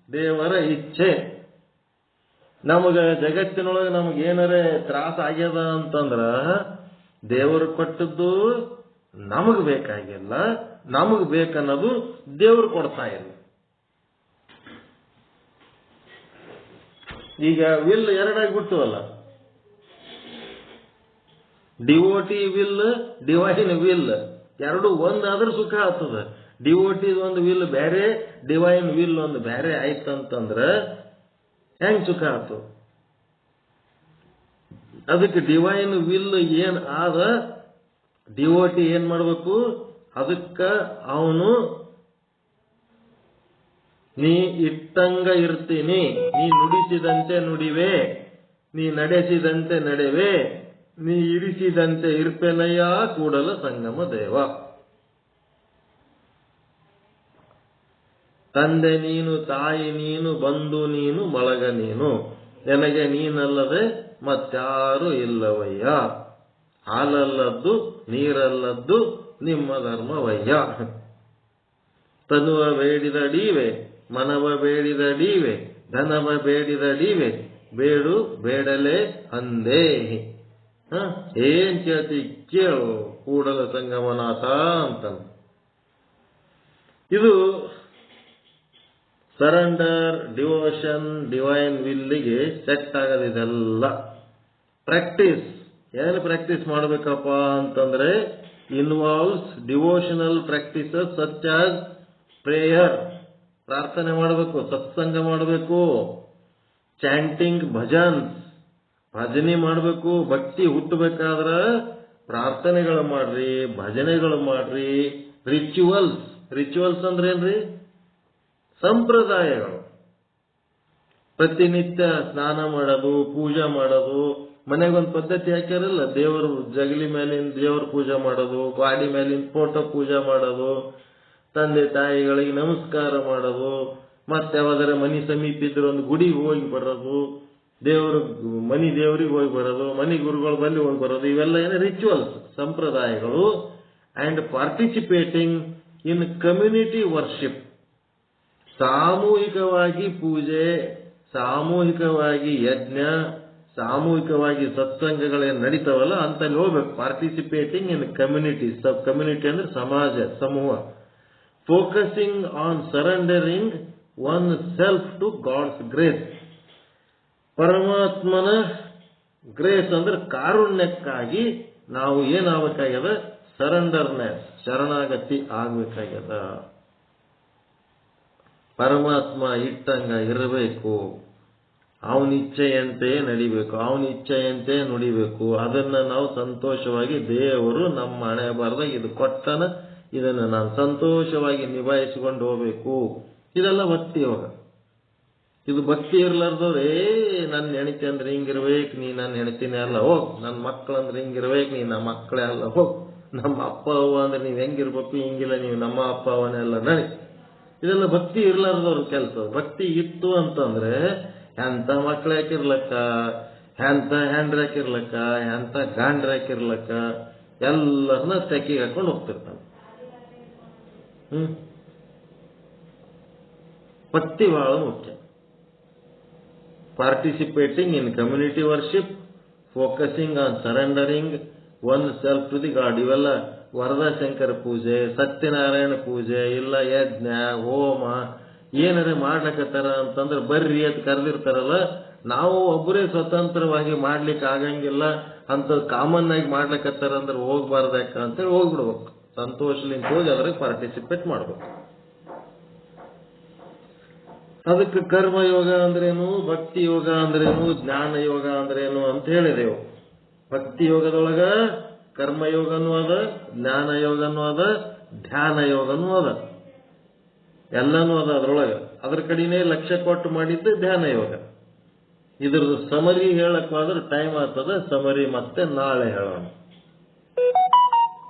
ದೇವರ ಇಚ್ಛೆ. ನಮಗ ಜಗತ್ತಿನೊಳಗೆ ನಮ್ಗೆ ಏನಾರೇ ತ್ರಾಸ ಆಗ್ಯದ ಅಂತಂದ್ರ ದೇವರು ಕೊಟ್ಟದ್ದು ನಮಗ್ ಬೇಕಾಗಿಲ್ಲ, ನಮಗ್ ಬೇಕನ್ನೋದು ದೇವ್ರು ಕೊಡ್ತಾ ಇಲ್ಲ. ಈಗ ವಿಲ್ ಎರಡಾಗಿ ಬಿಟ್ಟವಲ್ಲ, ಡಿವೋಟಿ ವಿಲ್, ಡಿವೈನ್ ವಿಲ್, ಎರಡು ಒಂದಾದ್ರೆ ಸುಖ ಆಗ್ತದ. ಡಿವೋಟಿ ಒಂದು ವಿಲ್ ಬೇರೆ, ಡಿವೈನ್ ವಿಲ್ ಒಂದು ಬೇರೆ ಆಯ್ತಂತಂದ್ರ ಹೆಂಗ್ ಸುಖ ಆಯ್ತು? ಅದಕ್ಕೆ ಡಿವೈನ್ ವಿಲ್ ಏನ್ ಆದ, ಡಿವೋಟಿ ಏನ್ ಮಾಡ್ಬೇಕು? ಅದಕ್ಕ ಅವನು ನೀ ಇಟ್ಟಂಗ ಇರ್ತೀನಿ, ನೀ ನುಡಿಸಿದಂತೆ ನುಡಿವೆ, ನೀ ನಡೆಸಿದಂತೆ ನಡೆವೆ, ನೀ ಇರಿಸಿದಂತೆ ಇರ್ಪೆನಯ್ಯ ಕೂಡಲ ಸಂಗಮ ದೇವ. ತಂದೆ ನೀನು, ತಾಯಿ ನೀನು, ಬಂಧು ನೀನು, ಬಳಗ ನೀನು, ನನಗೆ ನೀನಲ್ಲದೆ ಮತ್ತಾರು ಇಲ್ಲವಯ್ಯ. ಹಾಲಲ್ಲದ್ದು ನೀರಲ್ಲದ್ದು ನಿಮ್ಮ ಧರ್ಮವಯ್ಯ. ತನುವ ಬೇಡಿದ ಡೀವೆ, ಮನವ ಬೇಡಿದ ಡೀವೆ, ಧನವ ಬೇಡಿದ ಡೀವೆ, ಬೇಡು ಬೇಡಲೇ ಅಂದೇ. ಏನ್ ಕೇಳ್ತಿ ಕೇಳು ಕೂಡಲ ಸಂಗಮನಾಥ ಅಂತ. ಇದು ಸರೆಂಡರ್, ಡಿವೋಷನ್, ಡಿವೈನ್ ವಿಲ್ಲಿಗೆ ಸೆಟ್ ಆಗೋದಿದೆಲ್ಲ ಪ್ರಾಕ್ಟೀಸ್. ಏನು ಪ್ರಾಕ್ಟೀಸ್ ಮಾಡಬೇಕಪ್ಪ ಅಂತಂದ್ರೆ involves devotional practices such as prayer, ಪ್ರಾರ್ಥನೆ ಮಾಡಬೇಕು, ಸತ್ಸಂಗ ಮಾಡಬೇಕು, ಚಾಂಟಿಂಗ್, ಭಜನ್ಸ್, ಭಜನೆ ಮಾಡಬೇಕು. ಭಕ್ತಿ ಹುಟ್ಟಬೇಕಾದ್ರ ಪ್ರಾರ್ಥನೆಗಳು ಮಾಡ್ರಿ, ಭಜನೆಗಳು ಮಾಡ್ರಿ. ರಿಚುವಲ್ಸ್, ರಿಚುವಲ್ಸ್ ಅಂದ್ರೆ ಏನ್ರಿ? ಸಂಪ್ರದಾಯಗಳು. ಪ್ರತಿನಿತ್ಯ ಸ್ನಾನ ಮಾಡೋದು, ಪೂಜೆ ಮಾಡೋದು. ಮನೆಗೊಂದು ಪದ್ಧತಿ ಹಾಕ್ಯಾರಲ್ಲ, ದೇವರು ಜಗಲಿ ಮೇಲಿನ ದೇವ್ರ ಪೂಜೆ ಮಾಡೋದು, ಗಾಡಿ ಮೇಲಿನ ಫೋಟೋ ಪೂಜೆ ಮಾಡೋದು, ತಂದೆ ತಾಯಿಗಳಿಗೆ ನಮಸ್ಕಾರ ಮಾಡೋದು, ಮತ್ತೆ ಯಾವ್ದಾರ ಮನಿ ಸಮೀಪ ಇದ್ರೆ ಒಂದು ಗುಡಿಗೆ ಹೋಗಿ ಬರೋದು, ಮನಿ ದೇವರಿಗೆ ಹೋಗಿ ಬರೋದು, ಮನಿ ಗುರುಗಳ ಬಳಿ ಹೋಗಿ ಬರೋದು. ಇವೆಲ್ಲ ಏನು? ರಿಚುವಲ್ಸ್, ಸಂಪ್ರದಾಯಗಳು. And participating in community worship, ಸಾಮೂಹಿಕವಾಗಿ ಪೂಜೆ, ಸಾಮೂಹಿಕವಾಗಿ ಯಜ್ಞ, ಸಾಮೂಹಿಕವಾಗಿ ಸತ್ಸಂಗಗಳೇನು ನಡೀತಾವಲ್ಲ ಅಂತಲ್ಲಿ ಹೋಗ್ಬೇಕು. Participating in community, sub community ಅಂದ್ರೆ ಸಮಾಜ, ಸಮೂಹ. Focusing on surrendering one self to God's grace. ಪರಮಾತ್ಮನ ಗ್ರೇಸ್ ಅಂದ್ರೆ ಕಾರುಣ್ಯಕ್ಕಾಗಿ ನಾವು ಏನಾಗಬೇಕಾಗ್ಯದ? ಸರೆಂಡರ್ನೆಸ್, ಶರಣಾಗತಿ ಆಗ್ಬೇಕಾಗ್ಯದ. ಪರಮಾತ್ಮ ಇಟ್ಟಂಗ ಇರಬೇಕು, ಅವನ ಇಚ್ಛೆಯಂತೆ ನಡಿಬೇಕು, ಅವನ ಇಚ್ಛೆಯಂತೆ ನುಡಿಬೇಕು. ಅದನ್ನ ನಾವು ಸಂತೋಷವಾಗಿ, ದೇವರು ನಮ್ಮ ಹಣೆ ಬಾರದಾಗ ಇದು ಕೊಟ್ಟನ, ಇದನ್ನು ನಾನು ಸಂತೋಷವಾಗಿ ನಿಭಾಯಿಸಿಕೊಂಡು ಹೋಗ್ಬೇಕು. ಇದೆಲ್ಲ ಭಕ್ತಿ ಯೋಗ. ಇದು ಭಕ್ತಿ ಇರ್ಲಾರ್ದವ್ರೆ, ನನ್ನ ಹೆಣತಿ ಅಂದ್ರೆ ಹಿಂಗಿರ್ಬೇಕು, ನೀ ನನ್ನ ಹೆಣತಿನೇ ಅಲ್ಲ ಹೋಗ್, ನನ್ನ ಮಕ್ಕಳಂದ್ರೆ ಹಿಂಗಿರ್ಬೇಕು, ನೀ ನಮ್ಮ ಮಕ್ಕಳೇ ಅಲ್ಲ ಹೋಗ್, ನಮ್ಮ ಅಪ್ಪ ಅವ್ವ ಅಂದ್ರೆ ನೀವ್ ಹೆಂಗಿರ್ಬೇಕು, ಹಿಂಗಿಲ್ಲ ನೀವು ನಮ್ಮ ಅಪ್ಪ ಅವನೆಲ್ಲ ನಡಿ. ಇದೆಲ್ಲ ಭಕ್ತಿ ಇರ್ಲಾರ್ದವ್ರ ಕೆಲಸ. ಭಕ್ತಿ ಇತ್ತು ಅಂತಂದ್ರೆ ಎಂತ ಮಕ್ಳು ಹಾಕಿರ್ಲಕ್ಕ, ಎಂತ ಹ್ಯಾಂಡ್ರ್ ಹಾಕಿರ್ಲಕ್ಕ, ಎಂತ ಗಾಂಡ್ರ್ ಹಾಕಿರ್ಲಕ್ಕ, ಎಲ್ಲರನ್ನ ತೆಕ್ಕಿಗೆ ಹಾಕೊಂಡು ಹೋಗ್ತಿರ್ತಾನೆ. ಭಕ್ತಿ ಬಹಳ ಮುಖ್ಯ. Participating in community worship, focusing on surrendering one self to the God. ಇವೆಲ್ಲ ವರದಶಂಕರ ಪೂಜೆ, ಸತ್ಯನಾರಾಯಣ ಪೂಜೆ, ಇಲ್ಲ ಯಜ್ಞ, ಹೋಮ ಏನಾರ ಮಾಡ್ಲಕತ್ತಾರ ಅಂತಂದ್ರೆ ಬರ್ರಿ ಅಂತ ಕರೆದಿರ್ತಾರಲ್ಲ, ನಾವು ಒಬ್ಬರೇ ಸ್ವತಂತ್ರವಾಗಿ ಮಾಡ್ಲಿಕ್ಕೆ ಆಗಂಗಿಲ್ಲ ಅಂತ ಕಾಮನ್ ಆಗಿ ಮಾಡ್ಲಕತ್ತಾರ ಅಂದ್ರೆ ಹೋಗ್ಬಾರ್ದಾಕ ಅಂತೇಳಿ ಹೋಗ್ಬಿಡ್ಬೇಕು. ಸಂತೋಷಲಿಂದ ಹೋಗಿ ಅದ್ರಾಗ ಪಾರ್ಟಿಸಿಪೇಟ್ ಮಾಡ್ಬೇಕು. ಅದಕ್ಕೆ ಕರ್ಮಯೋಗ ಅಂದ್ರೇನು, ಭಕ್ತಿ ಯೋಗ ಅಂದ್ರೇನು, ಜ್ಞಾನ ಯೋಗ ಅಂದ್ರೇನು ಅಂತ ಹೇಳಿದೆವು. ಭಕ್ತಿ ಯೋಗದೊಳಗ ಕರ್ಮಯೋಗನೂ ಅದ, ಜ್ಞಾನ ಯೋಗನೂ ಅದ, ಧ್ಯಾನ ಯೋಗನೂ ಅದ, ಎಲ್ಲನೂ ಅದ ಅದ್ರೊಳಗ. ಅದ್ರ ಕಡೆನೇ ಲಕ್ಷ್ಯ ಕೊಟ್ಟು ಮಾಡಿದ್ದು ಧ್ಯಾನ ಯೋಗ. ಇದ್ರದ್ದು ಸಮರಿ ಹೇಳಕ್ ಹೋದ್ರೆ ಟೈಮ್ ಆಗ್ತದ. ಸಮರಿ ಮತ್ತೆ ನಾಳೆ ಹೇಳೋಣ.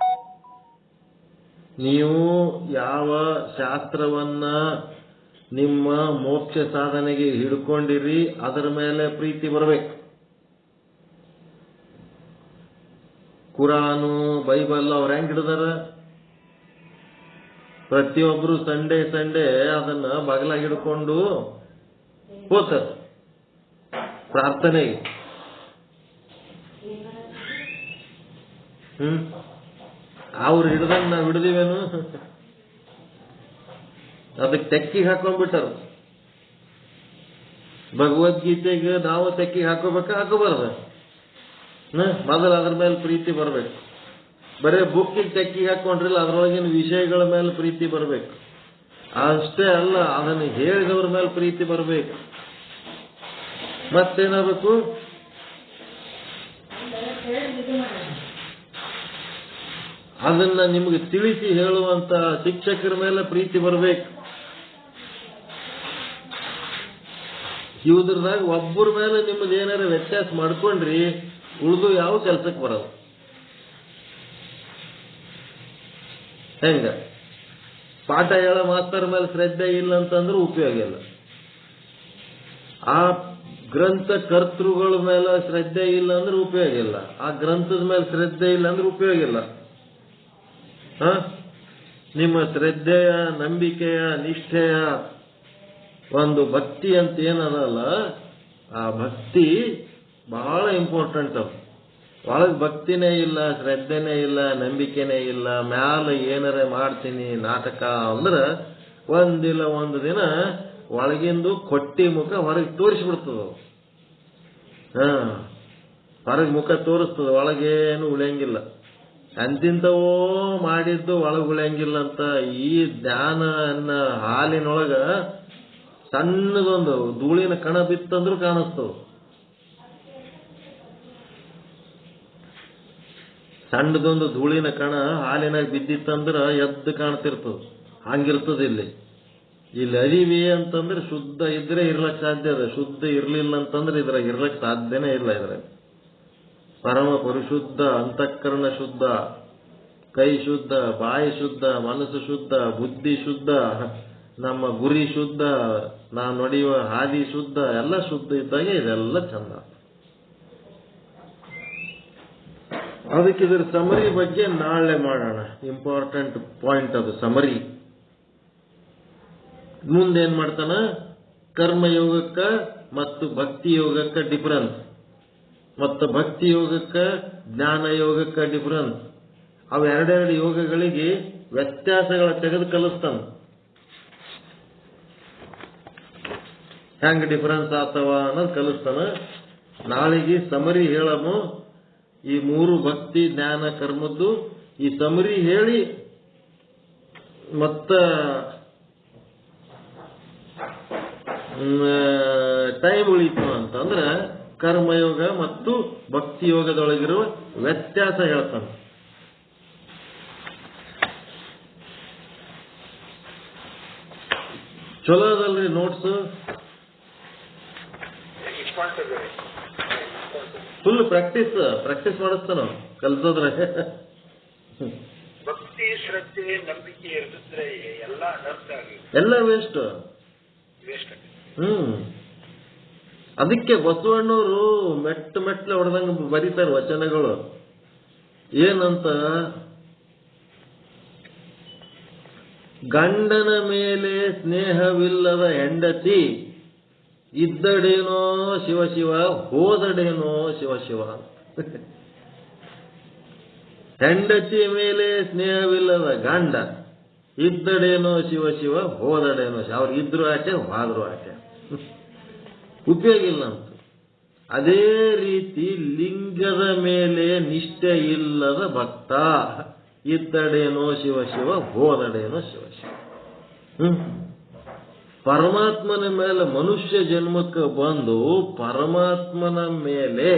ನೀವು ಯಾವ ಶಾಸ್ತ್ರವನ್ನ ನಿಮ್ಮ ಮೋಕ್ಷ ಸಾಧನೆಗೆ ಹಿಡ್ಕೊಂಡಿರಿ ಅದರ ಮೇಲೆ ಪ್ರೀತಿ ಬರಬೇಕು. ಕುರಾನು ಬೈಬಲ್ ಅವ್ರು ಹೆಂಗ್ ಹಿಡ್ದಾರ? ಪ್ರತಿಯೊಬ್ರು ಸಂಡೇ ಅದನ್ನ ಬಾಗಿಲಾಗಿ ಹಿಡ್ಕೊಂಡು ಹೋಗ್ತಾರ ಪ್ರಾರ್ಥನೆಗೆ. ಅವ್ರು ಹಿಡ್ದಂಗ್ ನಾವ್ ಹಿಡ್ದಿವೇನು? ಅದಕ್ಕೆ ತೆಕ್ಕಿಗೆ ಹಾಕೊಂಡ್ಬಿಟ್ಟಾರ. ಭಗವದ್ಗೀತೆಗೆ ನಾವು ತೆಕ್ಕಿಗೆ ಹಾಕೋಬಾರ್ದ? ಮೊದಲು ಅದ್ರ ಮೇಲೆ ಪ್ರೀತಿ ಬರ್ಬೇಕು. ಬರೇ ಬುಕ್ಕಿಗೆ ತೆಕ್ಕಿಗೆ ಹಾಕೊಂಡ್ರಿಲ್ಲ, ಅದ್ರೊಳಗಿನ ವಿಷಯಗಳ ಮೇಲೆ ಪ್ರೀತಿ ಬರ್ಬೇಕು. ಅಷ್ಟೇ ಅಲ್ಲ, ಅದನ್ನು ಹೇಳಿದವ್ರ ಮೇಲೆ ಪ್ರೀತಿ ಬರ್ಬೇಕು. ಮತ್ತೇನಾಗಬೇಕು? ಅದನ್ನ ನಿಮಗೆ ತಿಳಿಸಿ ಹೇಳುವಂತ ಶಿಕ್ಷಕರ ಮೇಲೆ ಪ್ರೀತಿ ಬರ್ಬೇಕು. ಇವ್ರದಾಗ ಒಬ್ಬರ ಮೇಲೆ ನಿಮ್ಮದು ಏನಾರ ವ್ಯತ್ಯಾಸ ಮಾಡ್ಕೊಂಡ್ರಿ, ಉಳಿದು ಯಾವ ಕೆಲ್ಸಕ್ಕೆ ಬರಲ್ಲ. ಹೆಂಗ ಪಾಠ ಹೇಳೋ ಮಾಸ್ತರ್ ಮೇಲೆ ಶ್ರದ್ಧೆ ಇಲ್ಲ ಅಂತಂದ್ರೆ ಉಪಯೋಗ ಇಲ್ಲ. ಆ ಗ್ರಂಥ ಕರ್ತೃಗಳ ಮೇಲೆ ಶ್ರದ್ಧೆ ಇಲ್ಲ ಅಂದ್ರೆ ಉಪಯೋಗ ಇಲ್ಲ. ಆ ಗ್ರಂಥದ ಮೇಲೆ ಶ್ರದ್ಧೆ ಇಲ್ಲ ಅಂದ್ರೆ ಉಪಯೋಗ ಇಲ್ಲ. ನಿಮ್ಮ ಶ್ರದ್ಧೆಯ, ನಂಬಿಕೆಯ, ನಿಷ್ಠೆಯ ಒಂದು ಭಕ್ತಿ ಅಂತ ಏನದಲ್ಲ, ಆ ಭಕ್ತಿ ಬಹಳ ಇಂಪಾರ್ಟೆಂಟ್. ಒಳಗೆ ಭಕ್ತಿನೇ ಇಲ್ಲ, ಶ್ರದ್ಧೆನೇ ಇಲ್ಲ, ನಂಬಿಕೆನೇ ಇಲ್ಲ, ಮ್ಯಾಲ ಏನಾರ ಮಾಡ್ತೀನಿ ನಾಟಕ ಅಂದ್ರೆ ಒಂದಿಲ್ಲ ಒಂದು ದಿನ ಒಳಗಿಂದು ಕೊಟ್ಟಿ ಮುಖ ಹೊರಗೆ ತೋರಿಸ್ಬಿಡ್ತದ. ಹೊರಗೆ ಮುಖ ತೋರಿಸ್ತದ, ಒಳಗೇನು ಉಳಿಯಂಗಿಲ್ಲ. ಅಂತಿಂತವೋ ಮಾಡಿದ್ದು ಒಳಗೆ ಉಳಿಯಂಗಿಲ್ಲ ಅಂತ ಈ ಜ್ಞಾನ ಅನ್ನ ಹಾಲಿನೊಳಗ ಸಣ್ಣದೊಂದು ಧೂಳಿನ ಕಣ ಬಿತ್ತಂದ್ರೂ ಕಾಣಿಸ್ತದ. ಸಣ್ಣದೊಂದು ಧೂಳಿನ ಕಣ ಹಾಲಿನಾಗ ಬಿದ್ದಿತ್ತಂದ್ರ ಎದ್ದು ಕಾಣ್ತಿರ್ತದ. ಹಂಗಿರ್ತದ ಇಲ್ಲಿ ಅರಿವಿ ಅಂತಂದ್ರೆ ಶುದ್ಧ ಇದ್ರೆ ಇರ್ಲಕ್ ಸಾಧ್ಯ ಅದ. ಶುದ್ಧ ಇರ್ಲಿಲ್ಲ ಅಂತಂದ್ರೆ ಇದ್ರಾಗ ಇರ್ಲಕ್ ಸಾಧ್ಯನೇ ಇಲ್ಲ. ಇದ್ರಾಗ ಪರಮ ಪರಿಶುದ್ಧ, ಅಂತಃಕರಣ ಶುದ್ಧ, ಕೈ ಶುದ್ಧ, ಬಾಯಿ ಶುದ್ಧ, ಮನಸ್ಸು ಶುದ್ಧ, ಬುದ್ಧಿ ಶುದ್ಧ, ನಮ್ಮ ಗುರಿ ಶುದ್ಧ, ನಾವು ನಡೆಯುವ ಹಾದಿ ಶುದ್ಧ, ಎಲ್ಲ ಶುದ್ಧ ಇದ್ದಾಗೆ ಇದೆಲ್ಲ ಚಂದ. ಅದಕ್ಕೆ ಇದರ ಸಮರಿ ಬಗ್ಗೆ ನಾಳೆ ಮಾಡೋಣ. ಇಂಪಾರ್ಟೆಂಟ್ ಪಾಯಿಂಟ್ ಅದು ಸಮರಿ. ಮುಂದೇನ್ ಮಾಡ್ತಾನ? ಕರ್ಮಯೋಗಕ್ಕ ಮತ್ತು ಭಕ್ತಿ ಯೋಗಕ್ಕ ಡಿಫರೆನ್ಸ್, ಮತ್ತು ಭಕ್ತಿ ಯೋಗಕ್ಕ ಜ್ಞಾನ ಯೋಗಕ್ಕ ಡಿಫರೆನ್ಸ್. ಅವು ಎರಡೆರಡು ಯೋಗಗಳಿಗೆ ವ್ಯತ್ಯಾಸಗಳ ತೆಗೆದು ಕಲಿಸ್ತಾನ. ಹೆಂಗ್ ಡಿಫರೆನ್ಸ್ ಆತವ ಅನ್ನೋದು ಕಲಿಸ್ತಾನ. ನಾಳೆಗೆ ಸಮರಿ ಹೇಳಮು. ಈ ಮೂರು ಭಕ್ತಿ, ಜ್ಞಾನ, ಕರ್ಮದ್ದು ಈ ಸಮರಿ ಹೇಳಿ ಮತ್ತ ಟೈಮ್ ಉಳಿತು ಅಂತಂದ್ರೆ ಕರ್ಮಯೋಗ ಮತ್ತು ಭಕ್ತಿ ಯೋಗದೊಳಗಿರುವ ವ್ಯತ್ಯಾಸ ಹೇಳ್ತಾನೆ. ಚಲೋ ಅದಲ್ರಿ ನೋಟ್ಸ್? ಫುಲ್ ಪ್ರಾಕ್ಟೀಸ್ ಮಾಡಿಸ್ತಾನ ಕಲ್ಸೋದ್ರೆ. ಭಕ್ತಿ, ಶ್ರದ್ಧೆ, ನಂಬಿಕೆ ಇರ್ತಿದ್ರೆ ಎಲ್ಲ ಅನರ್ಥ ಆಗಿದೆ, ಎಲ್ಲ ವೇಸ್ಟ್. ಅದಕ್ಕೆ ಬಸವಣ್ಣವರು ಮೆಟ್ಲೆ ಹೊಡೆದಂಗ ಬರೀತಾರೆ ವಚನಗಳು. ಏನಂತ? ಗಂಡನ ಮೇಲೆ ಸ್ನೇಹವಿಲ್ಲದ ಹೆಂಡತಿ ಇದ್ದಡೇನೋ ಶಿವ ಹೋದಡೇನೋ ಶಿವ. ಹೆಂಡತಿ ಮೇಲೆ ಸ್ನೇಹವಿಲ್ಲದ ಗಂಡ ಇದ್ದಡೇನೋ ಶಿವ ಹೋದಡೇನೋ ಅವ್ರು ಇದ್ರು ಆಟೆ ಹೋದ್ರು ಆಟೆ, ಉಪಯೋಗ ಇಲ್ಲ ಅಂತ. ಅದೇ ರೀತಿ ಲಿಂಗದ ಮೇಲೆ ನಿಷ್ಠೆ ಇಲ್ಲದ ಭಕ್ತ ಇದ್ದಡೇನೋ ಶಿವ ಹೋದಡೇನೋ ಶಿವ. ಪರಮಾತ್ಮನ ಮೇಲೆ ಮನುಷ್ಯ ಜನ್ಮಕ್ಕೆ ಬಂದು ಪರಮಾತ್ಮನ ಮೇಲೆ,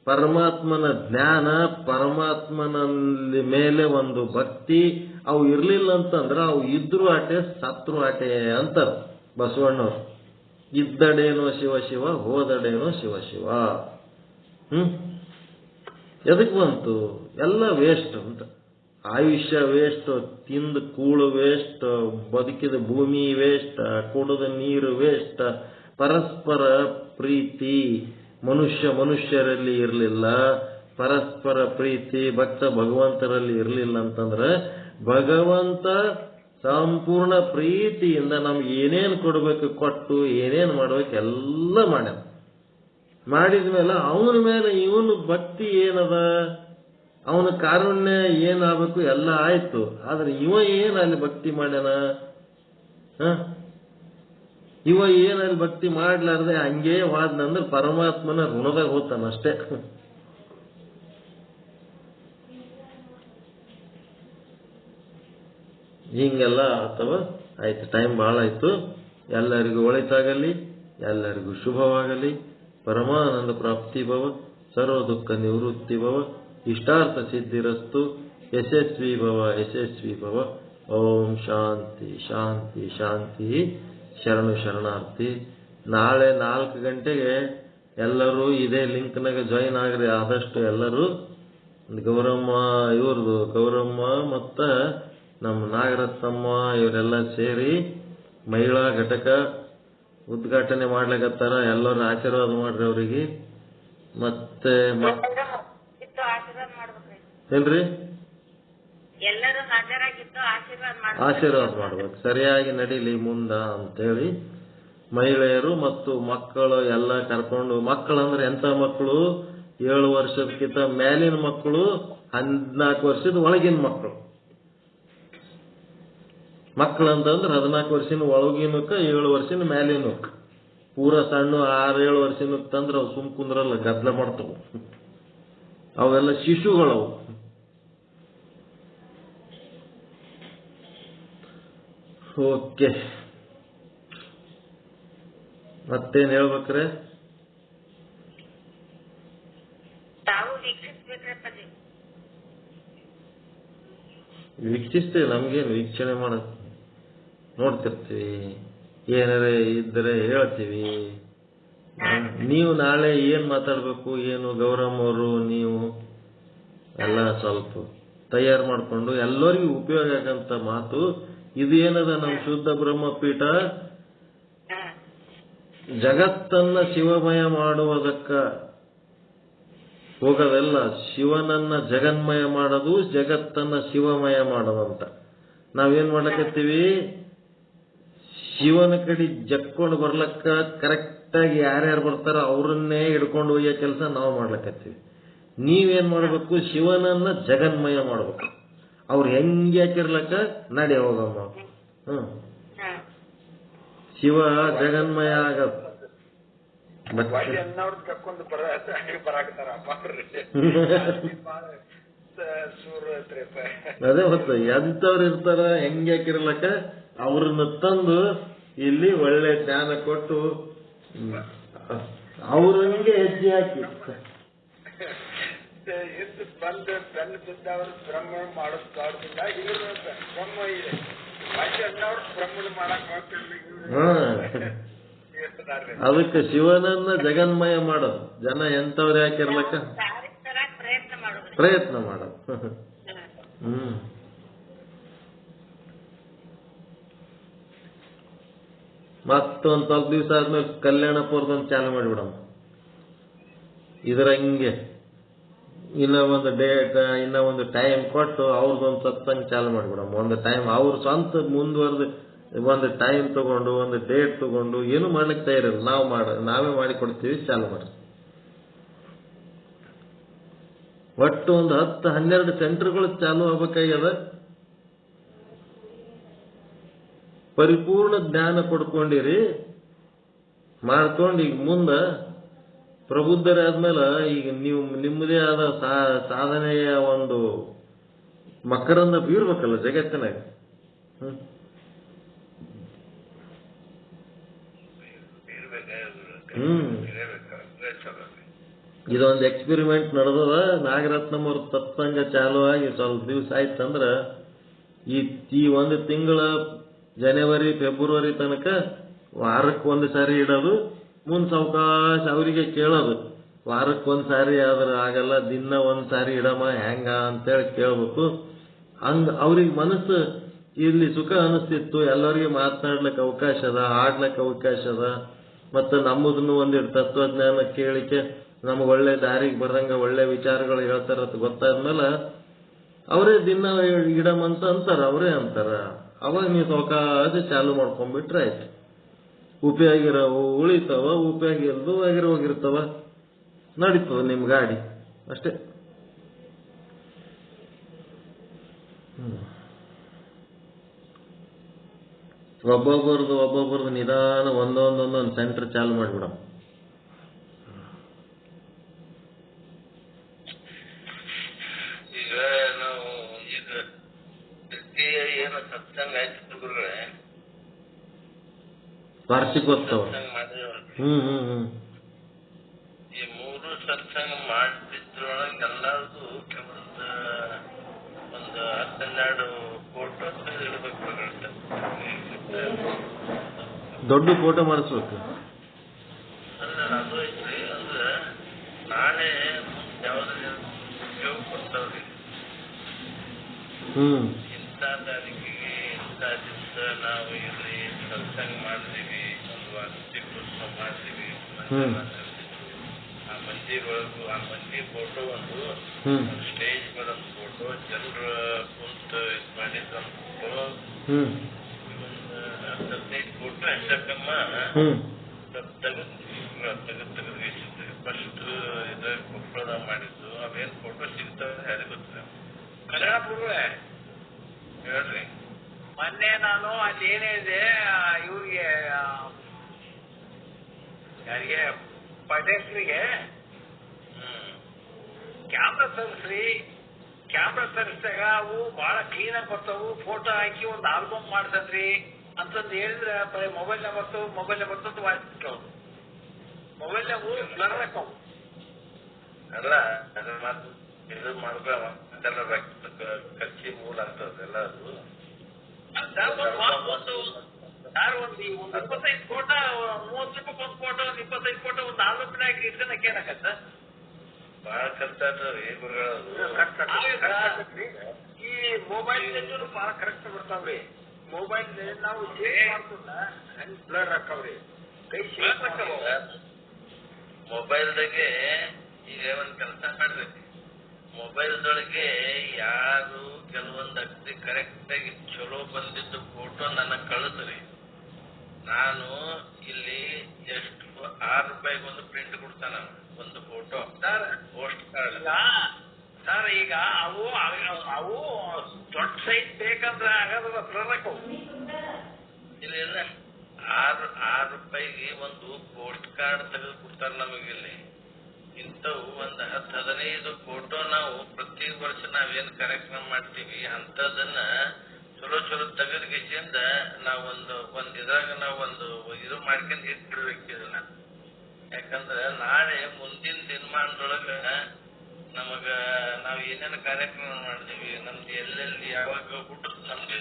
ಪರಮಾತ್ಮನ ಜ್ಞಾನ, ಪರಮಾತ್ಮನ ಮೇಲೆ ಒಂದು ಭಕ್ತಿ ಅವು ಇರ್ಲಿಲ್ಲ ಅಂತಂದ್ರೆ ಅವು ಇದ್ರು ಆಟೆ ಸತ್ರು ಆಟೆ ಅಂತಾರ ಬಸವಣ್ಣವ್ರು. ಇದ್ದಡೇನೋ ಶಿವ ಹೋದಡೇನೋ ಶಿವ. ಎದಕ್ ಬಂತು? ಎಲ್ಲ ವೇಸ್ಟ್ ಅಂತ. ಆಯುಷ್ಯ ವೇಸ್ಟ್, ತಿಂದ ಕೂಳು ವೇಸ್ಟ್, ಬದುಕಿದ ಭೂಮಿ ವೇಸ್ಟ್, ಕುಡಿದ ನೀರು ವೇಸ್ಟ್, ಪರಸ್ಪರ ಪ್ರೀತಿ ಮನುಷ್ಯರಲ್ಲಿ ಇರಲಿಲ್ಲ, ಪರಸ್ಪರ ಪ್ರೀತಿ ಭಕ್ತ ಭಗವಂತರಲ್ಲಿ ಇರಲಿಲ್ಲ ಅಂತಂದ್ರೆ ಭಗವಂತ ಸಂಪೂರ್ಣ ಪ್ರೀತಿಯಿಂದ ನಮ್ಗೆ ಏನೇನು ಕೊಡಬೇಕು ಕೊಟ್ಟು ಏನೇನು ಮಾಡ್ಬೇಕು ಎಲ್ಲ ಮಾಡ್ಯಾನ. ಮಾಡಿದ್ಮೇಲೆ ಅವನ ಮೇಲೆ ಇವನು ಭಕ್ತಿ ಏನದ, ಅವನ ಕಾರುಣ್ಯ ಏನಾಗಬೇಕು ಎಲ್ಲ ಆಯ್ತು. ಆದ್ರೆ ಇವ ಏನ್ ಅಲ್ಲಿ ಭಕ್ತಿ ಮಾಡ್ಯಾನ, ಇವ ಏನಲ್ಲಿ ಭಕ್ತಿ ಮಾಡ್ಲಾರ್ದೆ ಹಂಗೇ ಹೋದ್ನಂದ್ರೆ ಪರಮಾತ್ಮನ ಋಣದಾಗ ಹೋಗ್ತಾನ ಅಷ್ಟೇ. ಹಿಂಗೆಲ್ಲ ಅಥವಾ ಆಯ್ತು. ಟೈಮ್ ಬಹಳ ಆಯ್ತು. ಎಲ್ಲರಿಗೂ ಒಳಿತಾಗಲಿ, ಎಲ್ಲರಿಗೂ ಶುಭವಾಗಲಿ. ಪರಮಾನಂದ ಪ್ರಾಪ್ತಿ ಭವ, ಸರ್ವ ದುಃಖ ನಿವೃತ್ತಿ ಭವ, ಇಷ್ಟಾರ್ಥ ಸಿದ್ಧಿರಸ್ತು. ಯಶಸ್ವಿ ಭವ, ಯಶಸ್ವಿ ಭವ. ಓಂ ಶಾಂತಿ ಶಾಂತಿ ಶಾಂತಿ. ಶರಣು ಶರಣಾರ್ಥಿ. ನಾಳೆ 4 ಗಂಟೆಗೆ ಎಲ್ಲರೂ ಇದೇ ಲಿಂಕ್ನಾಗ ಜಾಯಿನ್ ಆಗ್ರಿ. ಆದಷ್ಟು ಎಲ್ಲರೂ ಗೌರಮ್ಮ, ಇವ್ರದು ಗೌರಮ್ಮ ಮತ್ತ ನಮ್ಮ ನಾಗರತ್ನಮ್ಮ ಇವರೆಲ್ಲ ಸೇರಿ ಮಹಿಳಾ ಘಟಕ ಉದ್ಘಾಟನೆ ಮಾಡ್ಲಿಕತ್ತಾರ. ಎಲ್ಲರೂ ಆಶೀರ್ವಾದ ಮಾಡ್ರಿ ಅವರಿಗೆ. ಮತ್ತೆ ಆಶೀರ್ವಾದ ಮಾಡ್ಬೇಕ್ರಿ. ಏನ್ರಿ? ಎಲ್ಲರೂ ಹಾಜರಾಗಿದ್ದು ಆಶೀರ್ವಾದ ಮಾಡ್ಬೇಕು. ಸರಿಯಾಗಿ ನಡೀಲಿ ಮುಂದ ಅಂತೇಳಿ ಮಹಿಳೆಯರು ಮತ್ತು ಮಕ್ಕಳು ಎಲ್ಲ ಕರ್ಕೊಂಡು. ಮಕ್ಕಳಂದ್ರೆ ಎಂತ ಮಕ್ಕಳು? 7 ವರ್ಷಕ್ಕಿಂತ ಮೇಲಿನ ಮಕ್ಕಳು, 14 ವರ್ಷದ ಒಳಗಿನ ಮಕ್ಕಳು. ಮಕ್ಕಳಂತಂದ್ರೆ 14 ವರ್ಷದ ಒಳಗಿನಕ್ಕ, 7 ವರ್ಷದ ಮೇಲಿನಕ್ಕ. ಪೂರ ಸಣ್ಣ 6-7 ವರ್ಷನಕ್ಕಂದ್ರೆ ಅವು ಸುಮ್ ಕುಂದ್ರಲ್ಲ, ಗದ್ದಲ ಮಾಡ್ತವು. ಅವೆಲ್ಲ ಶಿಶುಗಳವು. ಓಕೆ, ಮತ್ತೇನ್ ಹೇಳ್ಬೇಕ್ರೆ? ತಾವು ವೀಕ್ಷಿಸ್ಬೇಕ್ರಪ್ಪ. ವೀಕ್ಷಿಸ್ತೇವೆ, ನಮ್ಗೇನು ವೀಕ್ಷಣೆ ಮಾಡಕ್ ನೋಡ್ತಿರ್ತೀವಿ. ಏನಾರೇ ಇದ್ರೆ ಹೇಳ್ತೀವಿ. ನೀವು ನಾಳೆ ಏನ್ ಮಾತಾಡ್ಬೇಕು ಏನು ಗೌರಮ್ಮ ಅವರು ನೀವು ಎಲ್ಲ ಸ್ವಲ್ಪ ತಯಾರು ಮಾಡ್ಕೊಂಡು ಎಲ್ಲರಿಗೂ ಉಪಯೋಗ ಆಗಂತ ಮಾತು ಇದು ಏನದ. ನಮ್ಮ ಶುದ್ಧ ಬ್ರಹ್ಮಪೀಠ ಜಗತ್ತನ್ನ ಶಿವಮಯ ಮಾಡುವುದಕ್ಕ ಹೋಗೋದೆಲ್ಲ. ಶಿವನನ್ನ ಜಗನ್ಮಯ ಮಾಡೋದು, ಜಗತ್ತನ್ನ ಶಿವಮಯ ಮಾಡೋದಂತ. ನಾವೇನ್ ಮಾಡ್ಲಕತ್ತೀವಿ? ಶಿವನ ಕಡೆ ಜಕ್ಕೊಂಡು ಬರ್ಲಕ್ಕ ಕರೆಕ್ಟ್ ಆಗಿ ಯಾರ್ಯಾರು ಬರ್ತಾರ ಅವ್ರನ್ನೇ ಹಿಡ್ಕೊಂಡು ಹೋಗೋ ಕೆಲಸ ನಾವು ಮಾಡ್ಲಕತ್ತೀವಿ. ನೀವೇನ್ ಮಾಡ್ಬೇಕು? ಶಿವನನ್ನ ಜಗನ್ಮಯ ಮಾಡ್ಬೇಕು. ಅವ್ರು ಹೆಂಗೆ ಹಾಕಿರ್ಲಕ್ಕ ನಡಿ ಹೋಗಮ್ಮ. ಶಿವ ಜಗನ್ಮಯ ಆಗದ್ ಕರ್ಕೊಂಡು ಬರಾಕತ್ತಾರ. ಅದೇ ಹೊತ್ತು ಎಂತವ್ರು ಇರ್ತಾರ ಹೆಂಗೆ ಹಾಕಿರ್ಲಕ್ಕ ಅವ್ರನ್ನ ತಂದು ಇಲ್ಲಿ ಒಳ್ಳೆ ಜ್ಞಾನ ಕೊಟ್ಟು ಅವ್ರಂಗೆ ಹೆಜ್ಜೆ ಹಾಕಿ ಇದು ಬಂದು ಬೆನ್ನು ಬಿದ್ದವ್ರು ಬ್ರಹ್ಮ ಮಾಡಿಸ್ಬಾರ್ದಿಲ್ಲ. ಇವ್ರು ಬ್ರಹ್ಮ ಇದೆ ಅವ್ರು ಬ್ರಹ್ಮನ ಮಾಡಕ್ ಅದಕ್ಕೆ ಶಿವನನ್ನ ಜಗನ್ಮಯ ಮಾಡೋದು. ಜನ ಎಂತವ್ರು ಯಾಕಿರ್ಲಕ್ಕ ಪ್ರಯತ್ನ ಮಾಡೋದು. ಮತ್ತೊಂದ್ ಸ್ವಲ್ಪ ದಿವಸ ಆದ್ಮೇಲೆ ಕಲ್ಯಾಣಪುರದೊಂದು ಚಾಲು ಮಾಡಿಬಿಡಮ್ಮ. ಇದ್ರ ಹಿಂಗೆ ಇನ್ನ ಒಂದು ಡೇಟ್, ಇನ್ನ ಒಂದು ಟೈಮ್ ಕೊಟ್ಟು ಅವ್ರದ್ದೊಂದು ಸತ್ಸಂಗ ಚಾಲು ಮಾಡಿಬಿಡಮ್ಮ. ಒಂದು ಟೈಮ್ ಅವ್ರ ಸ್ವಂತ ಮುಂದುವರೆದು ಒಂದು ಟೈಮ್ ತಗೊಂಡು ಒಂದು ಡೇಟ್ ತಗೊಂಡು ಏನು ಮಾಡ್ಲಿಕ್ಕೆ ತಯಾರಿಲ್ಲ. ನಾವೇ ಮಾಡಿ ಕೊಡ್ತೀವಿ, ಚಾಲು ಮಾಡಿ. ಒಟ್ಟು ಒಂದು 10-12 ಸೆಂಟರ್ಗಳು ಚಾಲು ಆಗ್ಬೇಕಾಗ್ಯದ. ಪರಿಪೂರ್ಣ ಜ್ಞಾನ ಕೊಡ್ಕೊಂಡಿರಿ ಮಾಡ್ಕೊಂಡು ಈಗ ಮುಂದ ಪ್ರಬುದ್ಧರಾದ್ಮೇಲೆ ಈಗ ನೀವು ನಿಮ್ಮದೇ ಆದ ಸಾಧನೆಯ ಒಂದು ಮಕರಂದ ಬೀರ್ಬೇಕಲ್ಲ ಜಗತ್ತಿನಾಗ. ಇದೊಂದು ಎಕ್ಸ್ಪೆರಿಮೆಂಟ್ ನಡೆದದ. ನಾಗರತ್ನಮ್ಮವ್ರ ಸತ್ಸಂಗ ಚಾಲು ಆಗಿ ಸ್ವಲ್ಪ ದಿವಸ ಆಯ್ತಂದ್ರ ಈ ಒಂದು ತಿಂಗಳ ಜನವರಿ ಫೆಬ್ರವರಿ ತನಕ ವಾರಕ್ಕೆ 1 ಸಾರಿ ಇಡೋದು. ಮುಂದ್ ಸಾವಕಾಶ ಅವರಿಗೆ ಕೇಳೋದು, ವಾರಕ್ಕೆ 1 ಸಾರಿ ಆದ್ರೆ ಆಗಲ್ಲ, ದಿನ 1 ಸಾರಿ ಇಡಮ್ಮ ಹೆಂಗ ಅಂತೇಳಿ ಕೇಳ್ಬೇಕು. ಹಂಗ ಅವ್ರಿಗೆ ಮನಸ್ಸು ಇಲ್ಲಿ ಸುಖ ಅನಿಸ್ತಿತ್ತು. ಎಲ್ಲರಿಗೆ ಮಾತನಾಡ್ಲಿಕ್ಕೆ ಅವಕಾಶ ಅದ, ಹಾಡ್ಲಿಕ್ಕೆ ಅವಕಾಶ ಅದ. ಮತ್ತೆ ನಮ್ಮದನ್ನು ಒಂದಿಟ್ಟು ತತ್ವಜ್ಞಾನ ಕೇಳಿಕೆ ನಮಗೆ ಒಳ್ಳೆ ದಾರಿಗೆ ಬರಂಗ ಒಳ್ಳೆ ವಿಚಾರಗಳು ಹೇಳ್ತಾರ ಅಂತ ಗೊತ್ತಾದ್ಮೇಲೆ ಅವರೇ ದಿನ ಇಡಮಂತ ಅಂತಾರ, ಅವರೇ ಅಂತಾರ. ಅವಾಗ ನೀವು ಸಾವಕಾಶ ಚಾಲು ಮಾಡ್ಕೊಂಡ್ಬಿಟ್ರೆ ಆಯ್ತು. ಉಪಯೋಗ ಇರೋವು ಉಳಿತಾವ, ಉಪಯೋಗ ಇಲ್ದು ಹೋಗಿರ್ತಾವ, ನಡೀತದ ನಿಮ್ ಗಾಡಿ ಅಷ್ಟೇ. ಒಬ್ಬೊಬ್ಬರದು ನಿಧಾನ ಒಂದೊಂದೊಂದೊಂದು ಸೆಂಟರ್ ಚಾಲು ಮಾಡ್ಬಿಡಮ್. ಈಗ ನಾವು ಈಗ ಏನು ಸತ್ಸಂಗ ಆಯ್ತು ಗುರುಗಳೇ, ವಾರ್ಷಿಕೋತ್ಸವ ಈ ಮೂರು ಸತ್ಸಂಗ ಮಾಡಿದ್ರೊಳಗೆ ಎಲ್ಲಾರ್ದು ಒಂದು 10-12 ಫೋಟೋ ಇಡ್ಬೇಕು. ದೊಡ್ಡ ಫೋಟೋ ಮಾಡಿಸ್ಬೇಕು. ಅದು ಐತ್ರಿ, ಅಂದ್ರೆ ನಾಳೆ ಯಾವ್ದು ಉದ್ಯೋಗ ಕೊಡ್ತಾವ್ರಿ, ಇಂಥ ತಾರೀಕಿಗೆ ಇಂಥ ದಿವಸ ನಾವು ಇಲ್ಲಿ ಸತ್ಸಂಗ ಮಾಡಿದೀವಿ, ಒಂದು ವಾರ್ಷಿಕೋತ್ಸವ ಮಾಡಿದೀವಿ, ಆ ಮಂದಿರೊಳಗು ಆ ಮಂದಿ ಫೋಟೋ ಒಂದು ಸ್ಟೇಜ್ ಮೇಲೆ ಒಂದು ಫೋಟೋ, ಜನರ ಕುಂತ ಇದು ಮಾಡಿದ ಒಂದು ಫೋಟೋ, 15 ಫೋಟೋ ಹೆಸರಮ್ಮ ತೆಗೆದು ಫಸ್ಟ್ ಇದ್ರ ಕೊಪ್ಪಳದಾಗ ಮಾಡಿದ್ದು. ಅವೇನ್ ಫೋಟೋ ಸಿಗ್ತಾವ ಯಾರಿಗೆ ಗೊತ್ತಿಲ್ಲ. ಕನ್ನಡಪುರವೇ ಹೇಳ್ರಿ. ಮೊನ್ನೆ ನಾನು ಅಲ್ಲಿ ಏನಿದೆ ಇವ್ರಿಗೆ ಯಾರಿಗೆ ಪಟೇಲ್ರಿಗೆ ಕ್ಯಾಮ್ರಾ ತರಿಸ್ರಿ, ಕ್ಯಾಮ್ರಾ ತರಿಸಿದಾಗ ಅವು ಬಹಳ ಕ್ಲೀನ್ ಆಗಿ ಬರ್ತಾವು, ಫೋಟೋ ಹಾಕಿ ಒಂದು ಆಲ್ಬಮ್ ಮಾಡ್ತನ್ರಿ ಅಂತಂದು ಹೇಳಿದ್ರೆ ಬರೀ ಮೊಬೈಲ್ ಬರ್ತವು ಬರ್ತದ್ದು ವಾಯ್ತು ಮೊಬೈಲ್ ಬ್ಲರ್ ಹಾಕವು. ಅಲ್ಲ ಅದ್ರ ಮಾತು ಇದು ಮಾಡ್ಕೊಳ್ಳ ಖರ್ಚಿ ಮೂಲ ಆಗ್ತದೆಲ್ಲ. ಅದು ಒಂದು 25 ಫೋಟೋ 30 ರೂಪಾಯಿ ಒಂದು ಫೋಟೋ, ಒಂದು 25 ಫೋಟೋ ಒಂದು ಆಲ್ಬಮ್ ಹಾಕಿ ಇಟ್ಕೊಂಡಕ್ಕೆ ಏನಾಗತ್ತ? ಬಹಳ ಖರ್ಚಾಗ್ತದ್ರಿ ಗುರುಗಳದು. ಈ ಮೊಬೈಲ್ ಬಹಳ ಕರೆಕ್ಟ್ ಬರ್ತಾವ್ರಿ. ಮೊಬೈಲ್ ನಾವು ಬ್ಲರ್ ಹಾಕವ್ರಿ, ಕೈ ಮೊಬೈಲ್ದಾಗೆ ಈಗ ಒಂದ್ ಕೆಲಸ ಮಾಡ್ರಿ, ಮೊಬೈಲ್ದೊಳಗೆ ಯಾರು ಕೆಲವೊಂದು ಅಗದಿ ಕರೆಕ್ಟ್ ಆಗಿ ಚಲೋ ಬಂದಿದ್ದು ಫೋಟೋ ನನಗ್ ಕಳಿಸ್ರಿ. ನಾನು ಇಲ್ಲಿ ಎಷ್ಟು 6 ರೂಪಾಯಿಗೆ ಒಂದು ಪ್ರಿಂಟ್ ಕೊಡ್ತಾನ ಒಂದು ಫೋಟೋ ಪೋಸ್ಟ್ ಕಾರ್ಡ್. ಸರ್ ಈಗ ಅವು ದೊಡ್ಡ ಸೈಜ್ ಬೇಕಂದ್ರೆ ಆಗೋದ್ರ ಪ್ರೇರಕವು ಇಲ್ಲ 6 ರೂಪಾಯಿಗೆ ಒಂದು ಪೋಸ್ಟ್ ಕಾರ್ಡ್ ತೆಗೆದು ಕೊಡ್ತಾರ ನಮಗಿಲ್ಲಿ. ಇಂಥವು ಒಂದು 10-15 ಫೋಟೋ ನಾವು ಪ್ರತಿ ವರ್ಷ ನಾವೇನ್ ಕಾರ್ಯಕ್ರಮ ಮಾಡ್ತೀವಿ ಅಂತದನ್ನ ಚಲೋ ತೆಗೆದ್ಗಿಸಿಂದ ನಾವು ಒಂದ್ ಇದ್ರಾಗ ನಾವು ಒಂದು ಇದು ಮಾಡ್ಕೊಂಡ್ ಇಟ್ಬಿಡ್ಬೇಕಿದನ್ನ. ಯಾಕಂದ್ರೆ ನಾಳೆ ಮುಂದಿನ ದಿನಮಾನದೊಳಗ ನಮಗ ನಾವ್ ಏನೇನು ಕಾರ್ಯಕ್ರಮ ಮಾಡಿದೀವಿ, ನಮ್ದು ಎಲ್ಲೆಲ್ಲಿ ಯಾವಾಗ ಹುಟ್ಟದ್ ನಮ್ದು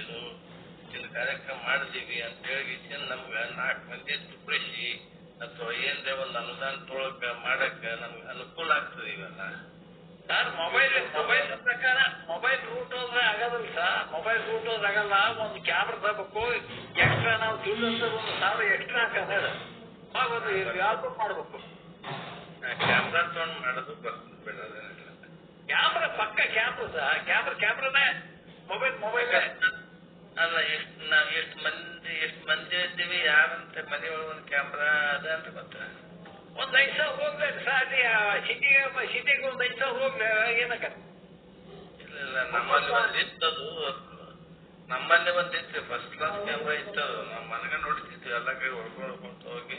ಇದು ಕಾರ್ಯಕ್ರಮ ಮಾಡಿದೀವಿ ಅಂತ ಹೇಳಿಗಿಸಿಂದ ನಮ್ಗ 4 ಮಂದಿ ತುಪ್ಳಿಸಿ ಅಥವಾ ಏನ್ರೆ ಒಂದು ಅನುದಾನ ತೊಳಕ ಮಾಡಕ್ಕ ನಮ್ಗೆ ಅನುಕೂಲ ಆಗ್ತದೆ. ಇವೆಲ್ಲ ಸರ್ ಮೊಬೈಲ್ ಪ್ರಕಾರ ಮೊಬೈಲ್ ರೂಟ್ ಹೋದ್ರೆ ಆಗೋದಿಲ್ಲ ಸರ್. ಮೊಬೈಲ್ ರೂಟ್ ಹೋದ್ರೆ ಆಗಲ್ಲ. ಒಂದು ಕ್ಯಾಮ್ರಾ ತಗೋಬೇಕು, ಎಕ್ಸ್ಟ್ರಾ ನಾವು ತಿಳಿದಂತ 1,000 ಎಕ್ಸ್ಟ್ರಾ ಹಾಕೋದು ಆಲ್ಬಮ್ ಮಾಡ್ಬೇಕು. ಕ್ಯಾಮ್ರಾ ತಗೊಂಡು ಮಾಡೋದು ಬರ್ತದೆ, ಕ್ಯಾಮ್ರಾ ಪಕ್ಕ ಕ್ಯಾಮ್ರಾ ಸರ್, ಕ್ಯಾಮ್ರಾನೇ ಮೊಬೈಲ್ ಅಲ್ಲ. ಎಷ್ಟು ಮಂದಿ ಇದ್ದೀವಿ, ಯಾರಂತ ಮನೆ ಒಳಗೆ ಒಂದು ಕ್ಯಾಮ್ರಾ ಅದ ಅಂತ ಗೊತ್ತ. ಒಂದು 5,000 ಹೋಗ್ಬೇಕು ಸರ್. ಸಿಟಿಗೆ ಒಂದು 5,000 ಹೋಗ್ಲಿ, ಏನಕ್ಕ? ಇಲ್ಲ ನಮ್ಮಲ್ಲಿ ಒಂದಿತ್ತು ಫಸ್ಟ್ ಕ್ಲಾಸ್ ಕ್ಯಾಮ್ರಾ ಇತ್ತು. ನಮ್ಮ ಮನೆಗೆ ನೋಡ್ತಿದ್ವಿ ಎಲ್ಲ ಕಡೆ ಹೊಡ್ಕೊಂಡು ಹೋಗಿ